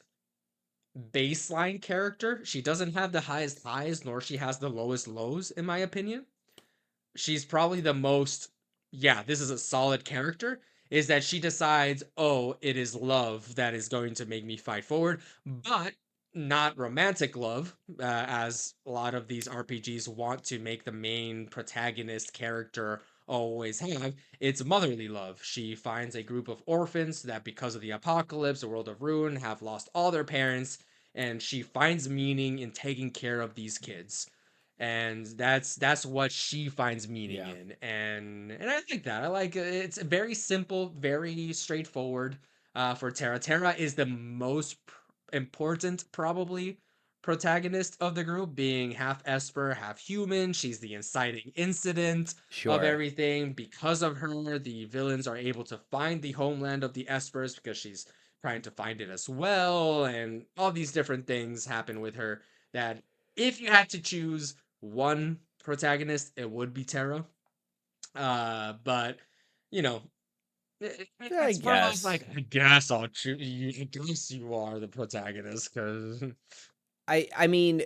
baseline character, she doesn't have the highest highs, nor she has the lowest lows, in my opinion. She's probably the most, yeah, this is a solid character, is that she decides, oh, it is love that is going to make me fight forward, but not romantic love, as a lot of these RPGs want to make the main protagonist character always have. It's motherly love. She finds a group of orphans that, because of the apocalypse, the world of ruin, have lost all their parents, and she finds meaning in taking care of these kids, and that's what she finds meaning Yeah. in. And I like that. I like it's very simple, very straightforward. For Terra is the most important, probably, protagonist of the group, being half Esper, half human. She's the inciting incident of Sure. everything. Because of her, the villains are able to find the homeland of the Espers, because she's trying to find it as well, and all these different things happen with her, that if you had to choose one protagonist, it would be Terra. But you know, I it's one of those guess. like, I guess I'll choose you. I guess you are the protagonist, because I mean,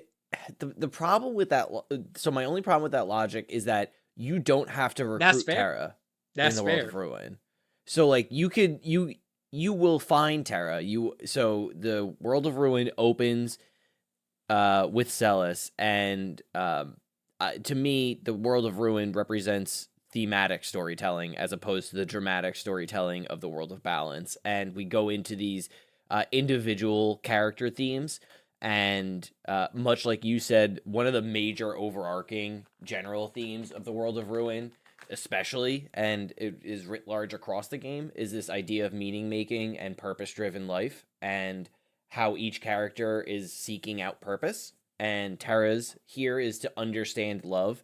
the problem with that. So my only problem with that logic is that you don't have to that's recruit fair. Terra in That's the world of fair. Ruin. So like you could you you will find Terra. So the World of Ruin opens with Celis, and to me, the World of Ruin represents thematic storytelling as opposed to the dramatic storytelling of the World of Balance. And we go into these individual character themes. And much like you said, one of the major overarching general themes of the World of Ruin, especially, and it is writ large across the game, is this idea of meaning making and purpose driven life. And how each character is seeking out purpose. And Tara's here is to understand love.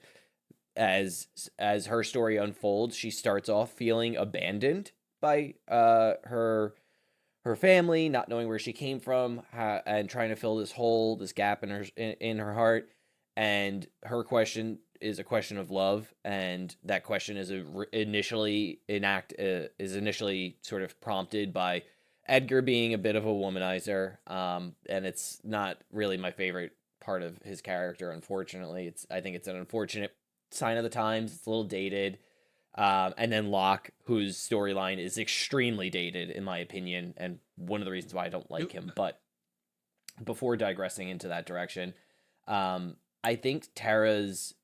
As her story unfolds, she starts off feeling abandoned by her family, not knowing where she came from, and trying to fill this hole, this gap in her heart. And her question is a question of love, and that question is initially sort of prompted by Edgar being a bit of a womanizer, and it's not really my favorite part of his character. Unfortunately, I think it's an unfortunate sign of the times. It's a little dated. And then Locke, whose storyline is extremely dated, in my opinion, and one of the reasons why I don't like him. But before digressing into that direction, I think Tara's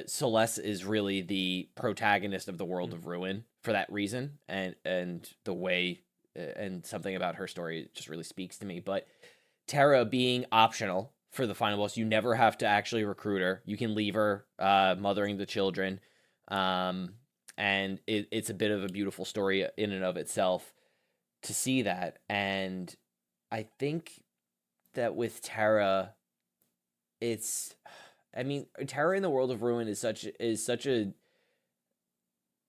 Celeste is really the protagonist of the World of Ruin for that reason, and the way and something about her story just really speaks to me. But Tara being optional for the final boss, you never have to actually recruit her. You can leave her mothering the children. And it's a bit of a beautiful story in and of itself to see that. And I think that with Tara, Tara in the World of Ruin is such an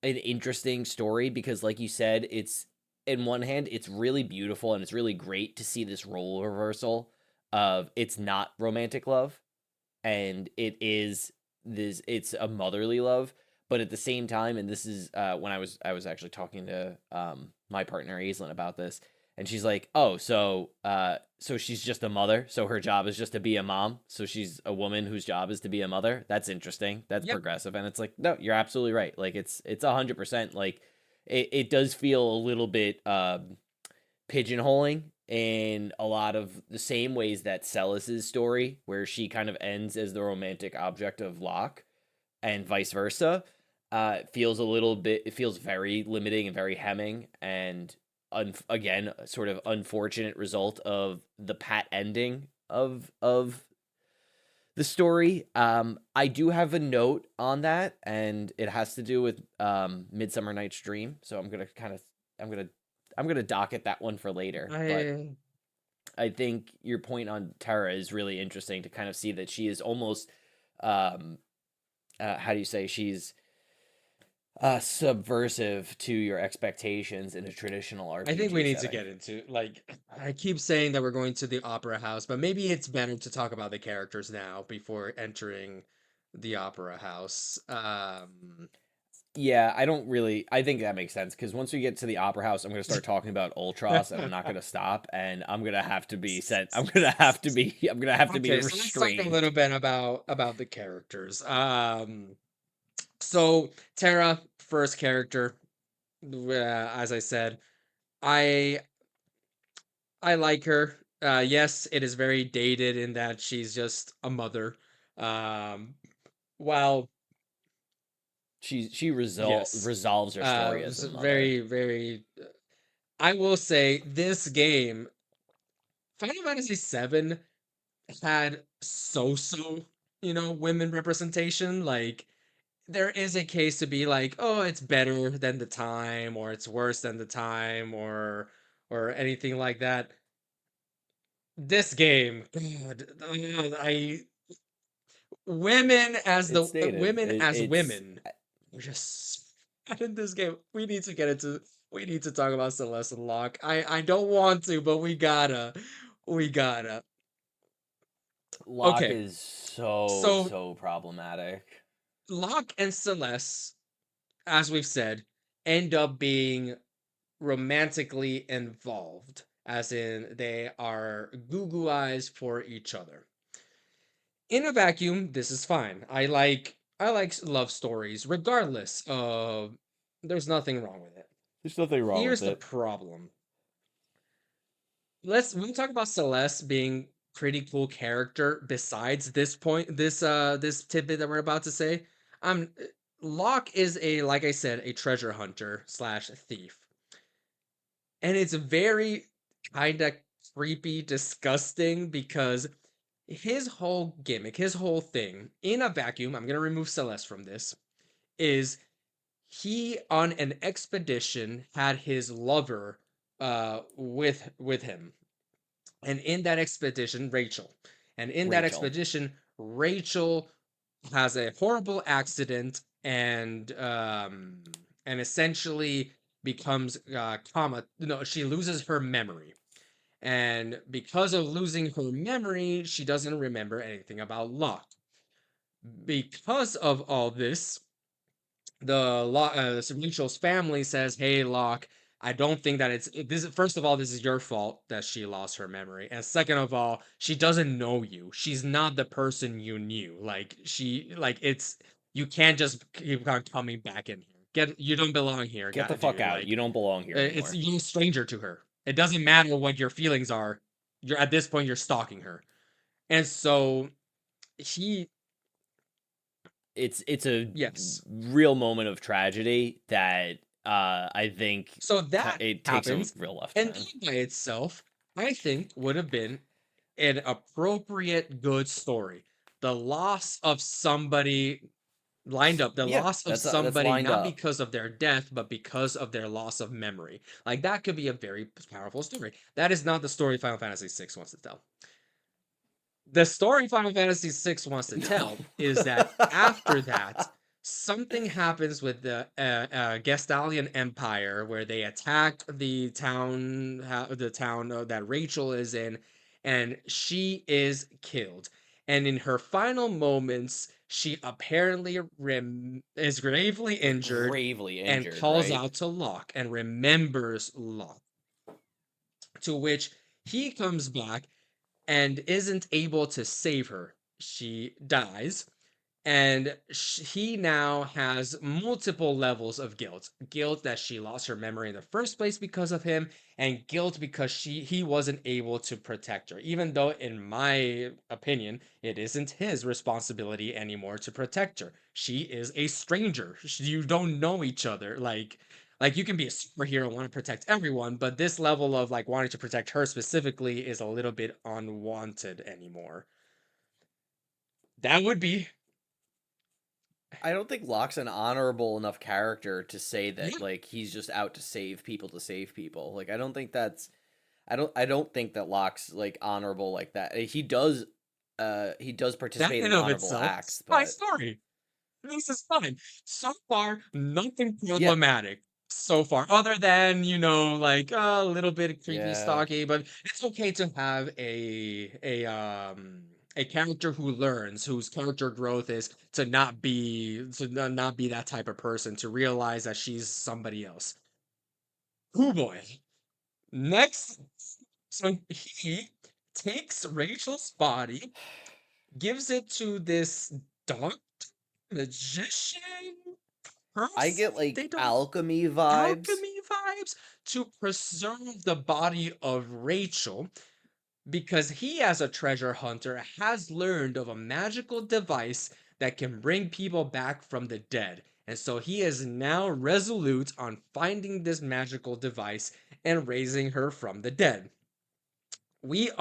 interesting story because, like you said, it's in one hand it's really beautiful and it's really great to see this role reversal of it's not romantic love and it's a motherly love, but at the same time, and this is when I was actually talking to my partner Aislinn about this, and she's like, oh, so she's just a mother, so her job is just to be a mom, so she's a woman whose job is to be a mother. That's interesting. That's Yep. progressive. And it's like, no, you're absolutely right. Like it's 100%. Like it does feel a little bit pigeonholing in a lot of the same ways that Celis's story, where she kind of ends as the romantic object of Locke, and vice versa, it feels very limiting and very hemming, and again, a sort of unfortunate result of the pat ending of the story. I do have a note on that, and it has to do with Midsummer Night's Dream. So I'm gonna I'm gonna docket that one for later. But I I think your point on Tara is really interesting to kind of see that she is almost um how do you say, she's subversive to your expectations in a traditional I think we RPG need to setting. get into like I keep saying that we're going to the opera house, but maybe it's better to talk about the characters now before entering the opera house. Yeah, I don't really. I think that makes sense because once we get to the opera house, I'm gonna start talking about Ultros, and I'm not gonna stop, and I'm gonna have to be sent. I'm gonna have to be. I'm gonna have to be Okay, so let's talk a restrained. little bit about the characters. So Tara, first character, as I said, I I like her. Yes, it is very dated in that she's just a mother. Um, while She yes, resolves her story as a mother. very very. I will say this game, Final Fantasy VII, had so-so, women representation. Like there is a case to be like, oh, it's better than the time, or it's worse than the time, or anything like that. This game, God, I It's stated. women as It's women were just in this game. We need to talk about Celeste and Locke. I don't want to, but we gotta. Locke Okay, is so so problematic. Locke and Celeste, as we've said, end up being romantically involved, as in they are goo eyes for each other. In a vacuum, this is fine. I like love stories, regardless of. There's nothing wrong with it. There's nothing wrong with Here's the it. problem. we'll talk about Celeste being pretty cool character besides this point, this tidbit that we're about to say. Um Locke is, a like I said, a treasure hunter slash thief. And it's very kind of creepy, disgusting, because his whole gimmick, his whole thing in a vacuum, I'm going to remove Celeste from this, is he on an expedition had his lover with him. And in that expedition, Rachel. And in that Rachel. expedition, Rachel has a horrible accident and essentially becomes coma. No, she loses her memory, and because of losing her memory, she doesn't remember anything about Locke. Because of all this, Rachel's family says, "Hey, Locke, I don't think that it's this. First of all, this is your fault that she lost her memory, and second of all, she doesn't know you. She's not the person you knew. It's you can't just keep on coming back in here. You don't belong here, Get the fuck dude. out. You don't belong here It's anymore. you're a stranger to her. It doesn't matter what your feelings are. You're at this point, you're stalking her, and so he, It's a yes, real moment of tragedy that I think so that it takes a happens, real left and turn. that by itself, I think, would have been an appropriate good story. The loss of somebody lined up, the Yeah, loss of that's somebody lined not up. because of their death, but because of their loss of memory. Like that could be a very powerful story. That is not the story Final Fantasy VI wants to tell. The story Final Fantasy VI wants to No. tell is that after that, something happens with the Gestalian Empire, where they attack the town that Rachel is in, and she is killed. And in her final moments, she apparently is gravely injured Gravely and injured, calls right? out to Locke and remembers Locke. To which he comes back and isn't able to save her. She dies, and he now has multiple levels of guilt that she lost her memory in the first place because of him, and guilt because he wasn't able to protect her, even though in my opinion it isn't his responsibility anymore to protect her. She is a stranger. You don't know each other. Like you can be a superhero and want to protect everyone, but this level of like wanting to protect her specifically is a little bit unwanted anymore. That would be, I don't think Locke's an honorable enough character to say that yeah. like he's just out to save people. Like I don't think that Locke's like honorable like that. He does That participate in in of honorable itself is acts, my but story. This is fine. So far, nothing yeah. problematic. So far, other than like a little bit of creepy, Yeah. stocky, but it's okay to have a character who learns, whose character growth is to not be that type of person, to realize that she's somebody else. Oh boy. Next, so he takes Rachel's body, gives it to this doctor, magician I person. get like They don't alchemy vibes. alchemy vibes to preserve the body of Rachel because he, as a treasure hunter, has learned of a magical device that can bring people back from the dead. And so he is now resolute on finding this magical device and raising her from the dead. We're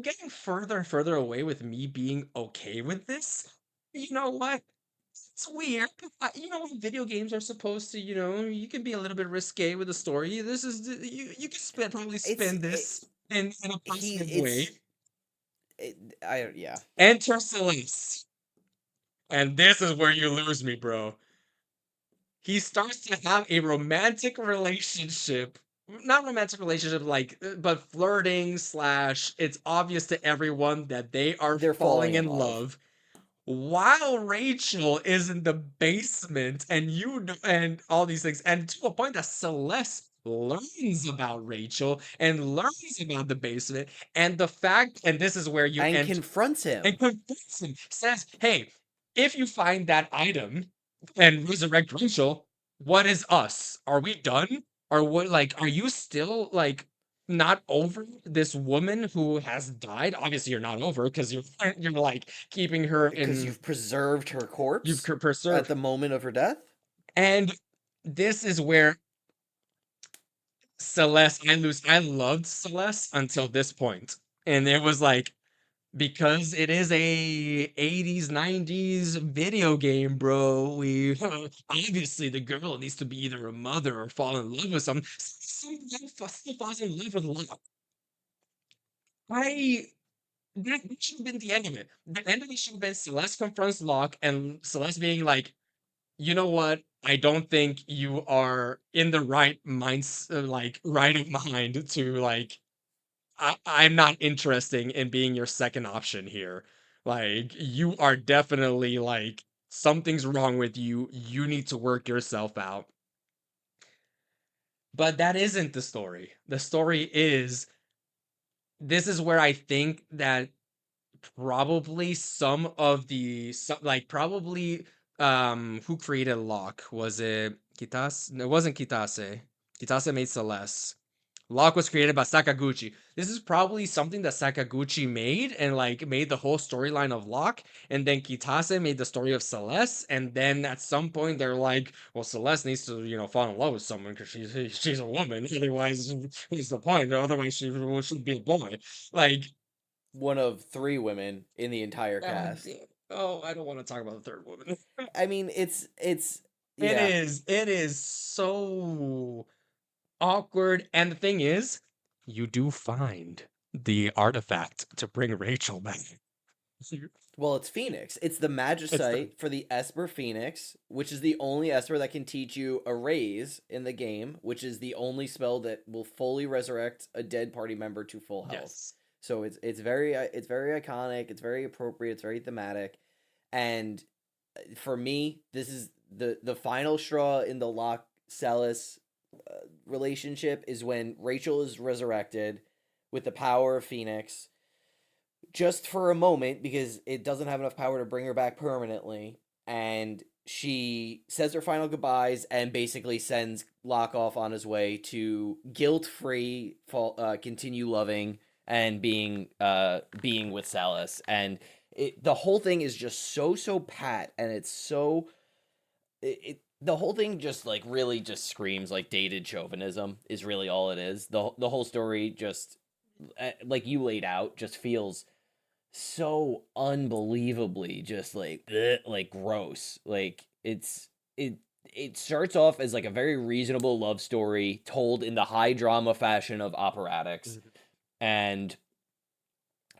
getting further and further away with me being okay with this. You know what? It's weird. When video games are supposed to, you can be a little bit risque with the story. This is you can probably It's spin this in a he positive way. I yeah. Enter Celeste, and this is where you lose me, bro. He starts to have a romantic relationship, not romantic relationship, but flirting slash. It's obvious to everyone that they are They're falling falling in in love. love while Rachel is in the basement, and and all these things, and to a point that Celeste learns about Rachel and learns about the basement, and the fact, and this is where you And enter, confronts and him. confronts him, says, "Hey, if you find that item and resurrect Rachel, what is us? Are we done? Or what? Like, are you still like?" not over this woman who has died. Obviously, you're not over because you're like keeping her Because in. you've preserved her You've corpse at preserved, the moment of her death. and this is where Celeste. I loved Celeste until this point, and it was like because it is a 80s 90s video game, bro. We obviously the girl needs to be either a mother or fall in love with still falls in love with Locke. I that should have been the end of it. The end of it should have been Celeste confronts Locke and Celeste being like, you know what? I don't think you are in the right minds, like right of mind to like. I'm not interested in being your second option here. Like, you are definitely like something's wrong with you. You need to work yourself out. But that isn't the story. The story is this is where I think that probably like probably who created Locke? Was it Kitase? No, it wasn't Kitase. Kitase made Celeste. Locke was created by Sakaguchi. This is probably something that Sakaguchi made and like made the whole storyline of Locke, and then Kitase made the story of Celeste, and then at some point they're like, well, Celeste needs to, fall in love with someone because she's a woman. Otherwise, what's the point? Otherwise, she should be a boy. Like, One of three women in the entire God cast. damn. Oh, I don't want to talk about the third woman. I mean, it's It yeah. is. It is so awkward. And the thing is, you do find the artifact to bring Rachel back. Well, it's Phoenix. It's the It's the Magicite for the Esper Phoenix, which is the only Esper that can teach you a raise in the game, which is the only spell that will fully resurrect a dead party member to full health. yes. So it's very iconic. It's very appropriate. It's very thematic, and for me, this is the final straw in the Locke Celis relationship is when Rachel is resurrected with the power of Phoenix just for a moment because it doesn't have enough power to bring her back permanently. And she says her final goodbyes and basically sends Locke off on his way to guilt free continue loving and being with Salas. And the whole thing is just so pat, and it's so the whole thing just like really just screams like dated chauvinism is really all it is. The whole story just like you laid out just feels so unbelievably just like bleh, like gross. Like it starts off as like a very reasonable love story told in the high drama fashion of operatics, Mhm. and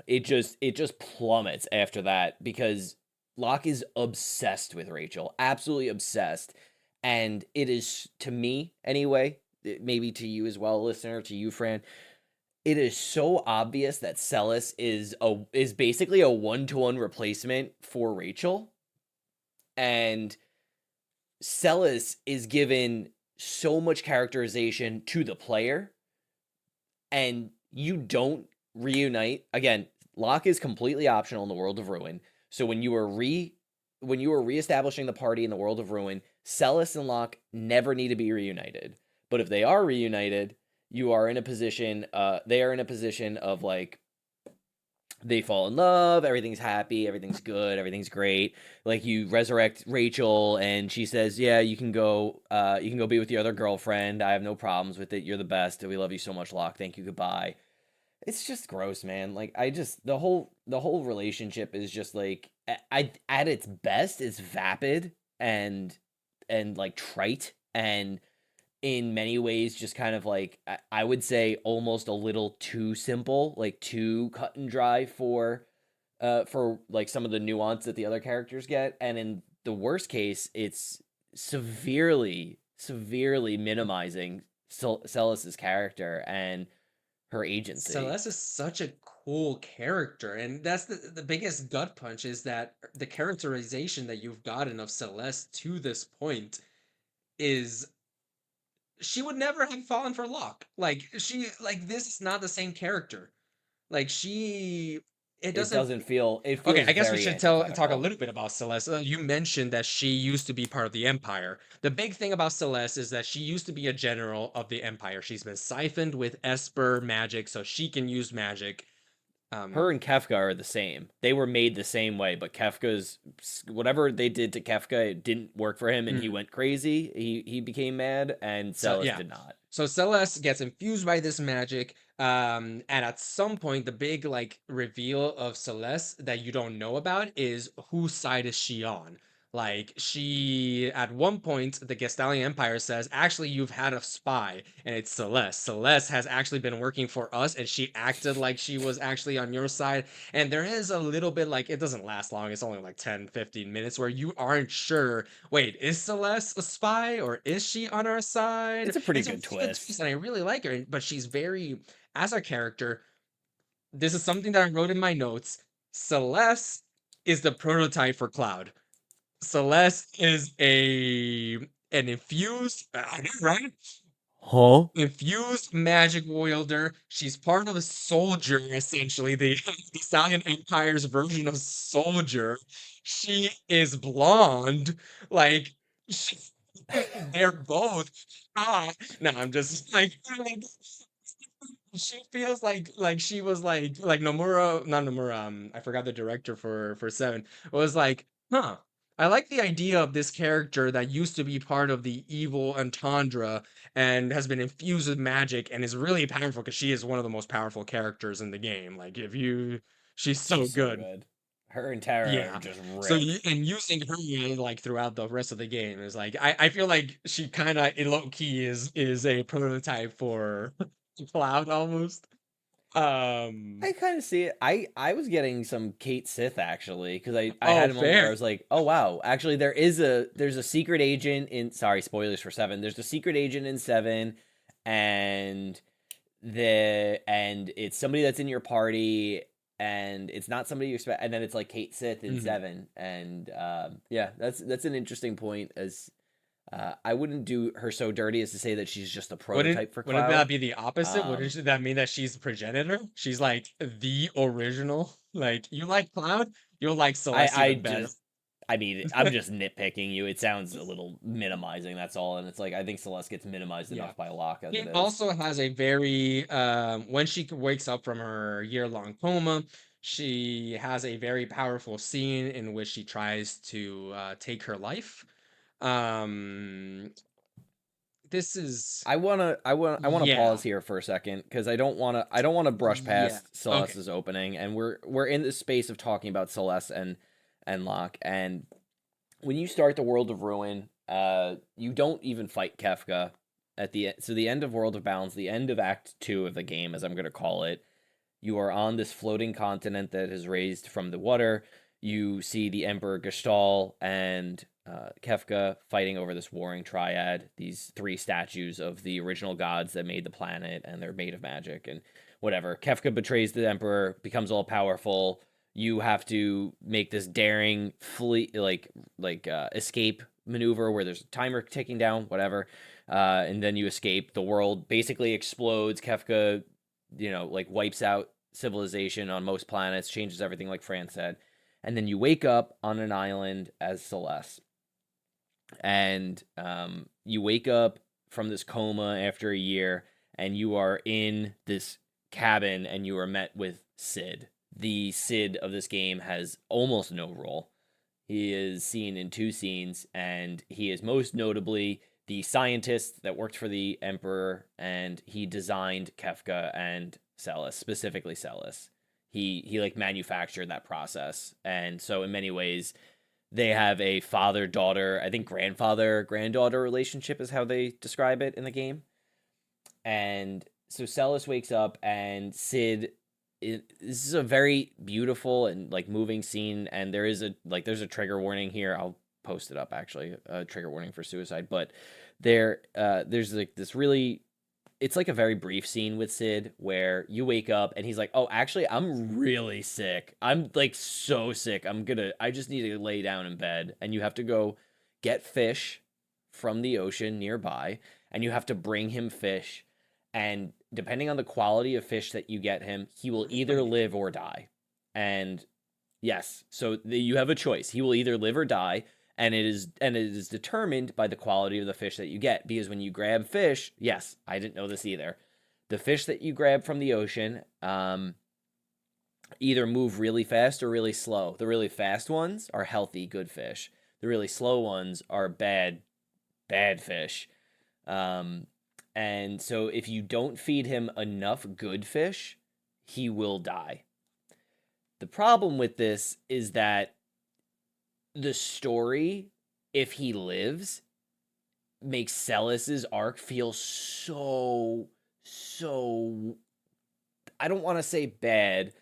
it just plummets after that because Locke is obsessed with Rachel, absolutely obsessed. And it is, to me anyway, maybe to you as well, listener, to you, Fran, it is so obvious that Celis is basically a one-to-one replacement for Rachel, and Celis is given so much characterization to the player, and you don't reunite again. Locke is completely optional in the world of Ruin. So when you are reestablishing the party in the world of Ruin, Celis and Locke never need to be reunited. But if they are reunited, you are in a position. They are in a position of like they fall in love, everything's happy, everything's good, everything's great. Like you resurrect Rachel and she says, "Yeah, you can go be with your other girlfriend. I have no problems with it. You're the best. We love you so much, Locke. Thank you. Goodbye." It's just gross, man. Like I just the whole relationship is just like I at its best it's vapid and like trite and in many ways just kind of like I would say almost a little too simple, like too cut and dry for like some of the nuance that the other characters get. And in the worst case, it's severely minimizing Celis's character and her agency. Celeste is such a cool character, and that's the biggest gut punch is that the characterization that you've gotten of Celeste to this point is she would never have fallen for Locke. Like this is not the same character. Like she it It doesn't. doesn't feel. It Okay, feels I guess we very should talk a antithetical. little bit about Celeste. You mentioned that she used to be part of the Empire. The big thing about Celeste is that she used to be a general of the Empire. She's been siphoned with Esper magic, so she can use magic. Um, Her and Kefka are the same. They were made the same way, but Kefka's whatever they did to Kefka, it didn't work for him, and he mm. went crazy. He became mad, and So Celes yeah. did not. So Celeste gets infused by this magic. And at some point, the big like reveal of Celeste that you don't know about is whose side is she on? Like she at one point, the Gestalian Empire says, actually, you've had a spy, and it's Celeste. Celeste has actually been working for us, and she acted like she was actually on your side. And there is a little bit like it doesn't last long, it's only like 10, 15 minutes where you aren't sure, wait, is Celeste a spy or is she on our side? It's a pretty It's a good really good twist, twist. and I really like her, but she's very, as a character, this is something that I wrote in my notes. Celeste is the prototype for Cloud. Celeste is an infused, right? Huh? Infused magic wielder. She's part of a soldier, essentially, the Stallion Empire's version of soldier. She is blonde. Like, she, they're both hot. No, I'm just like, she feels like she was like Nomura, not Nomura. I forgot the director for Seven. Was like, huh. I like the idea of this character that used to be part of the evil Entendre and has been infused with magic and is really powerful because she is one of the most powerful characters in the game. Like if you, she's so She's so good. good. Her and Tara Yeah. just So rip. and using her like throughout the rest of the game is like I feel like she kind of in low key is a prototype for Cloud almost. Um. I kind of see it. I was getting some Kate Sith actually because I Oh, had a moment where I fair. was like, oh wow, actually there's a secret agent in. Sorry, spoilers for Seven. There's a secret agent in Seven, and and it's somebody that's in your party, and it's not somebody you expect, and then it's like Kate Sith in Mhm. Seven, and yeah, that's an interesting point. As I wouldn't do her so dirty as to say that she's just a prototype for Wouldn't that Cloud. be the opposite? Um, Wouldn't that mean that she's the progenitor? She's like the original. Like you like Cloud, you'll like Celeste I even better. just I mean, I'm just nitpicking you. It sounds a little minimizing, that's all. And it's like I think Celeste gets minimized Yeah. enough by Locke as She it is. also has a very when she wakes up from her year-long coma, she has a very powerful scene in which she tries to take her life. Um, this is I wanna yeah, pause here for a second because I don't wanna brush yeah. past Okay. Celeste's opening, and we're in this space of talking about Celeste and Locke. And when you start the World of Ruin, you don't even fight Kefka at the end. So the end of World of Balance, the end of Act Two of the game, as I'm gonna call it, you are on this floating continent that is raised from the water. You see the Emperor Gestalt and Kefka fighting over this warring triad, these three statues of the original gods that made the planet, and they're made of magic and whatever. Kefka betrays the Emperor, becomes all powerful. You have to make this daring flee, escape maneuver where there's a timer ticking down, whatever, and then you escape. The world basically explodes. Kefka, like wipes out civilization on most planets, changes everything, like Fran said. And then you wake up on an island as Celeste. And you wake up from this coma after a year, and you are in this cabin, and you are met with Sid. The Sid of this game has almost no role. He is seen in two scenes, and he is most notably the scientist that worked for the Emperor, and he designed Kefka and Celes, specifically Celes. He like manufactured that process, and so in many ways, they have a father daughter, I think grandfather granddaughter relationship is how they describe it in the game. And so Celes wakes up, and this is a very beautiful and like moving scene, and there's a trigger warning here. I'll post it up, actually, a trigger warning for suicide. But there's like this really, it's like a very brief scene with Sid where you wake up and he's like, oh, actually, I'm really sick. I'm like so sick. I just need to lay down in bed. And you have to go get fish from the ocean nearby, and you have to bring him fish. And depending on the quality of fish that you get him, he will either live or die. And yes, so you have a choice. He will either live or die, and it is determined by the quality of the fish that you get. Because when you grab fish, yes, I didn't know this either. The fish that you grab from the ocean, either move really fast or really slow. The really fast ones are healthy, good fish. The really slow ones are bad, bad fish. Um, and so if you don't feed him enough good fish, he will die. The problem with this is that the story, if he lives, makes Celis's arc feel so I don't want to say bad,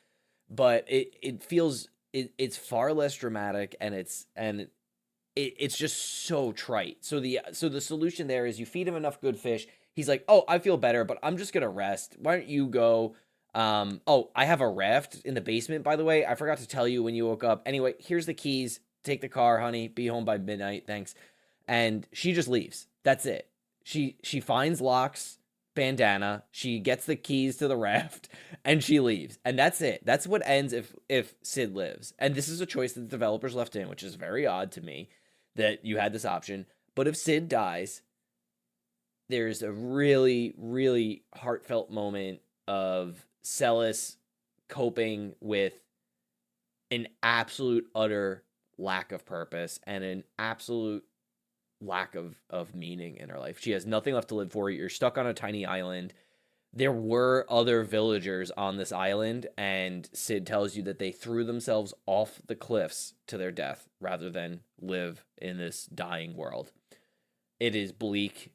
but it feels it's far less dramatic, and it's just so trite. So the solution there is you feed him enough good fish. He's like, "Oh, I feel better, but I'm just gonna rest. Why don't you go?" Oh, I have a raft in the basement, by the way. I forgot to tell you when you woke up. Anyway, here's the keys. Take the car, honey. Be home by midnight. Thanks. And she just leaves. That's it. She finds Locke's bandana. She gets the keys to the raft, and she leaves. And that's it. That's what ends if Sid lives. And this is a choice that the developers left in, which is very odd to me that you had this option. But if Sid dies, there's a really, really heartfelt moment of Celis coping with an absolute utter lack of purpose and an absolute lack of meaning in her life. She has nothing left to live for. You're stuck on a tiny island. There were other villagers on this island, and Sid tells you that they threw themselves off the cliffs to their death rather than live in this dying world. It is bleak,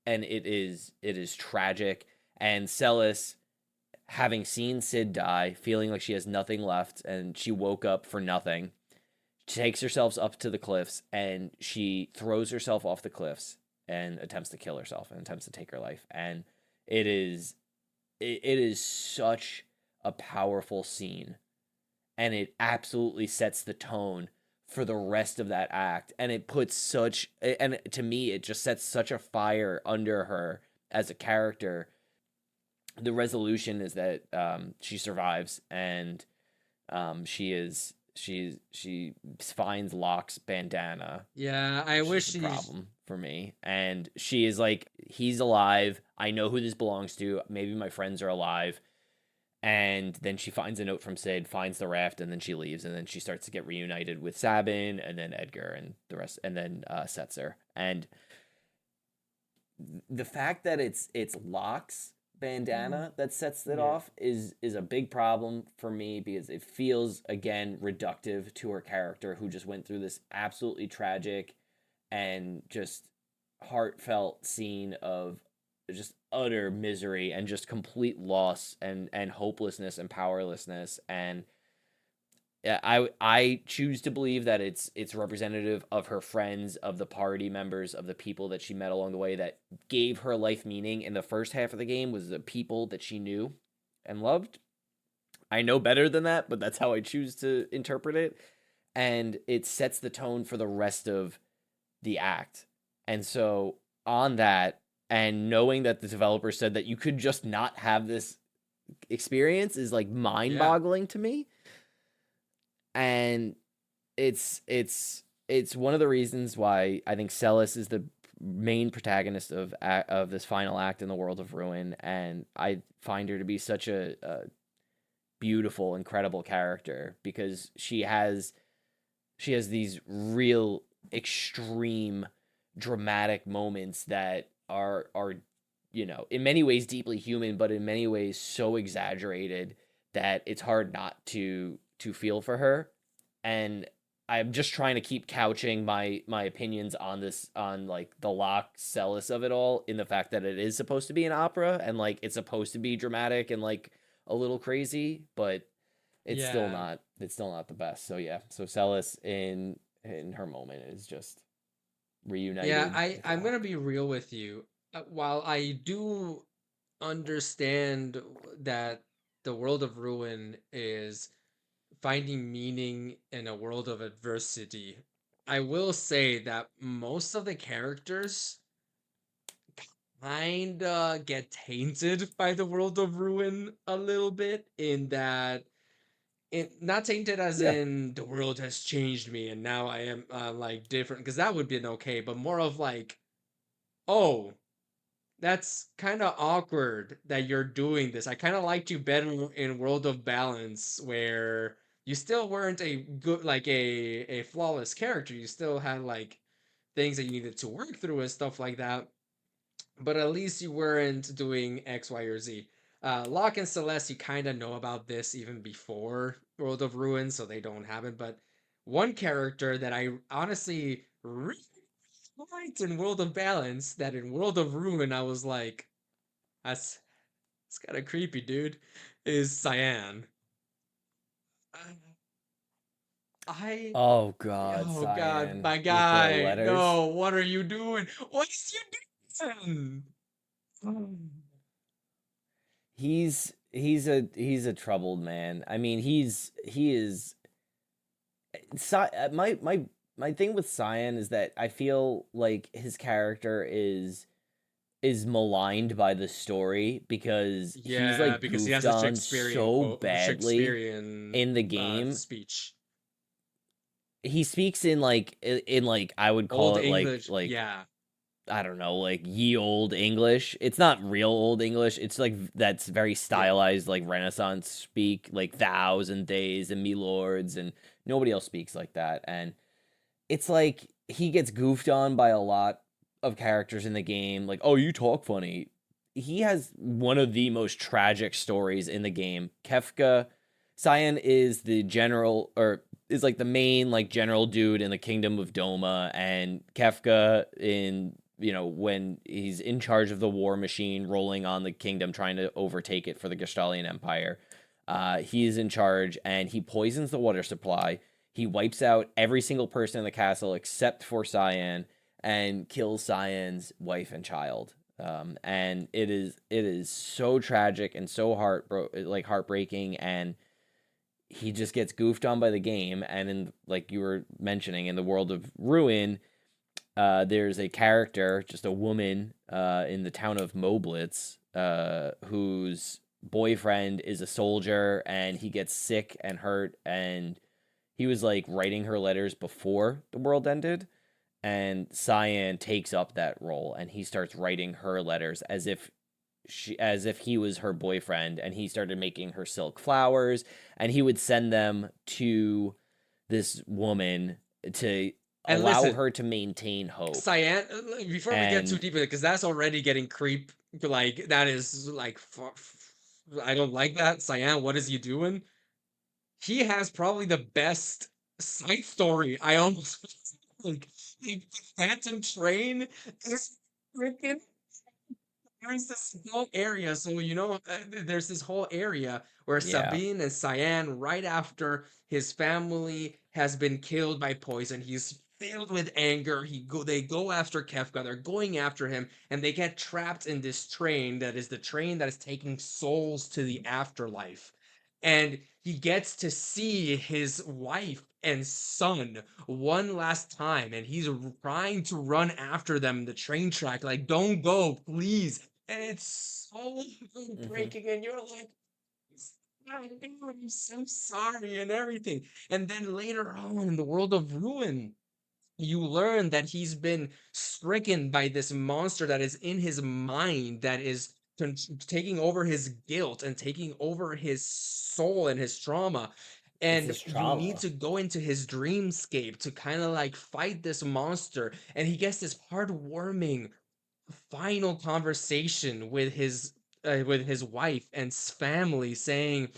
and it is tragic. And Celis, having seen Sid die, feeling like she has nothing left, and she woke up for nothing, takes herself up to the cliffs, and she throws herself off the cliffs and attempts to kill herself and attempts to take her life. And it is such a powerful scene, and it absolutely sets the tone for the rest of that act. And it puts such and to me it just sets such a fire under her as a character. The resolution is that she survives, and she finds Locke's bandana, Yeah, I which is wish the she's. problem for me. And she is like, he's alive. I know who this belongs to. Maybe my friends are alive. And then she finds a note from Sid, finds the raft, and then she leaves. And then she starts to get reunited with Sabin, and then Edgar, and the rest, and then Setzer. And the fact that it's Locke's bandana that sets it Yeah. off is a big problem for me, because it feels again reductive to her character, who just went through this absolutely tragic and just heartfelt scene of just utter misery and just complete loss and hopelessness and powerlessness. And yeah, I choose to believe that it's representative of her friends, of the party members, of the people that she met along the way that gave her life meaning. In the first half of the game was the people that she knew and loved. I know better than that, but that's how I choose to interpret it. And it sets the tone for the rest of the act. And so on that, and knowing that the developer said that you could just not have this experience is like Yeah. mind-boggling to me. And it's one of the reasons why I think Celis is the main protagonist of this final act in the world of Ruin, and I find her to be such a beautiful, incredible character, because she has these real extreme dramatic moments that are in many ways deeply human, but in many ways so exaggerated that it's hard not to feel for her. And I'm just trying to keep couching my opinions on this, on like the Locke Celis of it all, in the fact that it is supposed to be an opera, and like it's supposed to be dramatic and like a little crazy, but Yeah. it's still not the best. So yeah, so Celis in her moment is just Yeah, reunited I with I'm gonna Locke. be real with you. While I do understand that the world of ruin is finding meaning in a world of adversity, I will say that most of the characters kinda get tainted by the world of ruin a little bit, in that not tainted as Yeah. in the world has changed me and now I am like different, because that would be an okay, but more of like, oh, that's kind of awkward that you're doing this. I kind of liked you better in World of Balance, where you still weren't a good, like a flawless character. You still had like things that you needed to work through and stuff like that. But at least you weren't doing X, Y, or Z. Locke and Celeste, you kind of know about this even before World of Ruin, so they don't have it. But one character that I honestly really liked in World of Balance, that in World of Ruin I was like, that's it's kind of creepy, dude, is Cyan. Uh, I Oh God, oh god, Cyan my with the guy, letters. no, what are you doing? What is you doing? He's a troubled man. I mean, he is my thing with Cyan is that I feel like his character is maligned by the story because he's Yeah, like because he goofed has a on so badly Shakespearean in the game. speech. He speaks in like I would Old call it English, like yeah. I don't know, like ye old English. It's not real old English. It's like that's very Yeah. stylized, like Renaissance speak, like thous and days and me lords, and nobody else speaks like that. And it's like he gets goofed on by a lot of characters in the game. Like, oh, you talk funny. He has one of the most tragic stories in the game. Kefka, Cyan is the general, or is like the main like general dude in the kingdom of Doma, and Kefka in when he's in charge of the war machine rolling on the kingdom trying to overtake it for the Gestalian Empire. He's in charge and he poisons the water supply. He wipes out every single person in the castle except for Cyan and kills Cyan's wife and child. And it is so tragic and so heartbreaking, and he just gets goofed on by the game. And in like you were mentioning, in the world of Ruin, there's a character, just a woman, in the town of Moblitz, whose boyfriend is a soldier, and he gets sick and hurt, and he was like writing her letters before the world ended, and Cyan takes up that role, and he starts writing her letters as if he was her boyfriend, and he started making her silk flowers, and he would send them to this woman to And allow listen, her to maintain hope. Cyan, before we get too And deep in it, because that's already getting creep. Like that is like, I don't like that. Cyan, what is he doing? He has probably the best side story. I almost like the Phantom Train is freaking. There's this whole area, so there's this whole area where yeah, Sabine and Cyan, right after his family has been killed by poison, he's filled with anger. They go after Kefka, they're going after him, and they get trapped in this train that is the train that is taking souls to the afterlife. And he gets to see his wife and son one last time, and he's trying to run after them in the train track, like, don't go, please. And it's so hmm breaking, and you're like, I'm so sorry, and everything. And then later on in the world of Ruin, you learn that he's been stricken by this monster that is in his mind, that is taking over his guilt and taking over his soul and his trauma. it's And his you need trauma. to go into his dreamscape to kind of like fight this monster. And he gets this heartwarming final conversation with his wife and family, saying,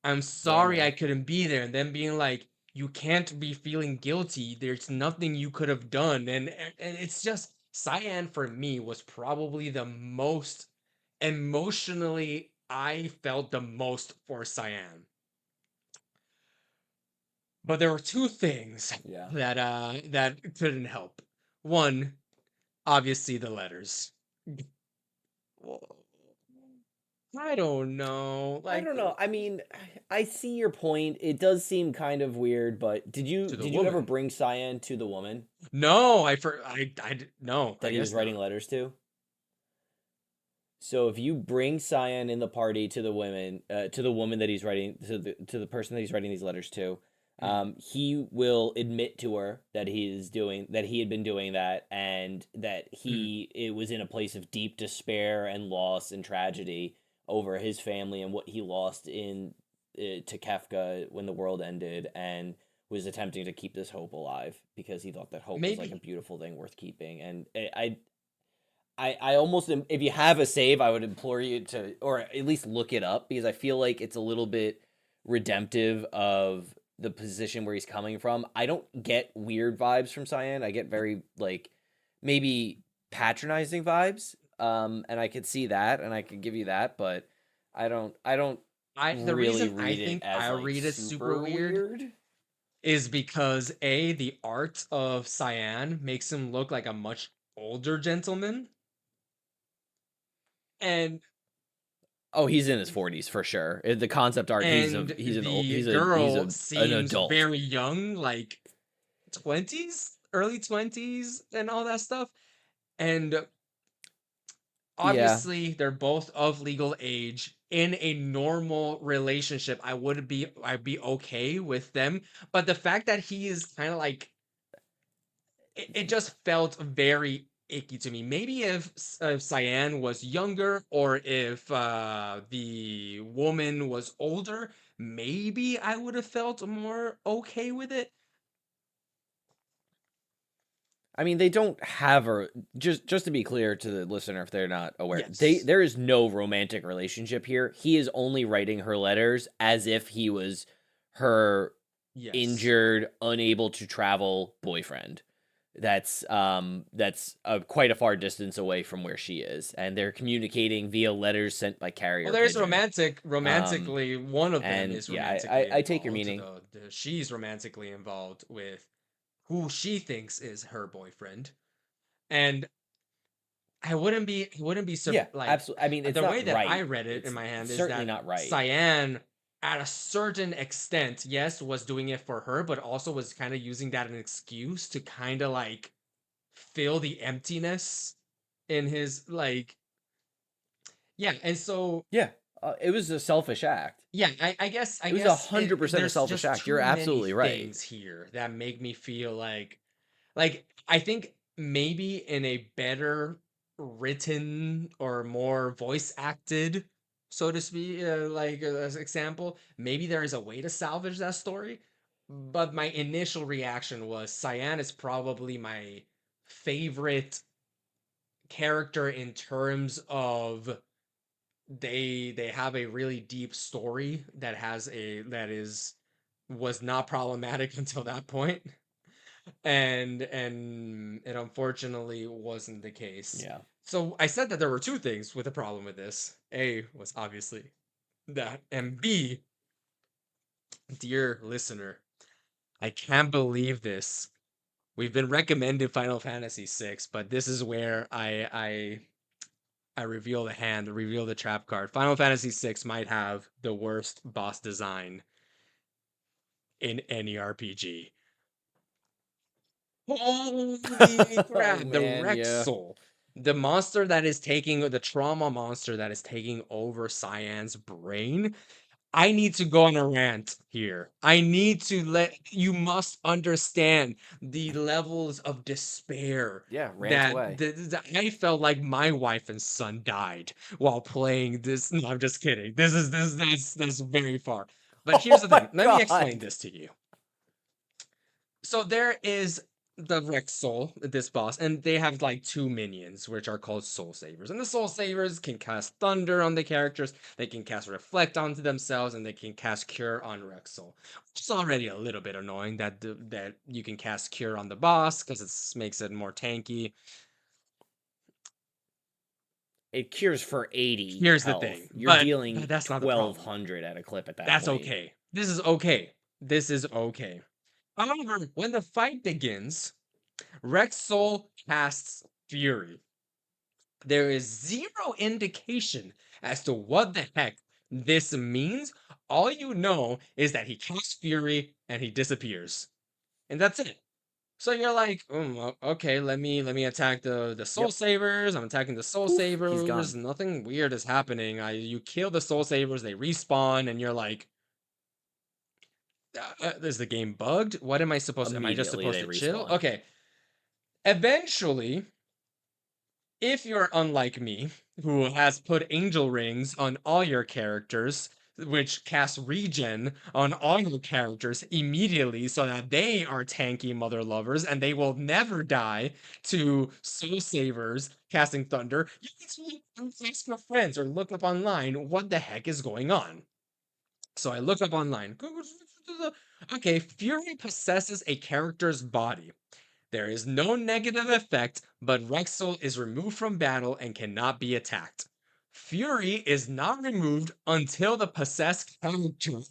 I'm sorry I Family. couldn't be there, and then being like, you can't be feeling guilty. There's nothing you could have done. And it's just, Cyan for me was probably the most emotionally, I felt the most for Cyan. But there were two things Yeah. that couldn't help. One, obviously the letters. Well, I don't know. I don't know. I mean, I see your point. It does seem kind of weird, but did you To the did you ever woman. bring Cyan to the woman No, no, I that he was guess writing not. letters to? So if you bring Cyan in the party to the to the woman that he's writing to the person that he's writing these letters to, Mm, he will admit to her that he had been doing that, and that mm. it was in a place of deep despair and loss and tragedy over his family and what he lost in to Kefka when the world ended, and was attempting to keep this hope alive because he thought that hope was like a Maybe beautiful thing worth keeping. And I almost, if you have a save, I would implore you to, or at least look it up, because I feel like it's a little bit redemptive of the position where he's coming from. I don't get weird vibes from Cyan. I get very like maybe patronizing vibes. And I could see that, and I could give you that, but I don't the really reason I read it think as I like read it super super weird weird. is because A, the art of Cyan makes him look like a much older gentleman. And Oh, he's in his 40s for sure. The concept art, and the he's girl an seems adult. very young, like 20s, early 20s and all that stuff. And Yeah. obviously they're both of legal age. In a normal relationship, I'd be okay with them. But the fact that he is kind of like it just felt very icky to me. Maybe if Cyan was younger, or if the woman was older, maybe I would have felt more okay with it. I mean, they don't have a just to be clear to the listener if they're not aware. Yes. There is no romantic relationship here. He is only writing her letters as if he was her Yes. injured, unable to travel boyfriend. That's quite a far distance away from where she is, and they're communicating via letters sent by Well, carrier there's pigeon. Um, romantically, one of them and is yeah, romantically I take your involved, meaning. though. She's romantically involved with who she thinks is her boyfriend. And I wouldn't be Yeah, like absolutely. I mean, it's the way not that I right. read it in It's my hand is certainly that not right. Cyan, at a certain extent, yes, was doing it for her, but also was kind of using that as an excuse to kind of like fill the emptiness in his like yeah. And so Yeah, it was a selfish act. yeah, I It was a guess 100% a there's selfish just act. You're too many absolutely right. things here that make me feel like I think maybe in a better written or more voice acted, so to speak, as example, maybe there is a way to salvage that story. But my initial reaction was Cyan is probably my favorite character in terms of they have a really deep story that has a that is was not problematic until that point, and it unfortunately wasn't the case. Yeah. So I said that there were two things with the problem with this. A was obviously that, and B, dear listener, I can't believe this. We've been recommended Final Fantasy VI, but this is where I reveal the hand, reveal the trap card. Final Fantasy VI might have the worst boss design in any RPG. Holy Oh crap! The man, yeah. Rexel, the monster that is taking the trauma monster that is taking over Cyan's brain. I need to go on a rant here. I need to let you must understand the levels of despair Yeah, rant that, away. I felt like my wife and son died while playing this. No, I'm just kidding. That's very far. But here's Oh the my thing. Let me explain god. this to you. So there is the Rex Soul, this boss, and they have like two minions, which are called Soul Savers. And the Soul Savers can cast Thunder on the characters, they can cast Reflect onto themselves, and they can cast Cure on Rex Soul. Which is already a little bit annoying that that you can cast Cure on the boss because it makes it more tanky. It cures for 80 Here's the health. thing, You're but dealing that's not the problem. 1200 at a clip at that That's point. okay. This is okay. This is okay. However, when the fight begins, Rex Soul casts Fury. There is zero indication as to what the heck this means. All you know is that he casts Fury and he disappears. And that's it. So you're like, okay, let me attack the soul Yep. savers. I'm attacking the soul Poof, he's savers. gone. Nothing weird is happening. You kill the soul savers, they respawn, and you're like, is the game bugged? What am I supposed to? Am I just Immediately supposed they to chill? respawn. Okay. Eventually, if you're unlike me, who has put angel rings on all your characters, which cast regen on all your characters immediately so that they are tanky mother lovers and they will never die to soul savers casting thunder, you can ask your friends or look up online what the heck is going on. So I look up online. Okay, Fury possesses a character's body. There is no negative effect, but Rexel is removed from battle and cannot be attacked. Fury is not removed until the possessed character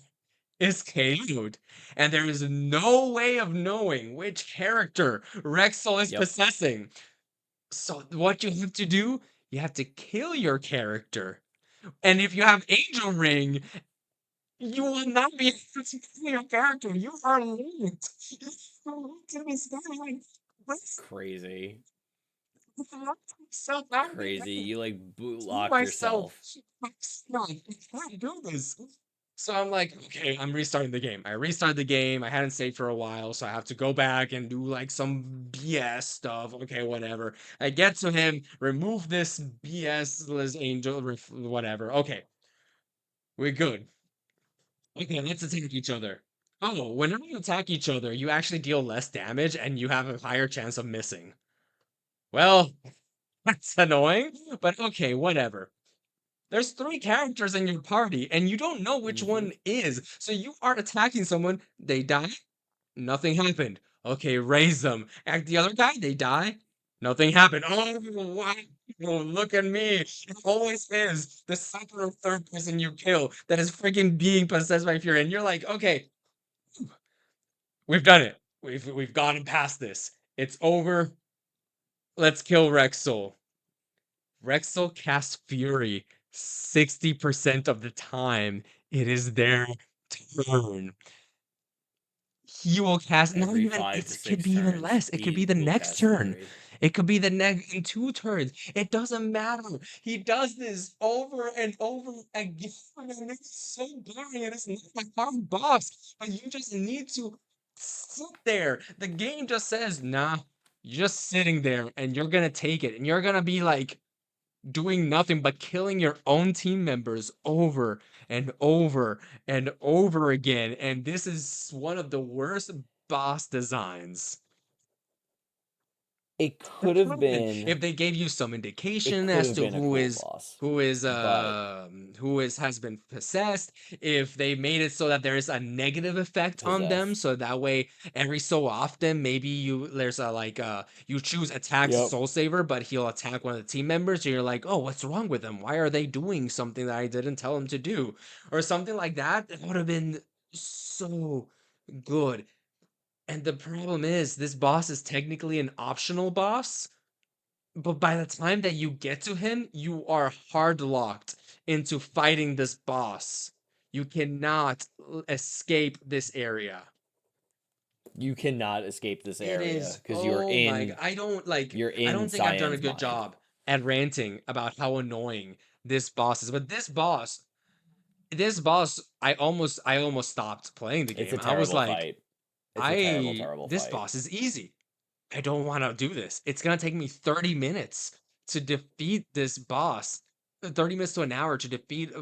is KO'd, and there is no way of knowing which character Rexel is Yep. possessing. So what you have to do, you have to kill your character. And if you have Angel Ring, you will not be able to kill your character. You are linked. You are linked to this guy. Crazy. Myself out there. Crazy. You like boot To locked myself. yourself. No, I can't do this. So I'm like, okay, I'm restarting the game. I restarted the game. I hadn't saved for a while, so I have to go back and do like some BS stuff. Okay, whatever. I get to him, remove this BS angel, whatever. Okay, we're good. Okay, let's attack each other. Oh, whenever you attack each other, you actually deal less damage and you have a higher chance of missing. Well, that's annoying, but okay, whatever. There's three characters in your party, and you don't know which Mm-hmm. one is. So you are attacking someone, they die, nothing happened. Okay, raise them. Act the other guy, they die, nothing happened. Oh, wow. Oh, look at me. It always is the second or third person you kill that is freaking being possessed by Fury. And you're like, okay, we've done it. We've gotten past this. It's over. Let's kill Rexel. Rexel casts Fury 60% of the time. It is their turn. He will cast not Every even five to it could be six even turns, less. It could be he the will next cast turn. Fury. It could be the next in 2 turns. It doesn't matter. He does this over and over again. And it's so boring. It is not a hard boss. But you just need to sit there. The game just says, nah, you're just sitting there and you're gonna take it. And you're gonna be like doing nothing but killing your own team members over and over and over again. And this is one of the worst boss designs. It It could could have have been been. if they gave you some It indication could as have to been a cool boss, but who is has been possessed, if they made it so that there is a negative effect on them, possessed. so that way every so often maybe there's a you choose attacks Yep. soul saver, but he'll attack one of the team members, and you're like, oh, what's wrong with them? Why are they doing something that I didn't tell them to do? Or something like that. That would have been so good. And the problem is, this boss is technically an optional boss, but by the time that you get to him, you are hard locked into fighting this boss. You cannot escape this area. You cannot escape this It area is, because oh my god. you're I in don't think I've done a Cyan's good mind. job at ranting about how annoying this boss is. But this boss, I almost stopped playing the It's game. a I was terrible like, fight. It's a terrible, terrible this fight. boss is easy. I don't want to do this. It's gonna take me 30 minutes to defeat this boss. 30 minutes to an hour to defeat.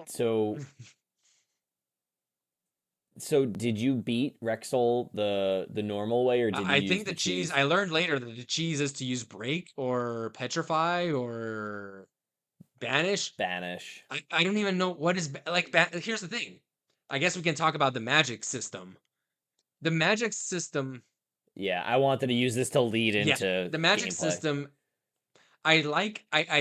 So, so did you beat Rexol the normal way, or did you I use think the the cheese. cheese? I learned later that the cheese is to use break or petrify or banish. Banish. I don't even know what is here's the thing. I guess we can talk about the magic system. The magic system, Yeah, I wanted to use this to lead yeah, into the magic gameplay. system I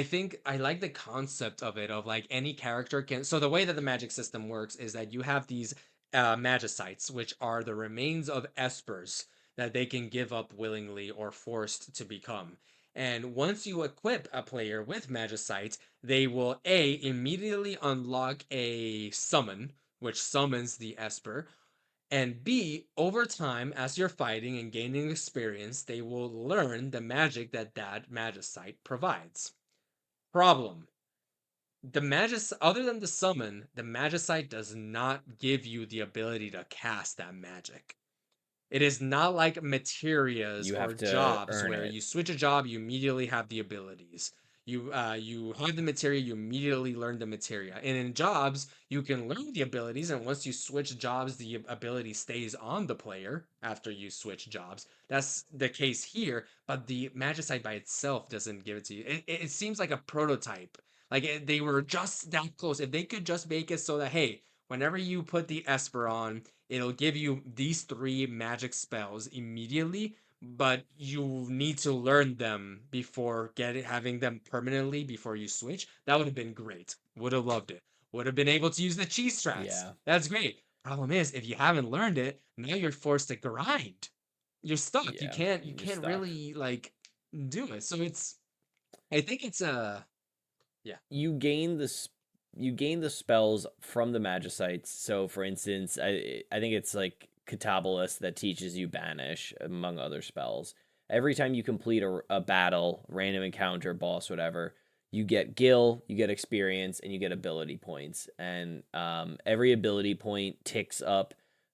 think I like the concept of it of like any character can so the way that the magic system works is that you have these magicites, which are the remains of espers that they can give up willingly or forced to become. And once you equip a player with magicites, they will immediately unlock a summon, which summons the esper, And B, over time, as you're fighting and gaining experience, they will learn the magic that magicite provides. Problem. Other than the summon, the magicite does not give you the ability to cast that magic. It is not like materias You or have to jobs earn where it. you switch a job, you immediately have the abilities. You have the materia, you immediately learn the materia. And in jobs, you can learn the abilities, and once you switch jobs, the ability stays on the player after you switch jobs. That's the case here, but the Magicite by itself doesn't give it to you. It seems like a prototype. Like they were just that close. If they could just make it so that, hey, whenever you put the Esper on, it'll give you these three magic spells immediately, but you need to learn them before having them permanently before you switch. That would have been great. Would have loved it. Would have been able to use the cheese strats. Yeah. That's great. Problem is, if you haven't learned it, now you're forced to grind. You're stuck. You Yeah. can't you You're can't stuck. really like do it. So it's I think it's yeah. You gain you gain the spells from the magicites. So for instance, I think it's like Catabolus that teaches you banish among other spells. Every time you complete a battle, random encounter, boss, whatever, you get gil, you get experience, and you get ability points. And every ability point ticks up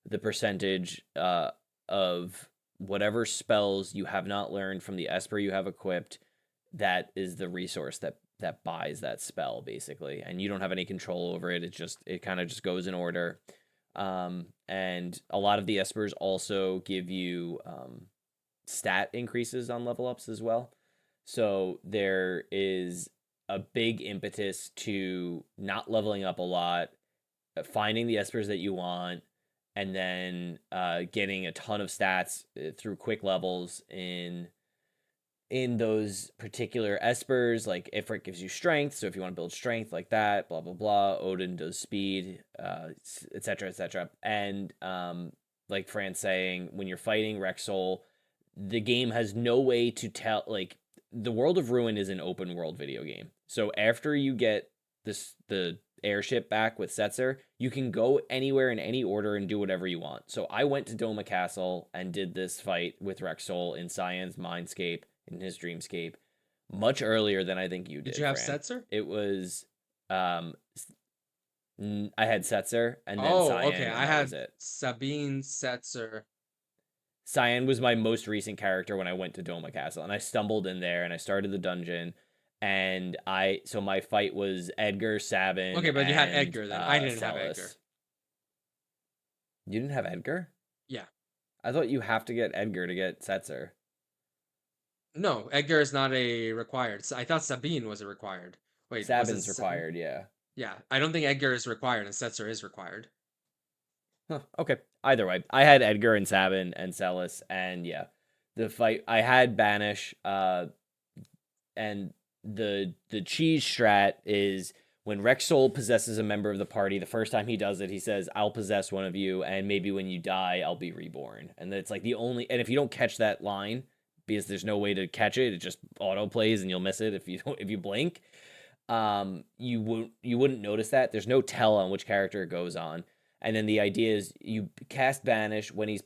the percentage of whatever spells you have not learned from the Esper you have equipped. That is the resource that buys that spell basically, and you don't have any control over it. It kind of just goes in order. And a lot of the espers also give you stat increases on level ups as well. So there is a big impetus to not leveling up a lot, finding the espers that you want, and then getting a ton of stats through quick levels in those particular espers. Like Ifrit gives you strength, so if you want to build strength like that, blah blah blah. Odin does speed, etc. etc. And like Fran's saying, when you're fighting Rexol, the game has no way to tell. Like the World of Ruin is an open world video game, so after you get the airship back with Setzer, you can go anywhere in any order and do whatever you want. So I went to Doma Castle and did this fight with Rexol in Cyan's Mindscape, in his Dreamscape, much earlier than I think you Did did, you have Fran. Setzer? It was I had Setzer and then Oh, okay. Cyan, and I that was had it. Sabine Setzer. Cyan was my most recent character when I went to Doma Castle, and I stumbled in there and I started the dungeon, and so my fight was Edgar, Sabin, Okay, but you had and Edgar then. I didn't have Edgar. Celis. You didn't have Edgar? Yeah. I thought you have to get Edgar to get Setzer. No, Edgar is not a required. I thought Sabine was a required. Wait, was it Sabin's Sabine? required, yeah. Yeah, I don't think Edgar is required and Setzer is required. Huh, okay. Either way, I had Edgar and Sabin and Celis, and yeah, the fight I had Banish, and the cheese strat is when Rexol possesses a member of the party. The first time he does it, he says, "I'll possess one of you, and maybe when you die, I'll be reborn." And that's like the only. And if you don't catch that line, because there's no way to catch it, it just auto plays and you'll miss it if you don't, if you blink. You wouldn't notice that. There's no tell on which character it goes on. And then the idea is you cast Banish when he's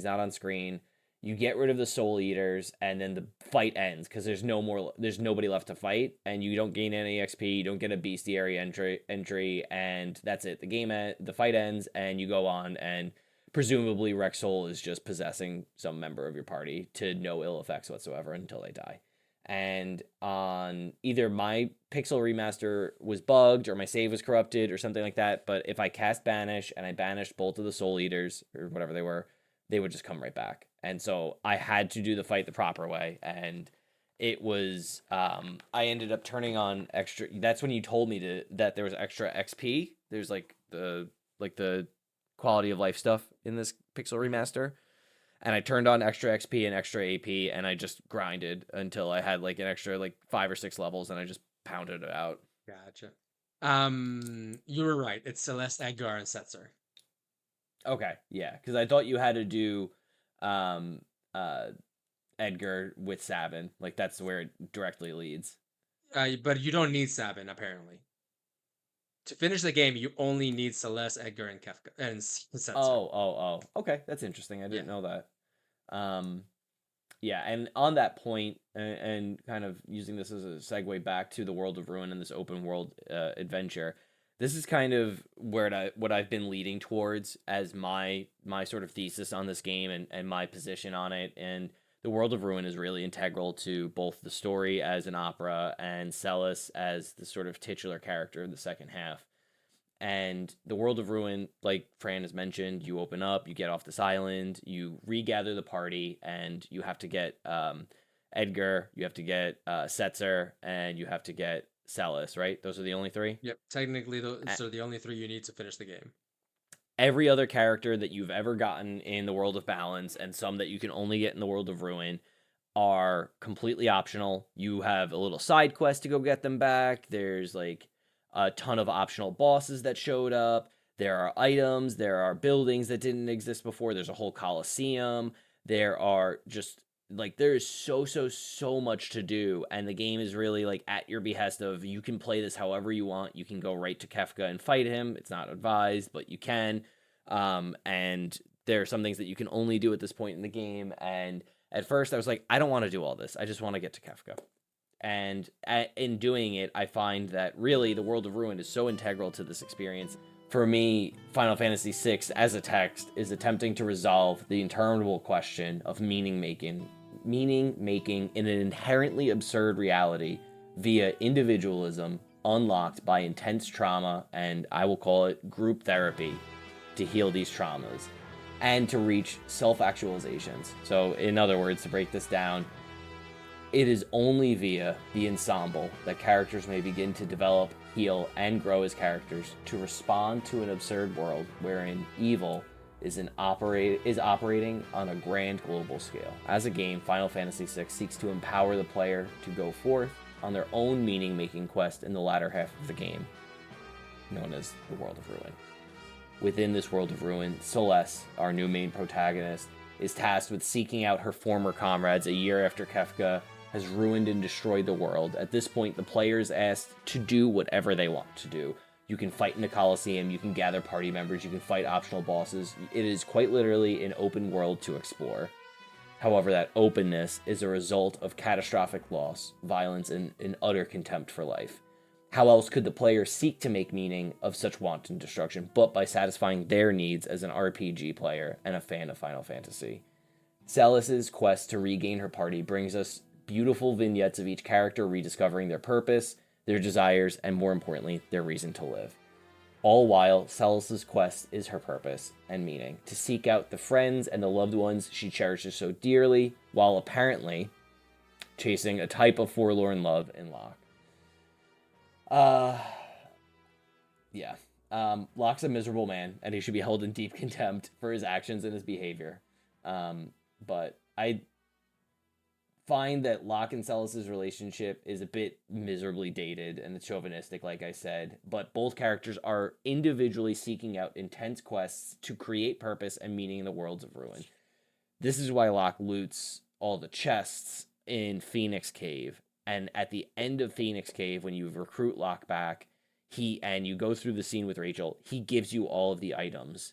not on screen. You get rid of the Soul Eaters, and then the fight ends because there's nobody left to fight, and you don't gain any XP. You don't get a bestiary entry, and that's it. The fight ends, and you go on, and presumably Rexol is just possessing some member of your party to no ill effects whatsoever until they die. And on either my pixel remaster was bugged or my save was corrupted or something like that, but if I cast Banish and I banished both of the Soul Eaters or whatever they would just come right back. And so I had to do the fight the proper way, and it was I ended up turning on extra. That's when you told me that there was extra XP. There's the quality of life stuff in this pixel remaster, and I turned on extra XP and extra AP, and I just grinded until I had like an extra like 5 or 6 levels, and I just pounded it out. Gotcha. You were right. It's Celeste, Edgar, and Setzer. Okay, yeah, because I thought you had to do um uh Edgar with Sabin, like that's where it directly leads. But you don't need Sabin apparently. To finish the game, you only need Celeste, Edgar, and Kefka and Setzer. Oh. Okay, that's interesting. I Yeah. didn't know that. Um, yeah, and on that point, and kind of using this as a segue back to the World of Ruin and this open world adventure, this is kind of what I've been leading towards as my sort of thesis on this game and my position on it. And the World of Ruin is really integral to both the story as an opera and Celis as the sort of titular character in the second half. And the World of Ruin, like Fran has mentioned, you open up, you get off this island, you regather the party, and you have to get Edgar, you have to get Setzer, and you have to get Celis, right? Those are the only three. Yep. Technically, A- those are the only three you need to finish the game. Every other character that you've ever gotten in the World of Balance, and some that you can only get in the World of Ruin, are completely optional. You have a little side quest to go get them back. There's like a ton of optional bosses that showed up. There are items, there are buildings that didn't exist before. There's a whole coliseum. There are just like there is so much to do, and the game is really like at your behest of you can play this however you want. You can go right to Kefka and fight him. It's not advised, but you can. And there are some things that you can only do at this point in the game. And at first, I was like, I don't want to do all this. I just want to get to Kefka. And in doing it, I find that really the World of Ruin is so integral to this experience. For me, Final Fantasy VI as a text is attempting to resolve the interminable question of meaning making in an inherently absurd reality via individualism unlocked by intense trauma, and I will call it group therapy, to heal these traumas and to reach self-actualizations. So in other words, to break this down, it is only via the ensemble that characters may begin to develop, heal, and grow as characters to respond to an absurd world wherein evil is operating on a grand global scale. As a game, Final Fantasy VI seeks to empower the player to go forth on their own meaning-making quest in the latter half of the game, known as the World of Ruin. Within this World of Ruin, Celeste, our new main protagonist, is tasked with seeking out her former comrades a year after Kefka has ruined and destroyed the world. At this point, the player is asked to do whatever they want to do. You can fight in the Coliseum, you can gather party members, you can fight optional bosses. It is quite literally an open world to explore. However, that openness is a result of catastrophic loss, violence, and an utter contempt for life. How else could the player seek to make meaning of such wanton destruction but by satisfying their needs as an RPG player and a fan of Final Fantasy? Celis's quest to regain her party brings us beautiful vignettes of each character rediscovering their purpose, their desires, and more importantly, their reason to live. All while Celis's quest is her purpose and meaning, to seek out the friends and the loved ones she cherishes so dearly, while apparently chasing a type of forlorn love in Locke. Yeah. Locke's a miserable man, and he should be held in deep contempt for his actions and his behavior. But I find that Locke and Celis's relationship is a bit miserably dated and it's chauvinistic, like I said. But both characters are individually seeking out intense quests to create purpose and meaning in the worlds of ruin. This is why Locke loots all the chests in Phoenix Cave. And at the end of Phoenix Cave, when you recruit Locke back, and you go through the scene with Rachel, he gives you all of the items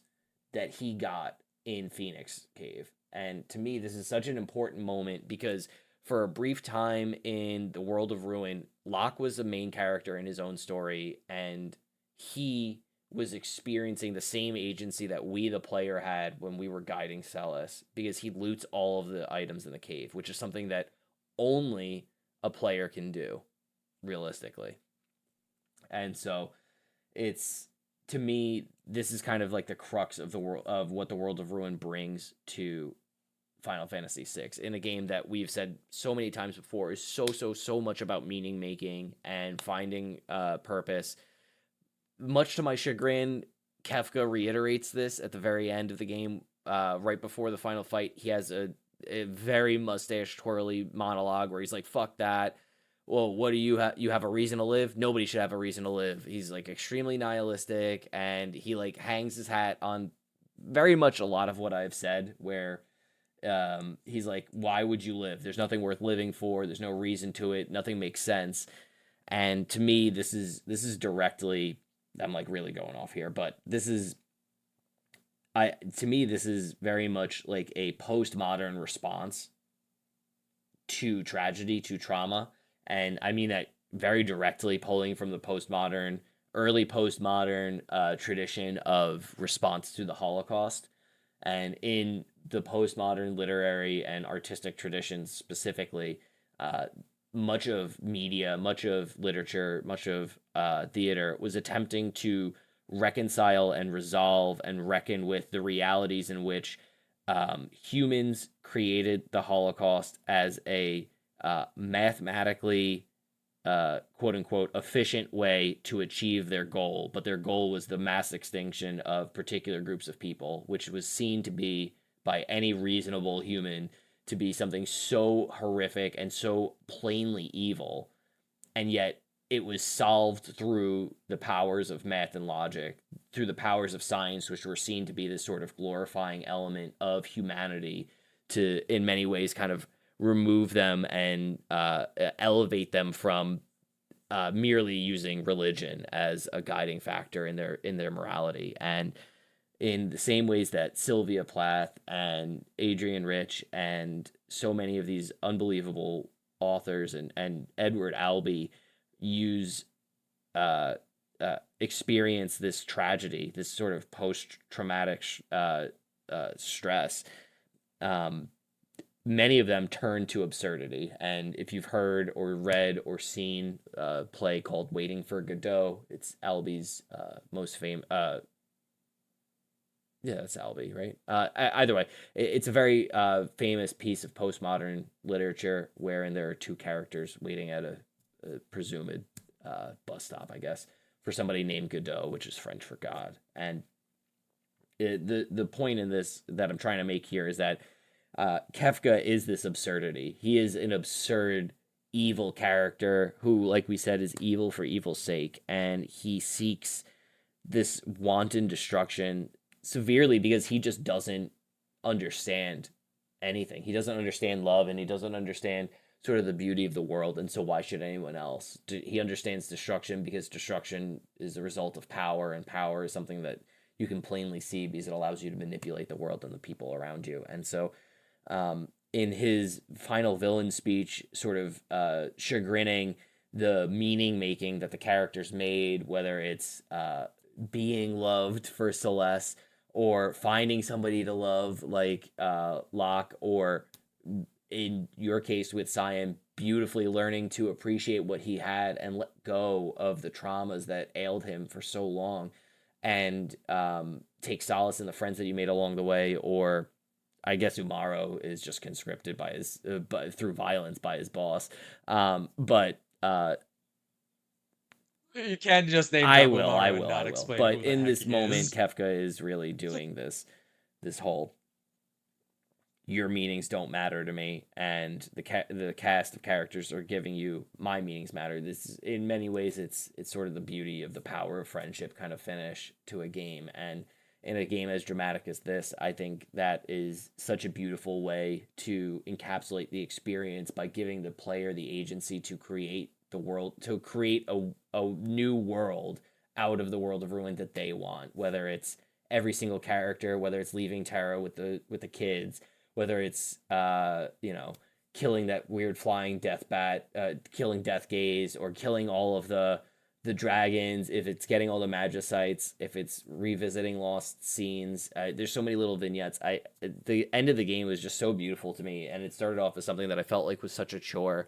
that he got in Phoenix Cave. And to me, this is such an important moment because for a brief time in the World of Ruin, Locke was the main character in his own story, and he was experiencing the same agency that we, the player, had when we were guiding Celis, because he loots all of the items in the cave, which is something that only a player can do, realistically. And so it's, to me, this is kind of like the crux of the world of what the World of Ruin brings to Final Fantasy VI, in a game that we've said so many times before is so much about meaning making and finding purpose. Much to my chagrin, Kefka reiterates this at the very end of the game, right before the final fight. He has a very mustache twirly monologue where he's like, "Fuck that. Well, what do you have? You have a reason to live? Nobody should have a reason to live." He's like extremely nihilistic, and he like hangs his hat on very much a lot of what I've said, where he's like, why would you live? There's nothing worth living for. There's no reason to it. Nothing makes sense. And to me, this is directly I'm like really going off here, but this is I to me this is very much like a postmodern response to tragedy, to trauma. And I mean that very directly, pulling from the early postmodern tradition of response to the Holocaust. And in the postmodern literary and artistic traditions specifically, uh, much of media, much of literature, much of theater was attempting to reconcile and resolve and reckon with the realities in which humans created the Holocaust as a mathematically quote unquote efficient way to achieve their goal, but their goal was the mass extinction of particular groups of people, which was seen to be by any reasonable human to be something so horrific and so plainly evil, and yet it was solved through the powers of math and logic, through the powers of science, which were seen to be this sort of glorifying element of humanity to, in many ways, kind of remove them and elevate them from merely using religion as a guiding factor in their morality. And in the same ways that Sylvia Plath and Adrian Rich and so many of these unbelievable authors and Edward Albee use experience this tragedy, this sort of post traumatic stress. Um, Many of them turn to absurdity. And if you've heard or read or seen a play called Waiting for Godot, it's Albee's most famous. Yeah, that's Albee, right? Either way, it's a very famous piece of postmodern literature wherein there are two characters waiting at a presumed bus stop, I guess, for somebody named Godot, which is French for God. And the point in this that I'm trying to make here is that Kefka is this absurdity. He is an absurd, evil character who, like we said, is evil for evil's sake, and he seeks this wanton destruction severely because he just doesn't understand anything. He doesn't understand love, and he doesn't understand sort of the beauty of the world. And so, why should anyone else? He understands destruction because destruction is a result of power, and power is something that you can plainly see because it allows you to manipulate the world and the people around you. And so, in his final villain speech, sort of chagrining the meaning making that the characters made, whether it's being loved for Celeste or finding somebody to love like Locke, or in your case with Cyan, beautifully learning to appreciate what he had and let go of the traumas that ailed him for so long, and take solace in the friends that you made along the way. Or I guess Umaro is just conscripted by his through violence by his boss. But You can't just name I drop will, I Umaro and will, I not will. explain But who the in heck this he moment, is. Kefka is really doing this whole your meanings don't matter to me, and the cast of characters are giving you my meanings matter. This is, in many ways, it's sort of the beauty of the power of friendship kind of finish to a game. And in a game as dramatic as this, I think that is such a beautiful way to encapsulate the experience by giving the player the agency to create the world, to create a new world out of the world of ruin that they want, whether it's every single character, whether it's leaving Terra with the kids, whether it's killing that weird flying death bat, killing Death Gaze, or killing all of the dragons, if it's getting all the magicites, if it's revisiting lost scenes. There's so many little vignettes. The end of the game was just so beautiful to me, and it started off as something that I felt like was such a chore,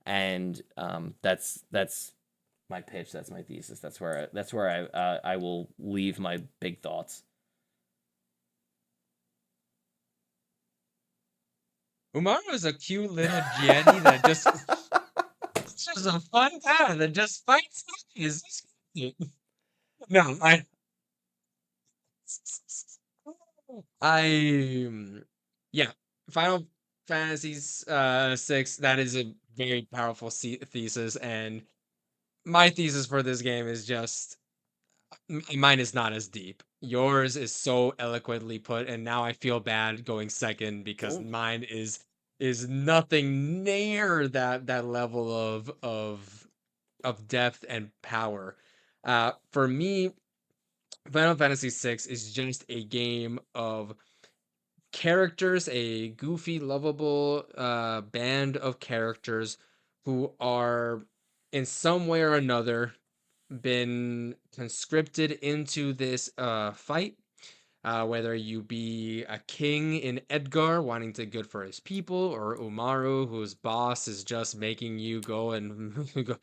and that's my pitch. That's my thesis. That's where I will leave my big thoughts. Umaro is a cute little Jenny that just it's just a fun cat that just fights zombies. It's cute. No, I yeah, Final Fantasies 6, that is a very powerful thesis, and my thesis for this game is just mine is not as deep. Yours is so eloquently put, and now I feel bad going second because Don't. mine is nothing near that level of depth and power. For me, Final Fantasy VI is just a game of characters, a goofy, lovable band of characters who are in some way or another been conscripted into this fight. Whether you be a king in Edgar wanting to good for his people, or Umaru, whose boss is just making you go and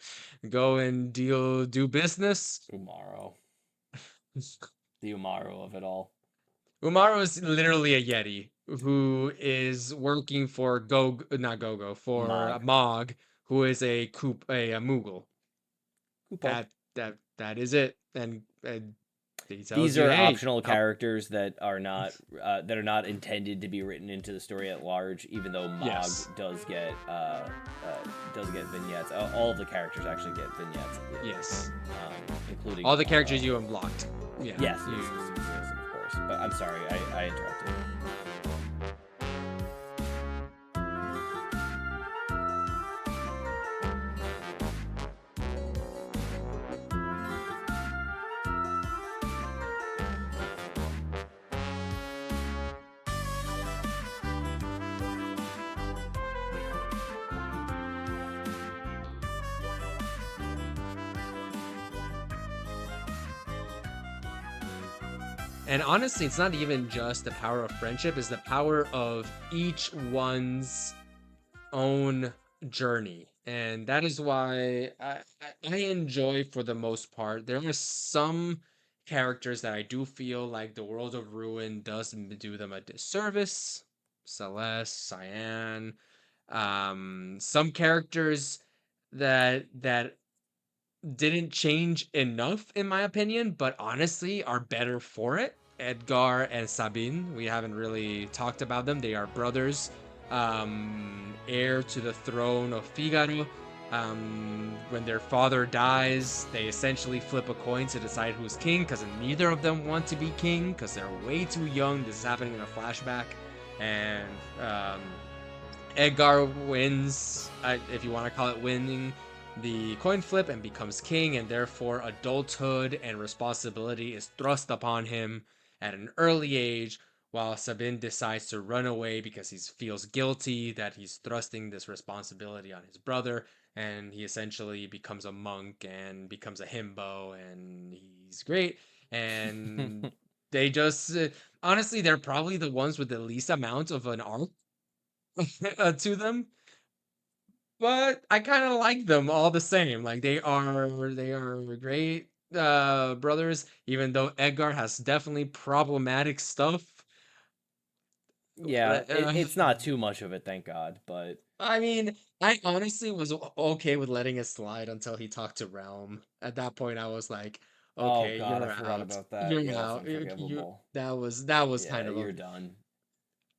go and do business. Umaro, the Umaro of it all. Umaru is literally a Yeti who is working for not Gogo, for Mog. Mog, who is a Moogle. Koopa. That is it, and he tells These you, are hey, optional help. characters that are not intended to be written into the story at large. Even though Mog Yes, does get vignettes. All of the characters actually get vignettes, yes. including All the characters you unlocked. Yeah. yes, of course. But I'm sorry, I interrupted. And honestly, it's not even just the power of friendship, it's the power of each one's own journey. And that is why I enjoy, for the most part. There are some characters that I do feel like the World of Ruin does do them a disservice. Celeste, Cyan, some characters that didn't change enough in my opinion, but honestly are better for it. Edgar and Sabine, we haven't really talked about them. They are brothers, heir to the throne of Figaro. When their father dies, they essentially flip a coin to decide who's king, because neither of them want to be king because they're way too young. This is happening in a flashback, and Edgar wins, if you want to call it winning, the coin flip and becomes king, and therefore adulthood and responsibility is thrust upon him at an early age, while Sabin decides to run away because he feels guilty that he's thrusting this responsibility on his brother, and he essentially becomes a monk and becomes a himbo, and he's great. And they just, honestly, they're probably the ones with the least amount of an arc to them, but I kind of like them all the same. Like they are great brothers, even though Edgar has definitely problematic stuff. Yeah, it's not too much of it, thank God. But I mean, I honestly was okay with letting it slide until he talked to Realm. At that point, I was like, oh okay, God, I you're forgot out. about that. You're Yeah, that's out. You unforgivable. that was Yeah, kind of a. you're done.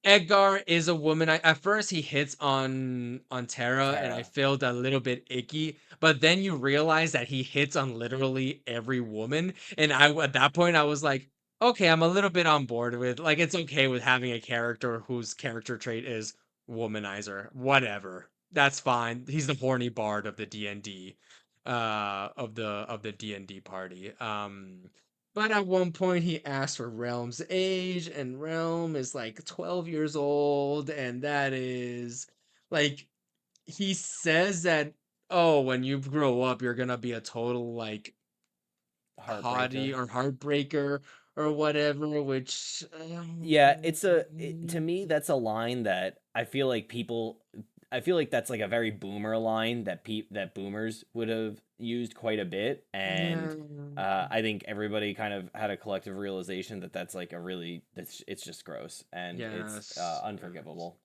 Edgar is a woman. At first he hits on Terra, and I Tara. felt a little bit icky. But then you realize that he hits on literally every woman, and at that point I was like, okay, I'm a little bit on board with, like, it's okay with having a character whose character trait is womanizer. Whatever, that's fine. He's the horny bard of the D&D, of the D&D party. But at one point, he asked for Realm's age, and Realm is like 12 years old. And that is like, he says that, oh, when you grow up, you're gonna be a total, like, haughty Heartbreaker. or heartbreaker or whatever, which, Yeah, to me that's a line that I feel like that's like a very boomer line that boomers would have used quite a bit, and yeah, I think everybody kind of had a collective realization that that's like a really that's it's just gross and it's yes. unforgivable.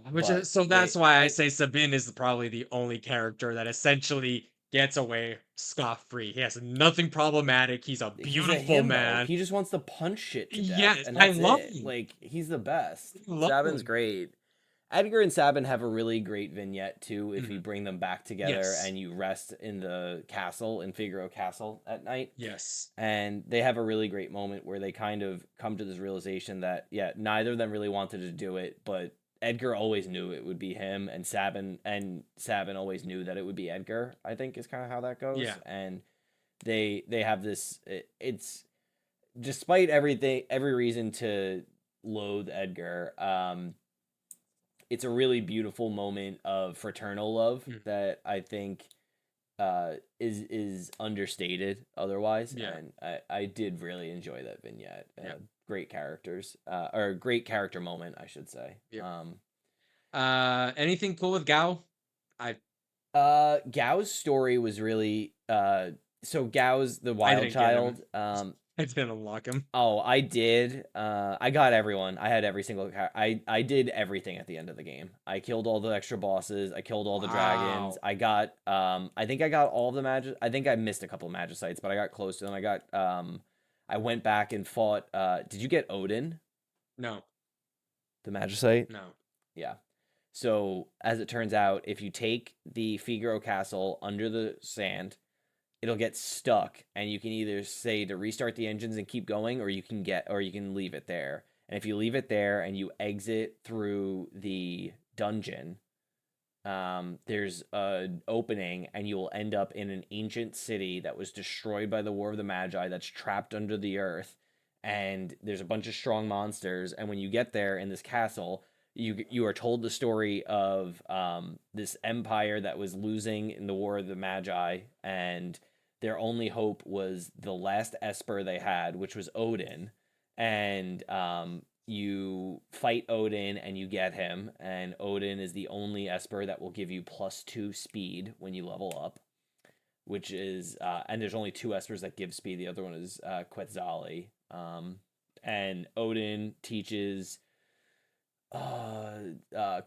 Which But is, so that's why I I say Sabin is probably the only character that essentially gets away scot-free. He has nothing problematic. He's a he's a beautiful himbo. man. He just wants to punch shit to death, Yes, and I that's love it. him. Like he's the best. I love Sabin's him. great. Edgar and Sabin have a really great vignette too if you Mhm. bring them back together Yes. and you rest in the castle in Figaro Castle at night. Yes. And they have a really great moment where they kind of come to this realization that yeah, neither of them really wanted to do it, but Edgar always knew it would be him and Sabin always knew that it would be Edgar, I think is kind of how that goes. Yeah. And They have this. It's despite everything, every reason to loathe Edgar. It's a really beautiful moment of fraternal love Mm, that I think is understated otherwise, yeah, and I did really enjoy that vignette. yeah, Great characters, or great character moment, I should say. yeah. Anything cool with Gao? I Gao's story was really so Gao's the I wild didn't get him. child. I didn't unlock him. Oh, I did. I got everyone. I had every single I did everything at the end of the game. I killed all the extra bosses. I killed all the dragons. Wow. I got I think I got all of the magic. I think I missed a couple of magicites, but I got close to them. I got I went back and fought did you get Odin, No, the magicite? no. Yeah. So, as it turns out, if you take the Figaro castle under the sand, it'll get stuck and you can either say to restart the engines and keep going, or you can leave it there. And if you leave it there and you exit through the dungeon, there's an opening and you will end up in an ancient city that was destroyed by the War of the Magi, that's trapped under the earth. And there's a bunch of strong monsters, and when you get there in this castle, you are told the story of this empire that was losing in the War of the Magi, and their only hope was the last Esper they had, which was Odin. And you fight Odin and you get him, and Odin is the only Esper that will give you +2 speed when you level up, which is and there's only two Espers that give speed. The other one is Quetzali. And Odin teaches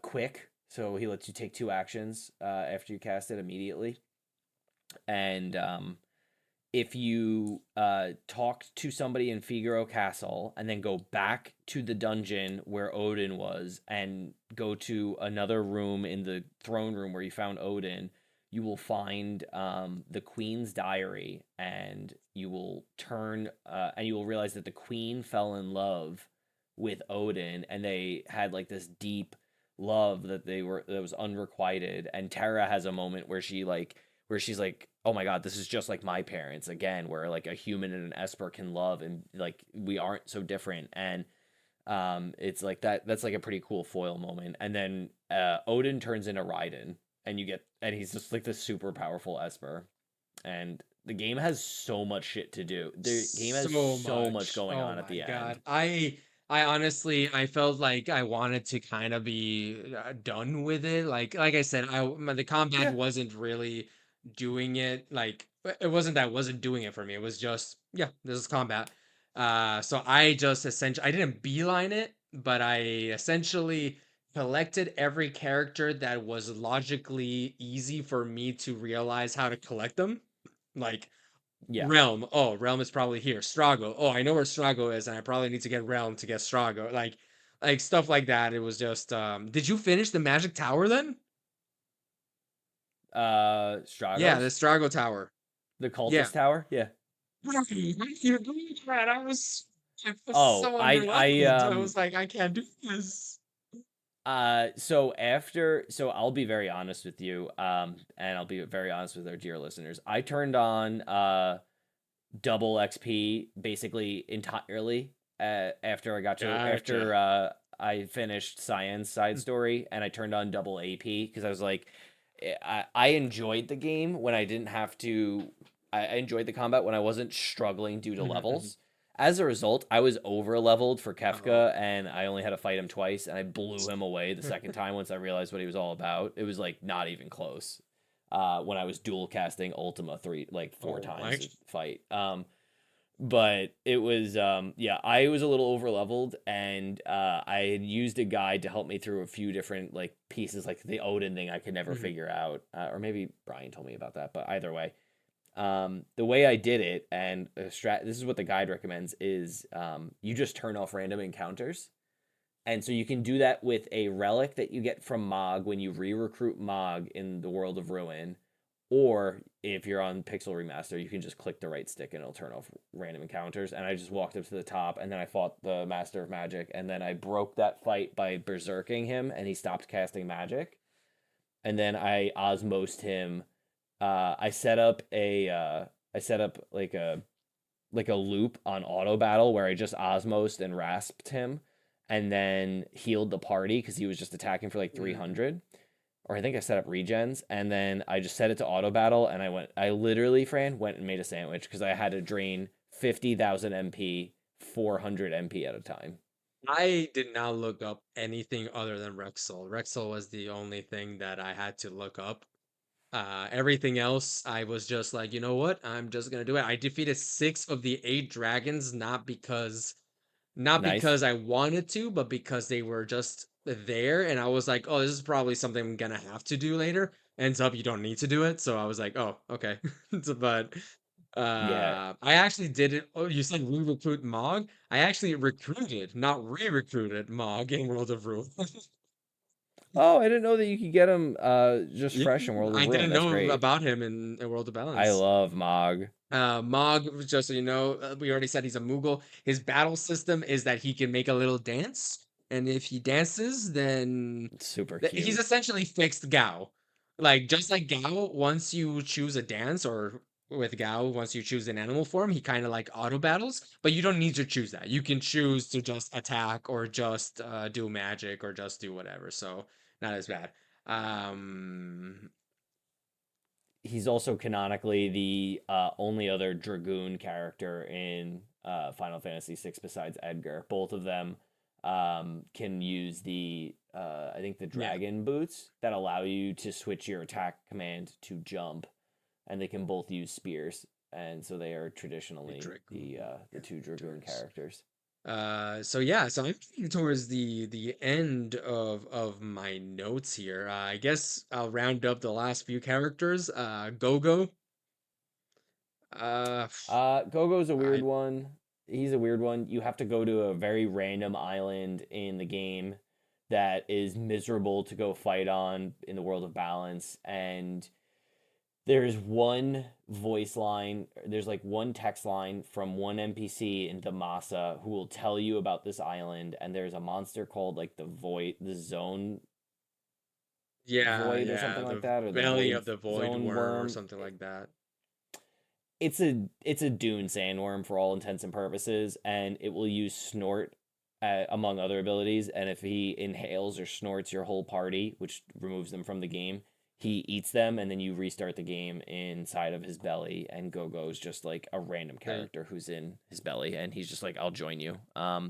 quick, so he lets you take two actions after you cast it immediately. And if you talk to somebody in Figaro Castle and then go back to the dungeon where Odin was and go to another room in the throne room where you found Odin, you will find the Queen's diary, and you will and you will realize that the Queen fell in love with Odin, and they had like this deep love that was unrequited. And Terra has a moment where she's like, oh my god, this is just like my parents again, where like a human and an Esper can love, and like we aren't so different. And it's like that's like a pretty cool foil moment. And then Odin turns into Raiden, and he's just like this super powerful Esper. And the game has so much shit to do. The game has So so much much. going Oh on at my the end. God. I honestly I felt like I wanted to kind of be done with it. Like I said, the combat Yeah. wasn't really doing it. Like it wasn't that it wasn't doing it for me. It was just yeah, this is combat. So I just essentially I didn't beeline it, but I essentially collected every character that was logically easy for me to realize how to collect them. Like Yeah. Realm. Oh, Realm is probably here. Strago. Oh, I know where Strago is, and I probably need to get Realm to get Strago. Like stuff like that. It was just did you finish the Magic Tower then? Yeah, the Stragos? Strago Tower. The Yeah. cultist tower? Yeah. How can you do that? I was Oh, so I underleveled. I was like, I can't do this. so I'll be very honest with you, and I'll be very honest with our dear listeners. I turned on double XP basically entirely Gotcha. after I finished Cyan's side story, and I turned on double AP because I was like, I enjoyed the game when I didn't have to. I enjoyed the combat when I wasn't struggling due to levels. As a result, I was over leveled for Oh. Kefka, and I only had to fight him twice, and I blew him away the second time once I realized what he was all about. It was like not even close. When I was dual casting Ultima four Oh times my. to fight. But it was yeah, I was a little over leveled, and I had used a guide to help me through a few different like pieces, like the Odin thing I could never figure out, or maybe Brian told me about that. But either way, the way I did it, and this is what the guide recommends, is you just turn off random encounters. And so you can do that with a relic that you get from Mog when you re-recruit Mog in the World of Ruin, or if you're on Pixel Remaster, you can just click the right stick and it'll turn off random encounters. And I just walked up to the top, and then I fought the Master of Magic, and then I broke that fight by berserking him, and he stopped casting magic. And then I osmosed him. I set up I set up like a loop on auto battle where I just osmosed and rasped him, and then healed the party because he was just attacking for like Mm. 300. Or I think I set up regens, and then I just set it to auto battle, and I literally, Fran, went and made a sandwich because I had to drain 50,000 MP, 400 MP at a time. I did not look up anything other than Rexel. Rexel was the only thing that I had to look up. Everything else, I was just like, you know what? I'm just gonna do it. I defeated 6 of the 8 dragons, not Nice. because I wanted to, but because they were just there, and I was like, oh, this is probably something I'm gonna have to do later. Ends up you don't need to do it, so I was like, oh, okay. But Yeah. I actually did it. Oh, you said re-recruit Mog? I actually recruited, not re-recruited Mog in World of Ruin. Oh, I didn't know that you could get him just Yeah, fresh in World of I Ruin. didn't That's know great. about him in World of I Balance. love Mog. Mog, just so you know, we already said he's a Moogle. His battle system is that he can make a little dance, and if he dances, then It's super he's cute. essentially fixed Gao. Like just like Gao, once you choose a dance, or with Gao, once you choose an animal form, he kind of like auto battles, but you don't need to choose that. You can choose to just attack or just do magic or just do whatever. So not as bad. Um, He's also canonically the only other Dragoon character in Final Fantasy VI besides Edgar. Both of them can use the I think the yeah, Dragon Boots that allow you to switch your attack command to jump, and they can both use spears, and so they are the traditionally Dragoon the two Dragoon characters. characters. So yeah, so I'm getting towards the end of my notes here. I guess I'll round up the last few characters. Gogo. Uh, Gogo's a weird I one. He's a weird one. You have to go to a very random island in the game that is miserable to go fight on in the world of balance. And there's one voice line, there's like one text line from one NPC in Damasa who will tell you about this island. And there's a monster called like the zone yeah, void or yeah, something the like that, or the Belly void of the Void zone Worm or worm. something like that. It's a dune sandworm for all intents and purposes, and it will use snort among other abilities. And if he inhales or snorts your whole party, which removes them from the game, he eats them, and then you restart the game inside of his belly. And Gogo's just like a random They, character who's in his belly, and he's just like, "I'll join you."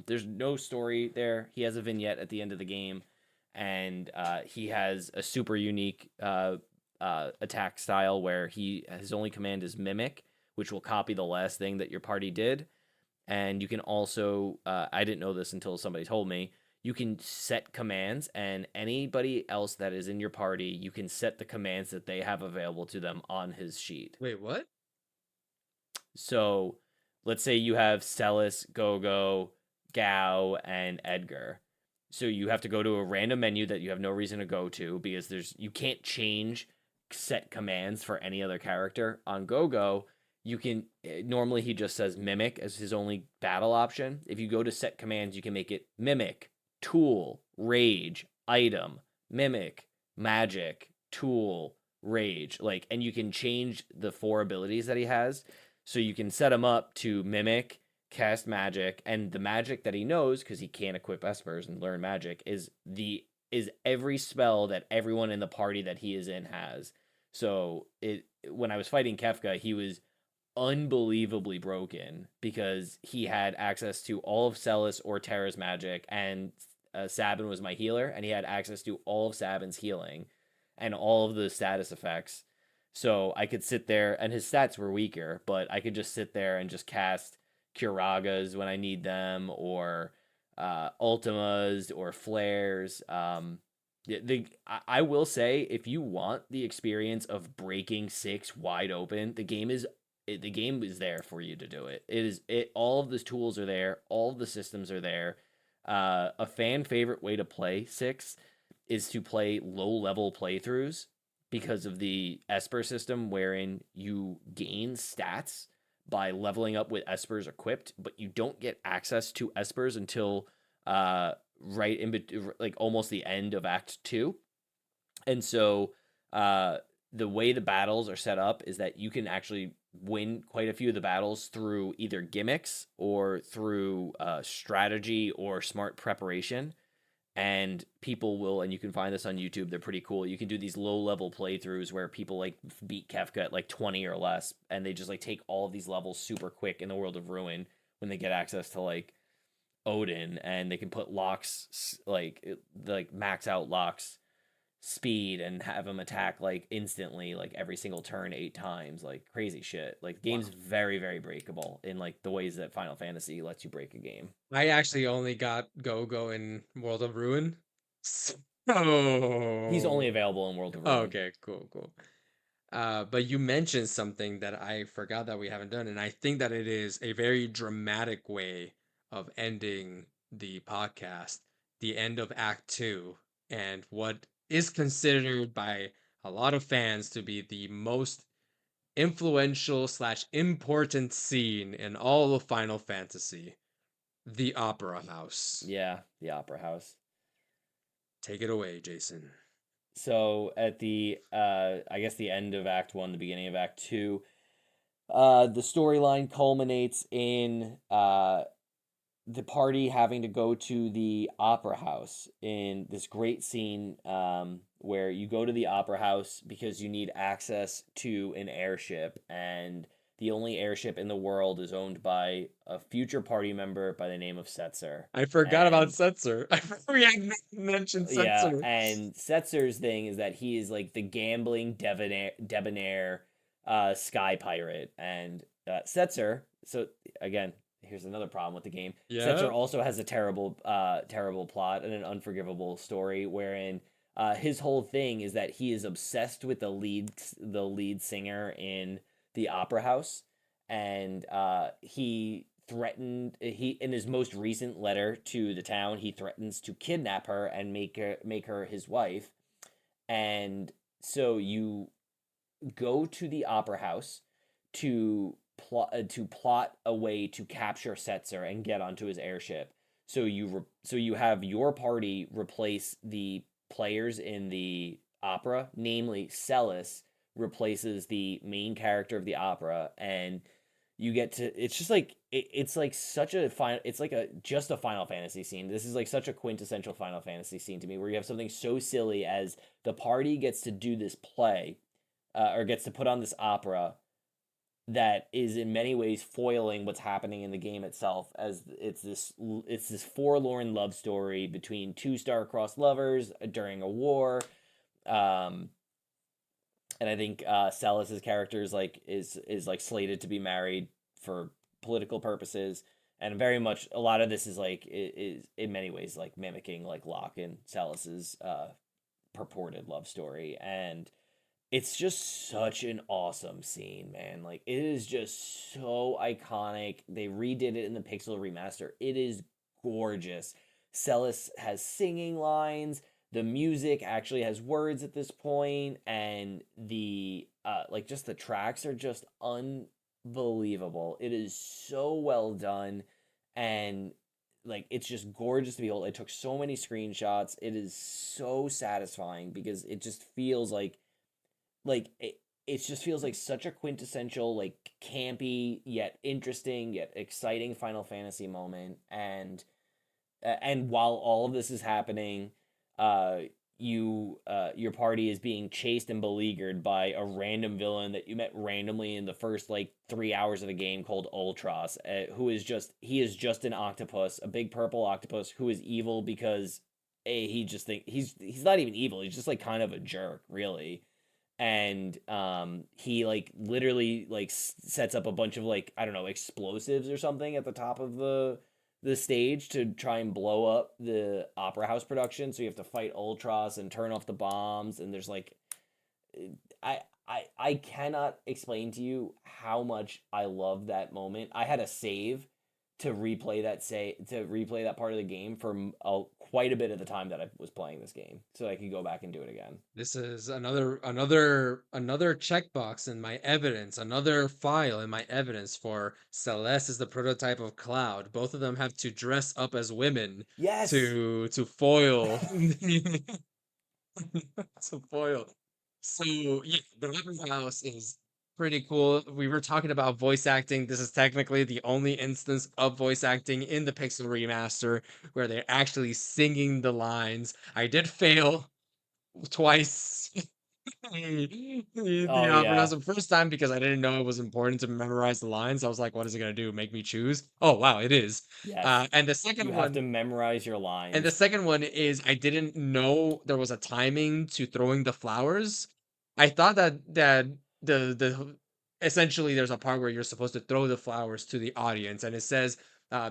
There's no story there. He has a vignette at the end of the game, and he has a super unique attack style where his only command is mimic, which will copy the last thing that your party did. And you can also, I didn't know this until somebody told me, you can set commands, and anybody else that is in your party, you can set the commands that they have available to them on his sheet. wait, what? So let's say you have Celis, Gogo, Gao, and Edgar. So you have to go to a random menu that you have no reason to go to because you can't change set commands for any other character. On Gogo, you can normally he just says mimic as his only battle option. If you go to set commands, you can make it mimic, tool, rage, item, mimic, magic, tool, rage. Like, and you can change the 4 abilities that he has. So you can set him up to mimic, cast magic, and the magic that he knows, because he can't equip espers and learn magic, is every spell that everyone in the party that he is in has. So it when I was fighting Kefka, he was unbelievably broken because he had access to all of Celis or Terra's magic, and Sabin was my healer, and he had access to all of Sabin's healing and all of the status effects. So I could sit there, and his stats were weaker, but I could just sit there and just cast Curagas when I need them, or Ultimas, or Flares. I will say, if you want the experience of breaking 6 wide open, the game is there for you to do it. All of the tools are there, all of the systems are there. A fan favorite way to play 6 is to play low level playthroughs because of the Esper system, wherein you gain stats by leveling up with Espers equipped, but you don't get access to Espers until right like almost the end of Act 2. And so the way the battles are set up is that you can actually win quite a few of the battles through either gimmicks or through strategy or smart preparation. And people will, and you can find this on YouTube, they're pretty cool. You can do these low level playthroughs where people like beat Kefka at like 20 or less, and they just like take all of these levels super quick in the World of Ruin when they get access to like Odin, and they can put locks like max out locks speed and have him attack like instantly like every single turn 8 times, like crazy shit. Like the game's Wow. very breakable in like the ways that Final Fantasy lets you break a game. I actually only got Go in World of Ruin. He's only So, available in World of Ruin. okay, cool. But you mentioned something that I forgot that we haven't done, and I think that it is a very dramatic way of ending the podcast, the end of Act Two, and what is considered by a lot of fans to be the most influential slash important scene in all of Final Fantasy, the Opera House. Yeah, the Opera House. Take it away, Jason. So at the I guess the end of Act 1, the beginning of Act 2, the storyline culminates in the party having to go to the opera house in this great scene, where you go to the opera house because you need access to an airship, and the only airship in the world is owned by a future party member by the name of Setzer. I forgot about And Setzer. I forgot we hadn't mentioned yeah, Setzer. and Setzer's thing is that he is like the gambling debonair sky pirate, and Setzer. So again, here's another problem with the game. Yeah. Setzer also has a terrible plot and an unforgivable story, wherein his whole thing is that he is obsessed with the lead singer in the opera house, and he in his most recent letter to the town, he threatens to kidnap her and make her his wife. And so you go to the opera house to plot a way to capture Setzer and get onto his airship. So you have your party replace the players in the opera, namely Celis replaces the main character of the opera, and you get to it's just like it's like such a final it's like a just a Final Fantasy scene. This is like such a quintessential Final Fantasy scene to me, where you have something so silly as the party gets to do this play, or gets to put on this opera that is in many ways foiling what's happening in the game itself, as it's this forlorn love story between two star-crossed lovers during a war. um and I think Celis's character is like slated to be married for political purposes, and very much a lot of this is in many ways like mimicking like Locke and Celis's purported love story, and it's just such an awesome scene, man. Like it is just so iconic. They redid it in the Pixel remaster. It is gorgeous. Celis has singing lines. The music actually has words at this point, and the like just the tracks are just unbelievable. It is so well done, and like it's just gorgeous to behold. I took so many screenshots. It is so satisfying because it just feels like it just feels like such a quintessential like campy yet interesting yet exciting Final Fantasy moment. And while all of this is happening, uh your party is being chased and beleaguered by a random villain that you met randomly in the first like 3 hours of the game, called Ultros, who is just an octopus, a big purple octopus, who is evil because he just think he's not even evil, he's just like kind of a jerk, really. And he like literally like sets up a bunch of like, I don't know, explosives or something at the top of the stage to try and blow up the opera house production. So you have to fight Ultros and turn off the bombs, and there's like I cannot explain to you how much I love that moment. I had a save to replay that part of the game for quite a bit of the time that I was playing this game, so I could go back and do it again. This is another checkbox in my evidence, another file in my evidence for Celeste is the prototype of Cloud. Both of them have to dress up as women Yes. to foil to foil. So yeah, the Opera House is pretty cool. We were talking about voice acting. This is technically the only instance of voice acting in the Pixel remaster where they're actually singing the lines. I did fail twice. The Oh opera was yeah. the first time because I didn't know it was important to memorize the lines. I was like, what is it gonna do? Make me choose? Oh wow, it is. Yes. And the You second have to one memorize your and the lines. second one is I didn't know there was a timing to throwing the flowers. I thought that the essentially there's a part where you're supposed to throw the flowers to the audience, and it says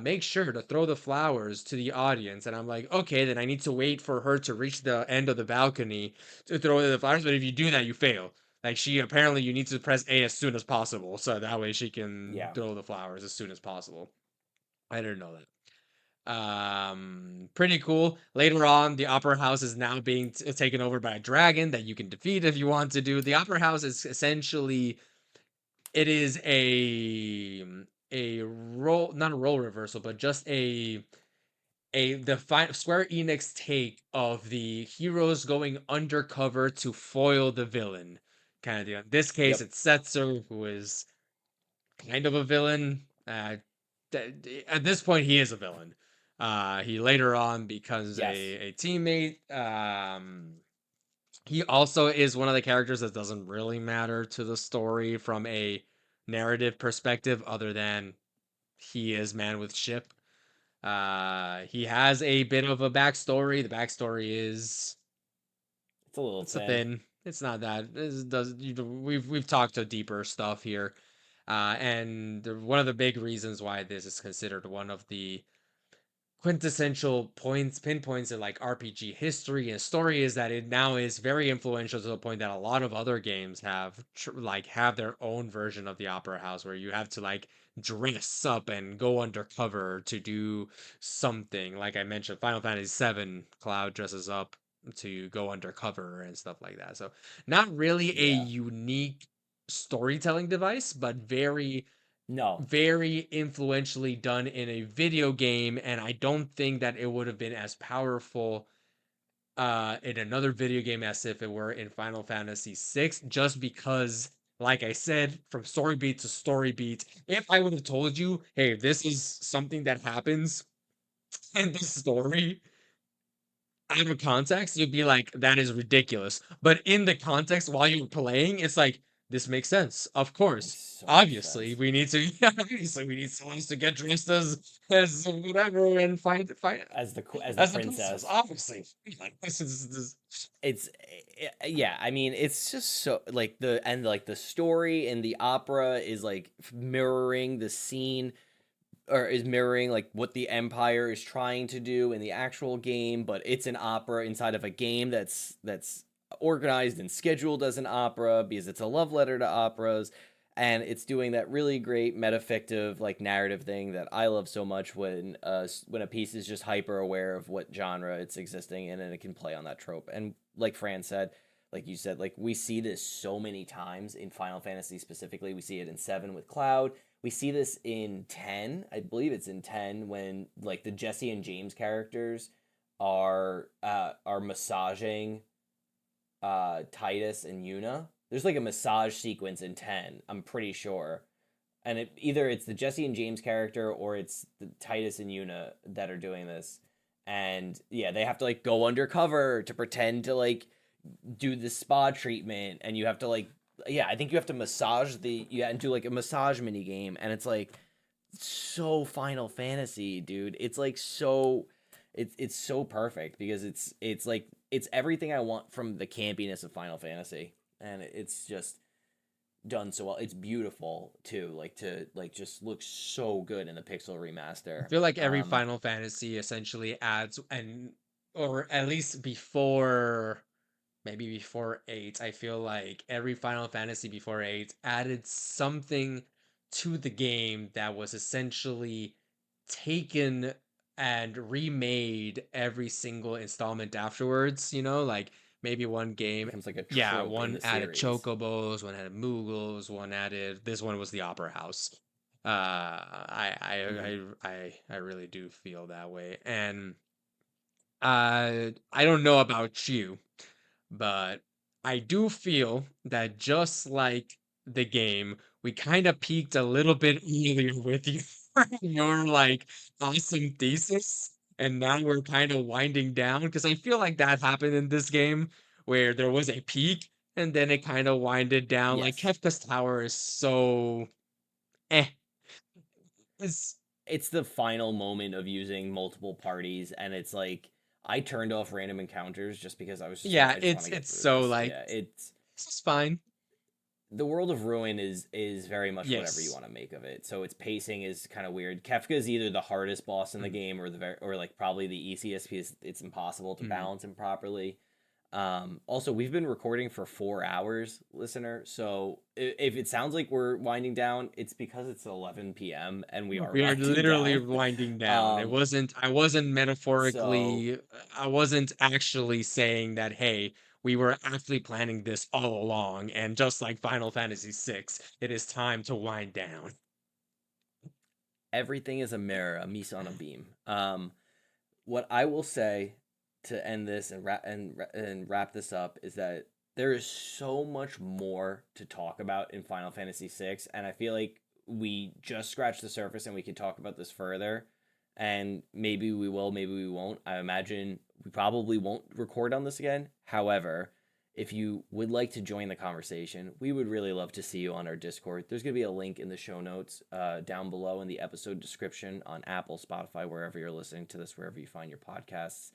make sure to throw the flowers to the audience. And I'm like, okay, then I need to wait for her to reach the end of the balcony to throw the flowers. But if you do that, you fail. Like she apparently you need to press A as soon as possible, so that way she can Yeah. throw the flowers as soon as possible. I didn't know that. Pretty cool. Later on, the opera house is now being taken over by a dragon that you can defeat if you want to do. The opera house is essentially it is a role, not a role reversal, but just Square Enix take of the heroes going undercover to foil the villain kind of deal. In this case, Yep. it's Setzer, who is kind of a villain. At this point, he is a villain. He later on becomes Yes. a teammate. He also is one of the characters that doesn't really matter to the story from a narrative perspective, other than he is man with ship. He has a bit of a backstory. The backstory is It's a little it's a thin. thin. It's not that. It does we've talked to deeper stuff here, and one of the big reasons why this is considered one of the quintessential pinpoints in like RPG history and story is that it now is very influential to the point that a lot of other games have their own version of the opera house where you have to like dress up and go undercover to do something. Like I mentioned, Final Fantasy VII, Cloud dresses up to go undercover and stuff like that. So not really a Yeah. unique storytelling device, but very No. very influentially done in a video game, and I don't think that it would have been as powerful in another video game as if it were in Final Fantasy VI, just because, like I said, from story beat to story beat, if I would have told you, hey, this is something that happens in this story, out of context, you'd be like, that is ridiculous. But in the context while you're playing, it's like, this makes sense. Of Makes course. so much Obviously, sense. we need to obviously we need someone to get dressed as whatever and fight As the as the princess. princess. Obviously. Like this It's yeah, I mean, it's just so like the story and the opera is like mirroring the scene, or is mirroring like what the empire is trying to do in the actual game, but it's an opera inside of a game that's organized and scheduled as an opera because it's a love letter to operas, and it's doing that really great metafictive like narrative thing that I love so much when a piece is just hyper aware of what genre it's existing in, and it can play on that trope. And like Fran said, like you said, like we see this so many times in Final Fantasy specifically. We see it in 7 with Cloud. We see this in 10. I believe it's in 10 when like the Jesse and James characters are massaging Titus and Yuna. There's like a massage sequence in 10, I'm pretty sure. And either it's the Jesse and James character or it's the Titus and Yuna that are doing this. And yeah, they have to like go undercover to pretend to like do the spa treatment, and you have to like, yeah, I think you have to massage the, yeah, and do like a massage mini game, and it's like so Final Fantasy, dude. It's like so it's so perfect because it's like it's everything I want from the campiness of Final Fantasy, and it's just done so well. It's beautiful too, like to like just looks so good in the Pixel I remaster. feel like every Final Fantasy essentially adds and or at least before maybe before 8, I feel like every Final Fantasy before 8 added something to the game that was essentially taken and remade every single installment afterwards, like maybe one game, becomes like a yeah, trope in one the added series. chocobos, one added moogles, one added this one was the opera house. Mm-hmm. I really do feel that way. And I don't know about you, but I do feel that just like the game, we kind of peaked a little bit earlier with you, your like awesome thesis, and now we're kind of winding down because I feel like that happened in this game where there was a peak and then it kind of winded down. Like Yes. Kefka's Tower is so eh. It's It's the final moment of using multiple parties, and it's like I turned off random encounters just because I was just like, yeah, I just want it's to get it's through so this. like Yeah, it's this is fine. the world of ruin is very much whatever you Yes. want to make of it. So its pacing is kind of weird. Kefka is either the hardest boss in the Mhm, game or or like probably the easiest because it's impossible to mhm. balance him properly. Also, we've been recording for 4 hours, listener. So if it sounds like we're winding down, it's because it's 11 p.m. and we are We are winding literally down. winding down. Um, I wasn't so metaphorically, I wasn't actually saying that, hey, we were actually planning this all along. And just like Final Fantasy VI, it is time to wind down. everything is a mirror, a mise on a beam. What I will say to end this and wrap this up is that there is so much more to talk about in Final Fantasy VI, and I feel like we just scratched the surface, and we could talk about this further. And maybe we will, maybe we won't. I imagine we probably won't record on this again. However, if you would like to join the conversation, we would really love to see you on our Discord. There's going to be a link in the show notes down below in the episode description on Apple, Spotify, wherever you're listening to this, wherever you find your podcasts.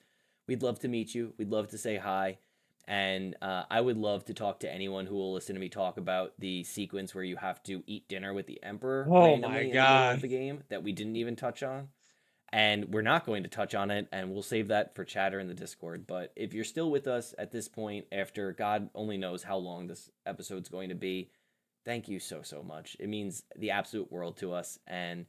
We'd love to meet you. We'd love to say hi. And I would love to talk to anyone who will listen to me talk about the sequence where you have to eat dinner with the Emperor Oh my randomly in the middle of God. the game that we didn't even touch on, and we're not going to touch on it, and we'll save that for chatter in the Discord. But if you're still with us at this point after God only knows how long this episode's going to be, thank you so much. It means the absolute world to us, and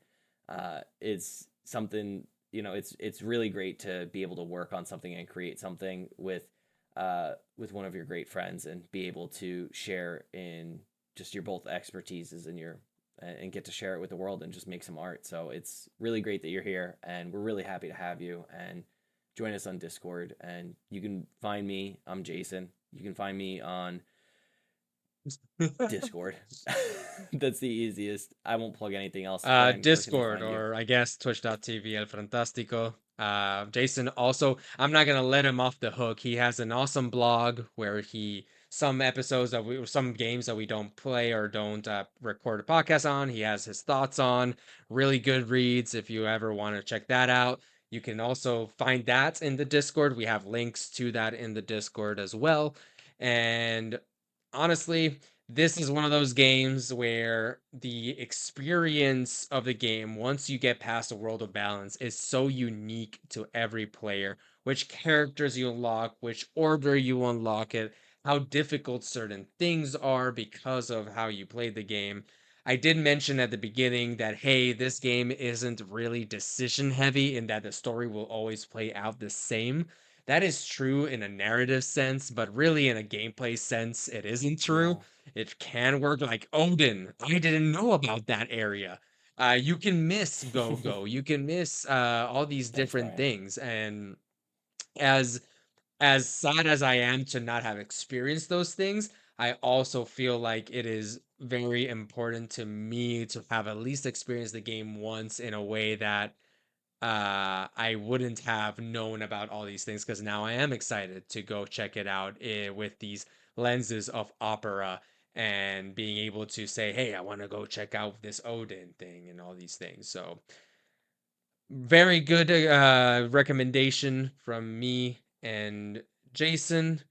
it's something, it's really great to be able to work on something and create something with one of your great friends and be able to share in just your both expertises and your and get to share it with the world and just make some art. So it's really great that you're here, and we're really happy to have you, and join us on Discord. And you can find me, I'm Jason. You can find me on Discord. That's the easiest. I won't plug anything else. Brian, where can they Discord, find you? or I guess twitch.tv El Fantastico. Jason also, I'm not gonna let him off the hook. He has an awesome blog where some episodes some games that we don't play or don't record a podcast on, he has his thoughts on. Really good reads if you ever want to check that out. You can also find that in the Discord. We have links to that in the Discord as well. And honestly, this is one of those games where the experience of the game, once you get past the world of balance, is so unique to every player. Which characters you unlock, which order you unlock it, how difficult certain things are because of how you played the game. I did mention at the beginning that, hey, this game isn't really decision heavy in that the story will always play out the same. That is true in a narrative sense, but really in a gameplay sense, it isn't true. No, It can work like Odin. I didn't know about that area. You can miss Go Go. You can miss all these thanks, different Brian. things. And as as sad as I am to not have experienced those things, I also feel like it is very important to me to have at least experienced the game once in a way that I wouldn't have known about all these things, because now I am excited to go check it out with these lenses of opera and being able to say, hey, I want to go check out this Odin thing and all these things. So, very good recommendation from me and Jason.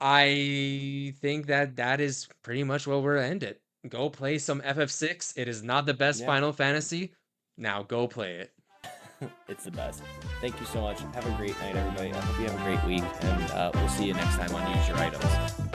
I think that that is pretty much where we'll end it. Go play some FF6. It is not the best Yeah, Final Fantasy. Now go play it. it's the best. Thank you so much. Have a great night, everybody. I hope you have a great week, and we'll see you next time on Use Your Items.